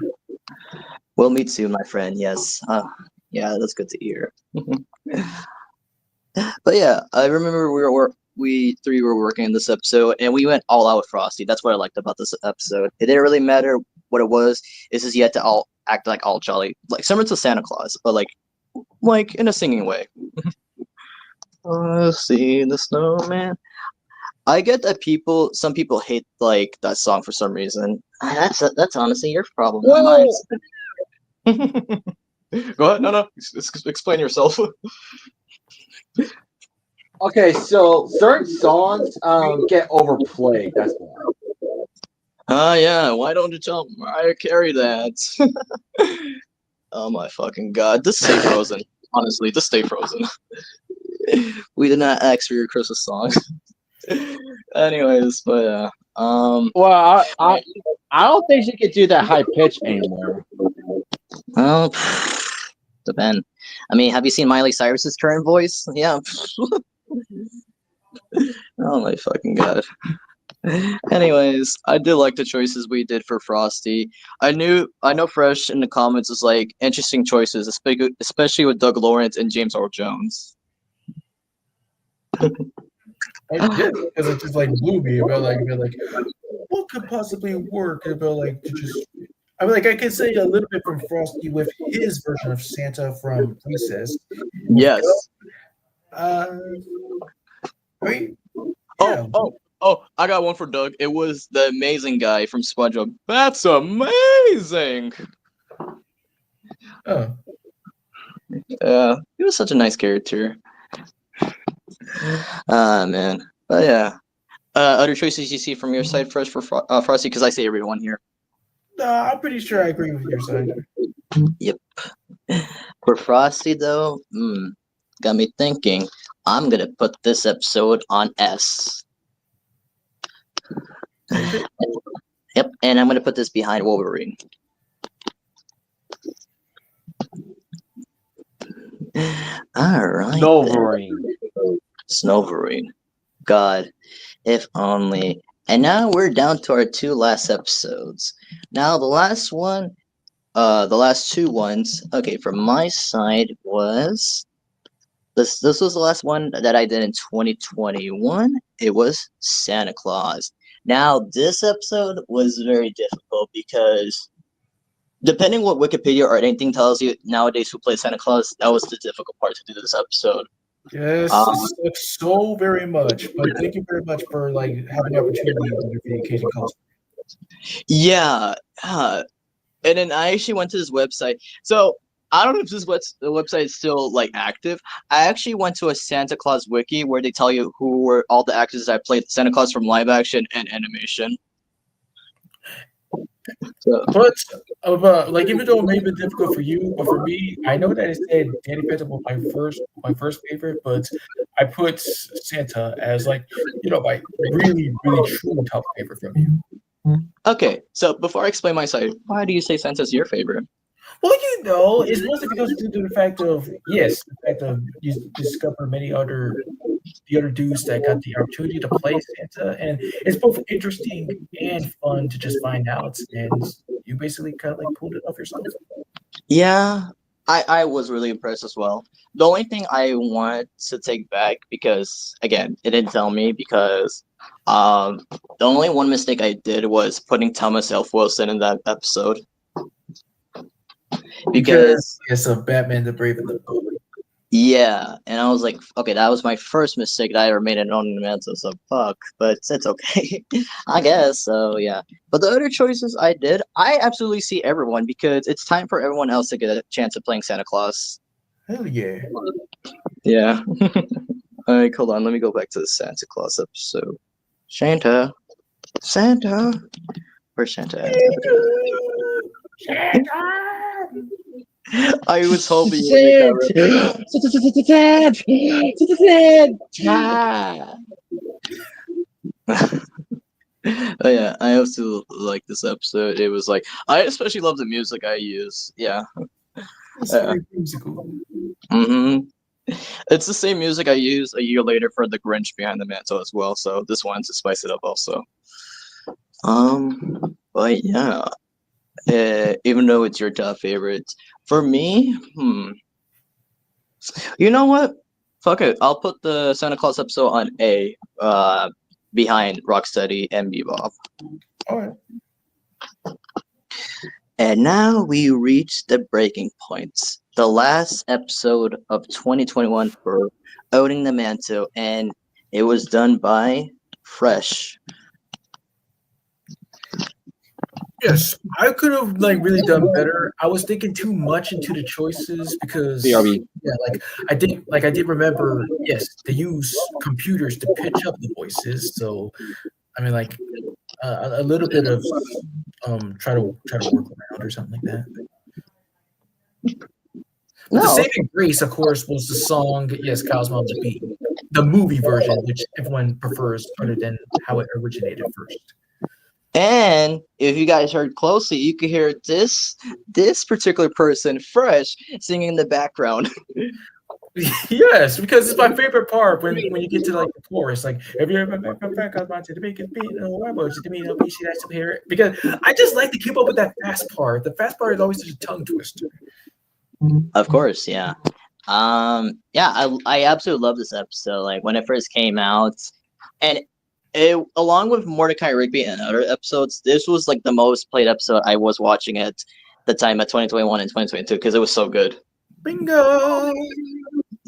We'll meet soon, my friend. Yes. Yeah, that's good to hear. But yeah, I remember we three were working in this episode, and we went all out with Frosty. That's what I liked about this episode. It didn't really matter what it was. It's just you had to all act like all jolly, like similar to Santa Claus, but like in a singing way. See the snowman. I get that some people hate like that song for some reason. That's honestly your problem, not mine. Go ahead. No. Explain yourself. Okay, so certain songs get overplayed. That's why. Yeah. Why don't you tell Mariah Carey that? Oh my fucking god! Just stay frozen. Honestly, just stay frozen. We did not ask for your Christmas song. Anyways, but Well, I don't think she could do that high pitch anymore. Well, depend. I mean, have you seen Miley Cyrus's current voice? Yeah. Oh my fucking god. Anyways, I did like the choices we did for Frosty. I know Fresh in the comments is like interesting choices, especially with Doug Lawrence and James Earl Jones. Because it just like blew me about like what could possibly work about like to just. I mean, like I can say a little bit from Frosty with his version of Santa from Recess. Yes. Uh, wait. Oh, oh, oh! I got one for Doug. It was the amazing guy from SpongeBob. That's amazing. Oh, He was such a nice character. Ah, man. But yeah. Other choices you see from your side first for Frosty? Because I say everyone here. I'm pretty sure I agree with your side. Yep. For Frosty though, got me thinking. I'm gonna put this episode on S. Yep, and I'm gonna put this behind Wolverine. All right. Wolverine. Snowverine. God, if only. And now we're down to our two last episodes. Now the last two ones. Okay, from my side was this was the last one that I did in 2021. It was Santa Claus. Now this episode was very difficult because depending what Wikipedia or anything tells you nowadays who plays Santa Claus, that was the difficult part to do this episode. Yes, it sucks so very much. But thank you very much for like having the opportunity to do the occasion calls. Yeah. And then I actually went to this website. So I don't know if the website is still like active. I actually went to a Santa Claus wiki where they tell you who were all the actors that played Santa Claus from live action and animation. So, But like even though it may be difficult for you, but for me, I know that it said Danny Phantom was my first favorite, but I put Santa as like my really true top favorite from you. okay, so before I explain my side, why do you say Santa's your favorite? Well, it's mostly because due to the fact of you discover the other dudes that got the opportunity to play Santa, and it's both interesting and fun to just find out, and you basically kind of like pulled it off yourself. Yeah, I was really impressed as well. The only thing I want to take back, because again, it didn't tell me, because the only one mistake I did was putting Thomas F. Wilson in that episode. Because it's a Batman the Brave and the Bold. yeah, and I was like, okay, that was my first mistake that I ever made in Owning the Mantle, so fuck, but it's okay, I guess. So yeah, but the other choices I did, I absolutely see everyone because it's time for everyone else to get a chance of playing Santa Claus. Hell yeah! Yeah. All right, hold on. Let me go back to the Santa Claus episode. Santa, where's Santa? I was hoping you would make that reference. Oh yeah, I also like this episode. It was like I especially love the music I use. Yeah. It's very musical. It's the same music I used a year later for the Grinch Behind the Mantle as well. So this one to spice it up also. But yeah. Even though it's your top favorite, for me, you know what? Fuck it. I'll put the Santa Claus episode on A, behind Rocksteady and Bebop. All right. And now we reach the breaking points. The last episode of 2021 for Owning the Mantle, and it was done by Fresh. Yes, I could have like really done better. I was thinking too much into the choices because BRB. yeah, I did remember. Yes, they use computers to pitch up the voices. So I mean, like a little bit of try to work around or something like that. But the saving grace, of course, was the song "Yes, Kyle's Mom's a Bee," the movie version, which everyone prefers, other than how it originated first. And if you guys heard closely, you could hear this particular person, Fresh, singing in the background. Yes, because it's my favorite part when you get to like the chorus. Like, have you ever back up to the biggest beat? Because I just like to keep up with that fast part. The fast part is always just a tongue twister. Of course, yeah. I absolutely love this episode. Like when it first came out, and along with Mordecai Rigby and other episodes, this was like the most played episode I was watching at the time at 2021 and 2022 because it was so good. Bingo!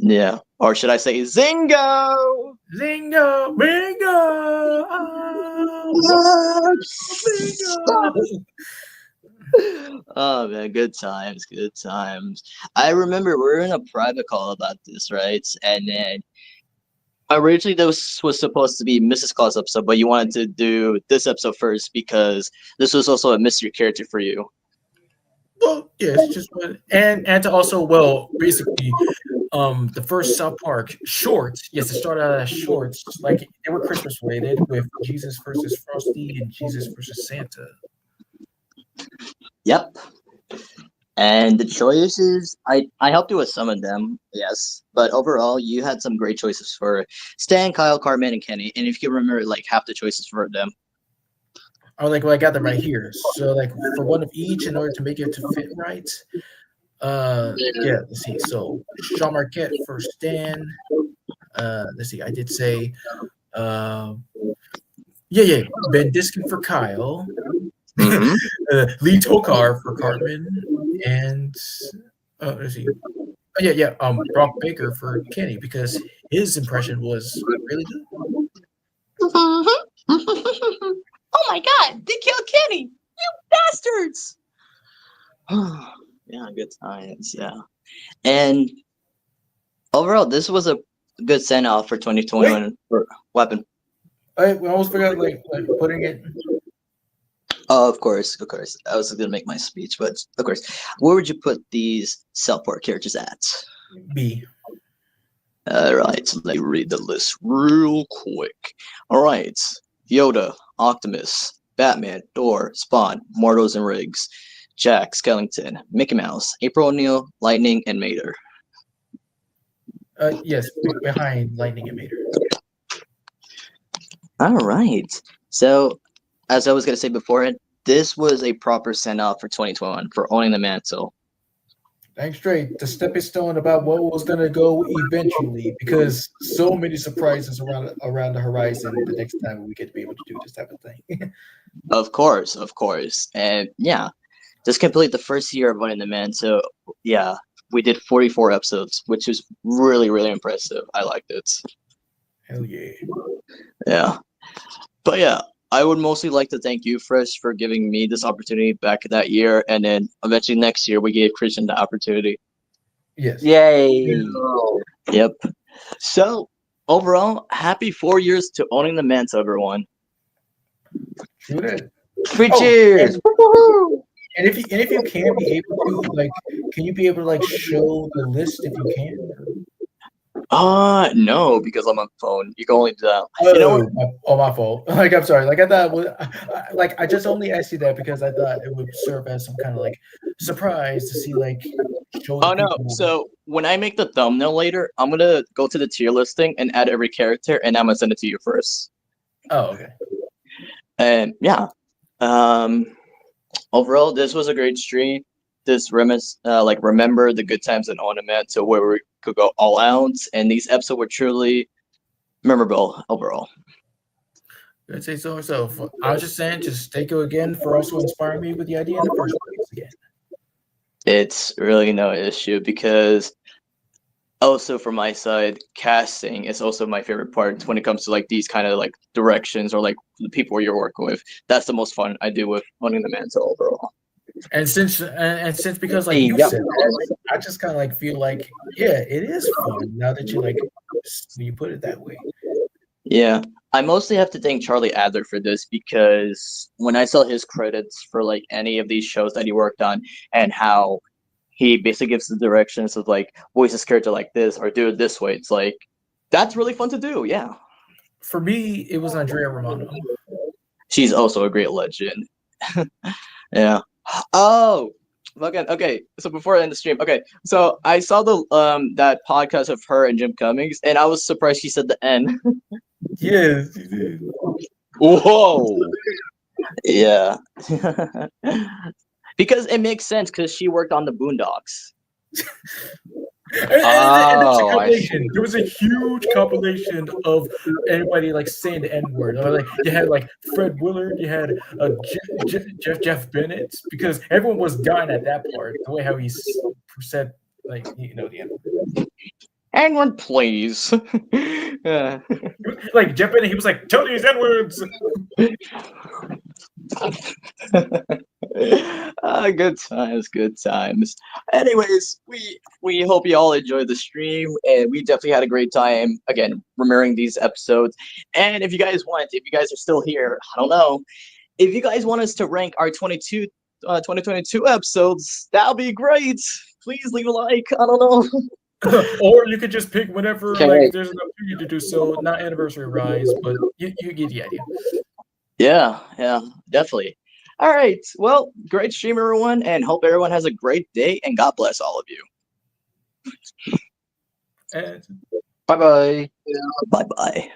Yeah. Or should I say Zingo? Zingo, bingo, bingo. Oh man, good times, good times. I remember we were in a private call about this, right? And then originally this was supposed to be Mrs. Claus episode, but you wanted to do this episode first because this was also a mystery character for you. Well, yes, just one, and to also, well, basically, the first South Park shorts. Yes, it started out as shorts, like they were Christmas related with Jesus versus Frosty and Jesus versus Santa. Yep. And the choices, I helped you with some of them, yes. But overall, you had some great choices for Stan, Kyle, Cartman, and Kenny. And if you can remember, like, half the choices for them. Oh, like, well, I got them right here. So, like, for one of each, in order to make it to fit right. Yeah, let's see. So, Sean Marquette for Stan. Let's see. I did say, Ben Diskin for Kyle. Mhm. Lee Tokar for Cartman, and let's see. Brock Baker for Kenny because his impression was really good. Oh my god, they killed Kenny! You bastards! Yeah, good times. Yeah. And overall, this was a good send off for 2021 for Weapon. We almost forgot like putting it. Oh, of course. I was gonna make my speech, but of course, where would you put these South Park characters at? B. All right, so let me read the list real quick. All right, Yoda, Optimus, Batman, Thor, Spawn, Mortals and Riggs, Jack Skellington, Mickey Mouse, April O'Neil, Lightning, and Mater. Yes, behind Lightning and Mater. All right. So, as I was going to say before, this was a proper send off for 2021 for Owning the Mantle. Thanks, straight. The stepping stone about what was going to go eventually, because so many surprises around the horizon. The next time we get to be able to do this type of thing. Of course. And yeah, just complete the first year of Owning the Mantle. Yeah, we did 44 episodes, which is really, really impressive. I liked it. Hell yeah. Yeah. But yeah, I would mostly like to thank you, Fresh, for giving me this opportunity back that year. And then eventually next year, we gave Christian the opportunity. Yes. Yay! Yep. So overall, happy 4 years to Owning the Mantle, everyone. True that. Free Oh, cheers! And if you can be able to, like, can you be able to like show the list if you can? No, because I'm on phone. You can only do that. You know what? My fault. Like, I'm sorry. Like, I thought, I just only asked you that because I thought it would serve as some kind of like surprise to see, like, show. Oh no! So when I make the thumbnail later, I'm gonna go to the tier listing and add every character, and I'm gonna send it to you first. Oh, okay. And yeah, overall, this was a great stream. This remember the good times in Ornament, so where we could go all out, and these episodes were truly memorable overall. I'd say so. So I was just saying, just thank you again for also inspiring me with the idea in the first place again. It's really no issue because also from my side, casting is also my favorite part when it comes to like these kind of like directions or like the people you're working with. That's the most fun I do with Owning the Mantle overall. And since because like you said that, I just kind of like feel like, yeah, it is fun now that when you put it that way. Yeah, I mostly have to thank Charlie Adler for this because when I saw his credits for like any of these shows that he worked on and how he basically gives the directions of like voice this character like this or do it this way, it's like that's really fun to do. Yeah. For me, it was Andrea Romano. She's also a great legend. Yeah. Oh, okay. So before I end the stream, okay. So I saw the that podcast of her and Jim Cummings, and I was surprised she said the N. Yes, you did. Whoa! Yeah. Because it makes sense because she worked on the Boondocks. And there was a huge compilation of everybody like saying the N-word. Like you had like Fred Willard, you had Jeff Bennett, because everyone was dying at that part. The way how he said like the N-word. N-word, please. Yeah. Like jump in, and he was like, "Tell these N-words." Good times, good times. Anyways, we hope you all enjoyed the stream, and we definitely had a great time again remembering these episodes. And if you guys are still here, I don't know, if you guys want us to rank our 2022 episodes, that'll be great. Please leave a like. I don't know. Or you could just pick whenever Okay, like wait. there's an opportunity to do so. Not anniversary rise, but you get the idea. Yeah, definitely. All right. Well, great stream, everyone, and hope everyone has a great day, and God bless all of you. And Bye bye. Bye bye.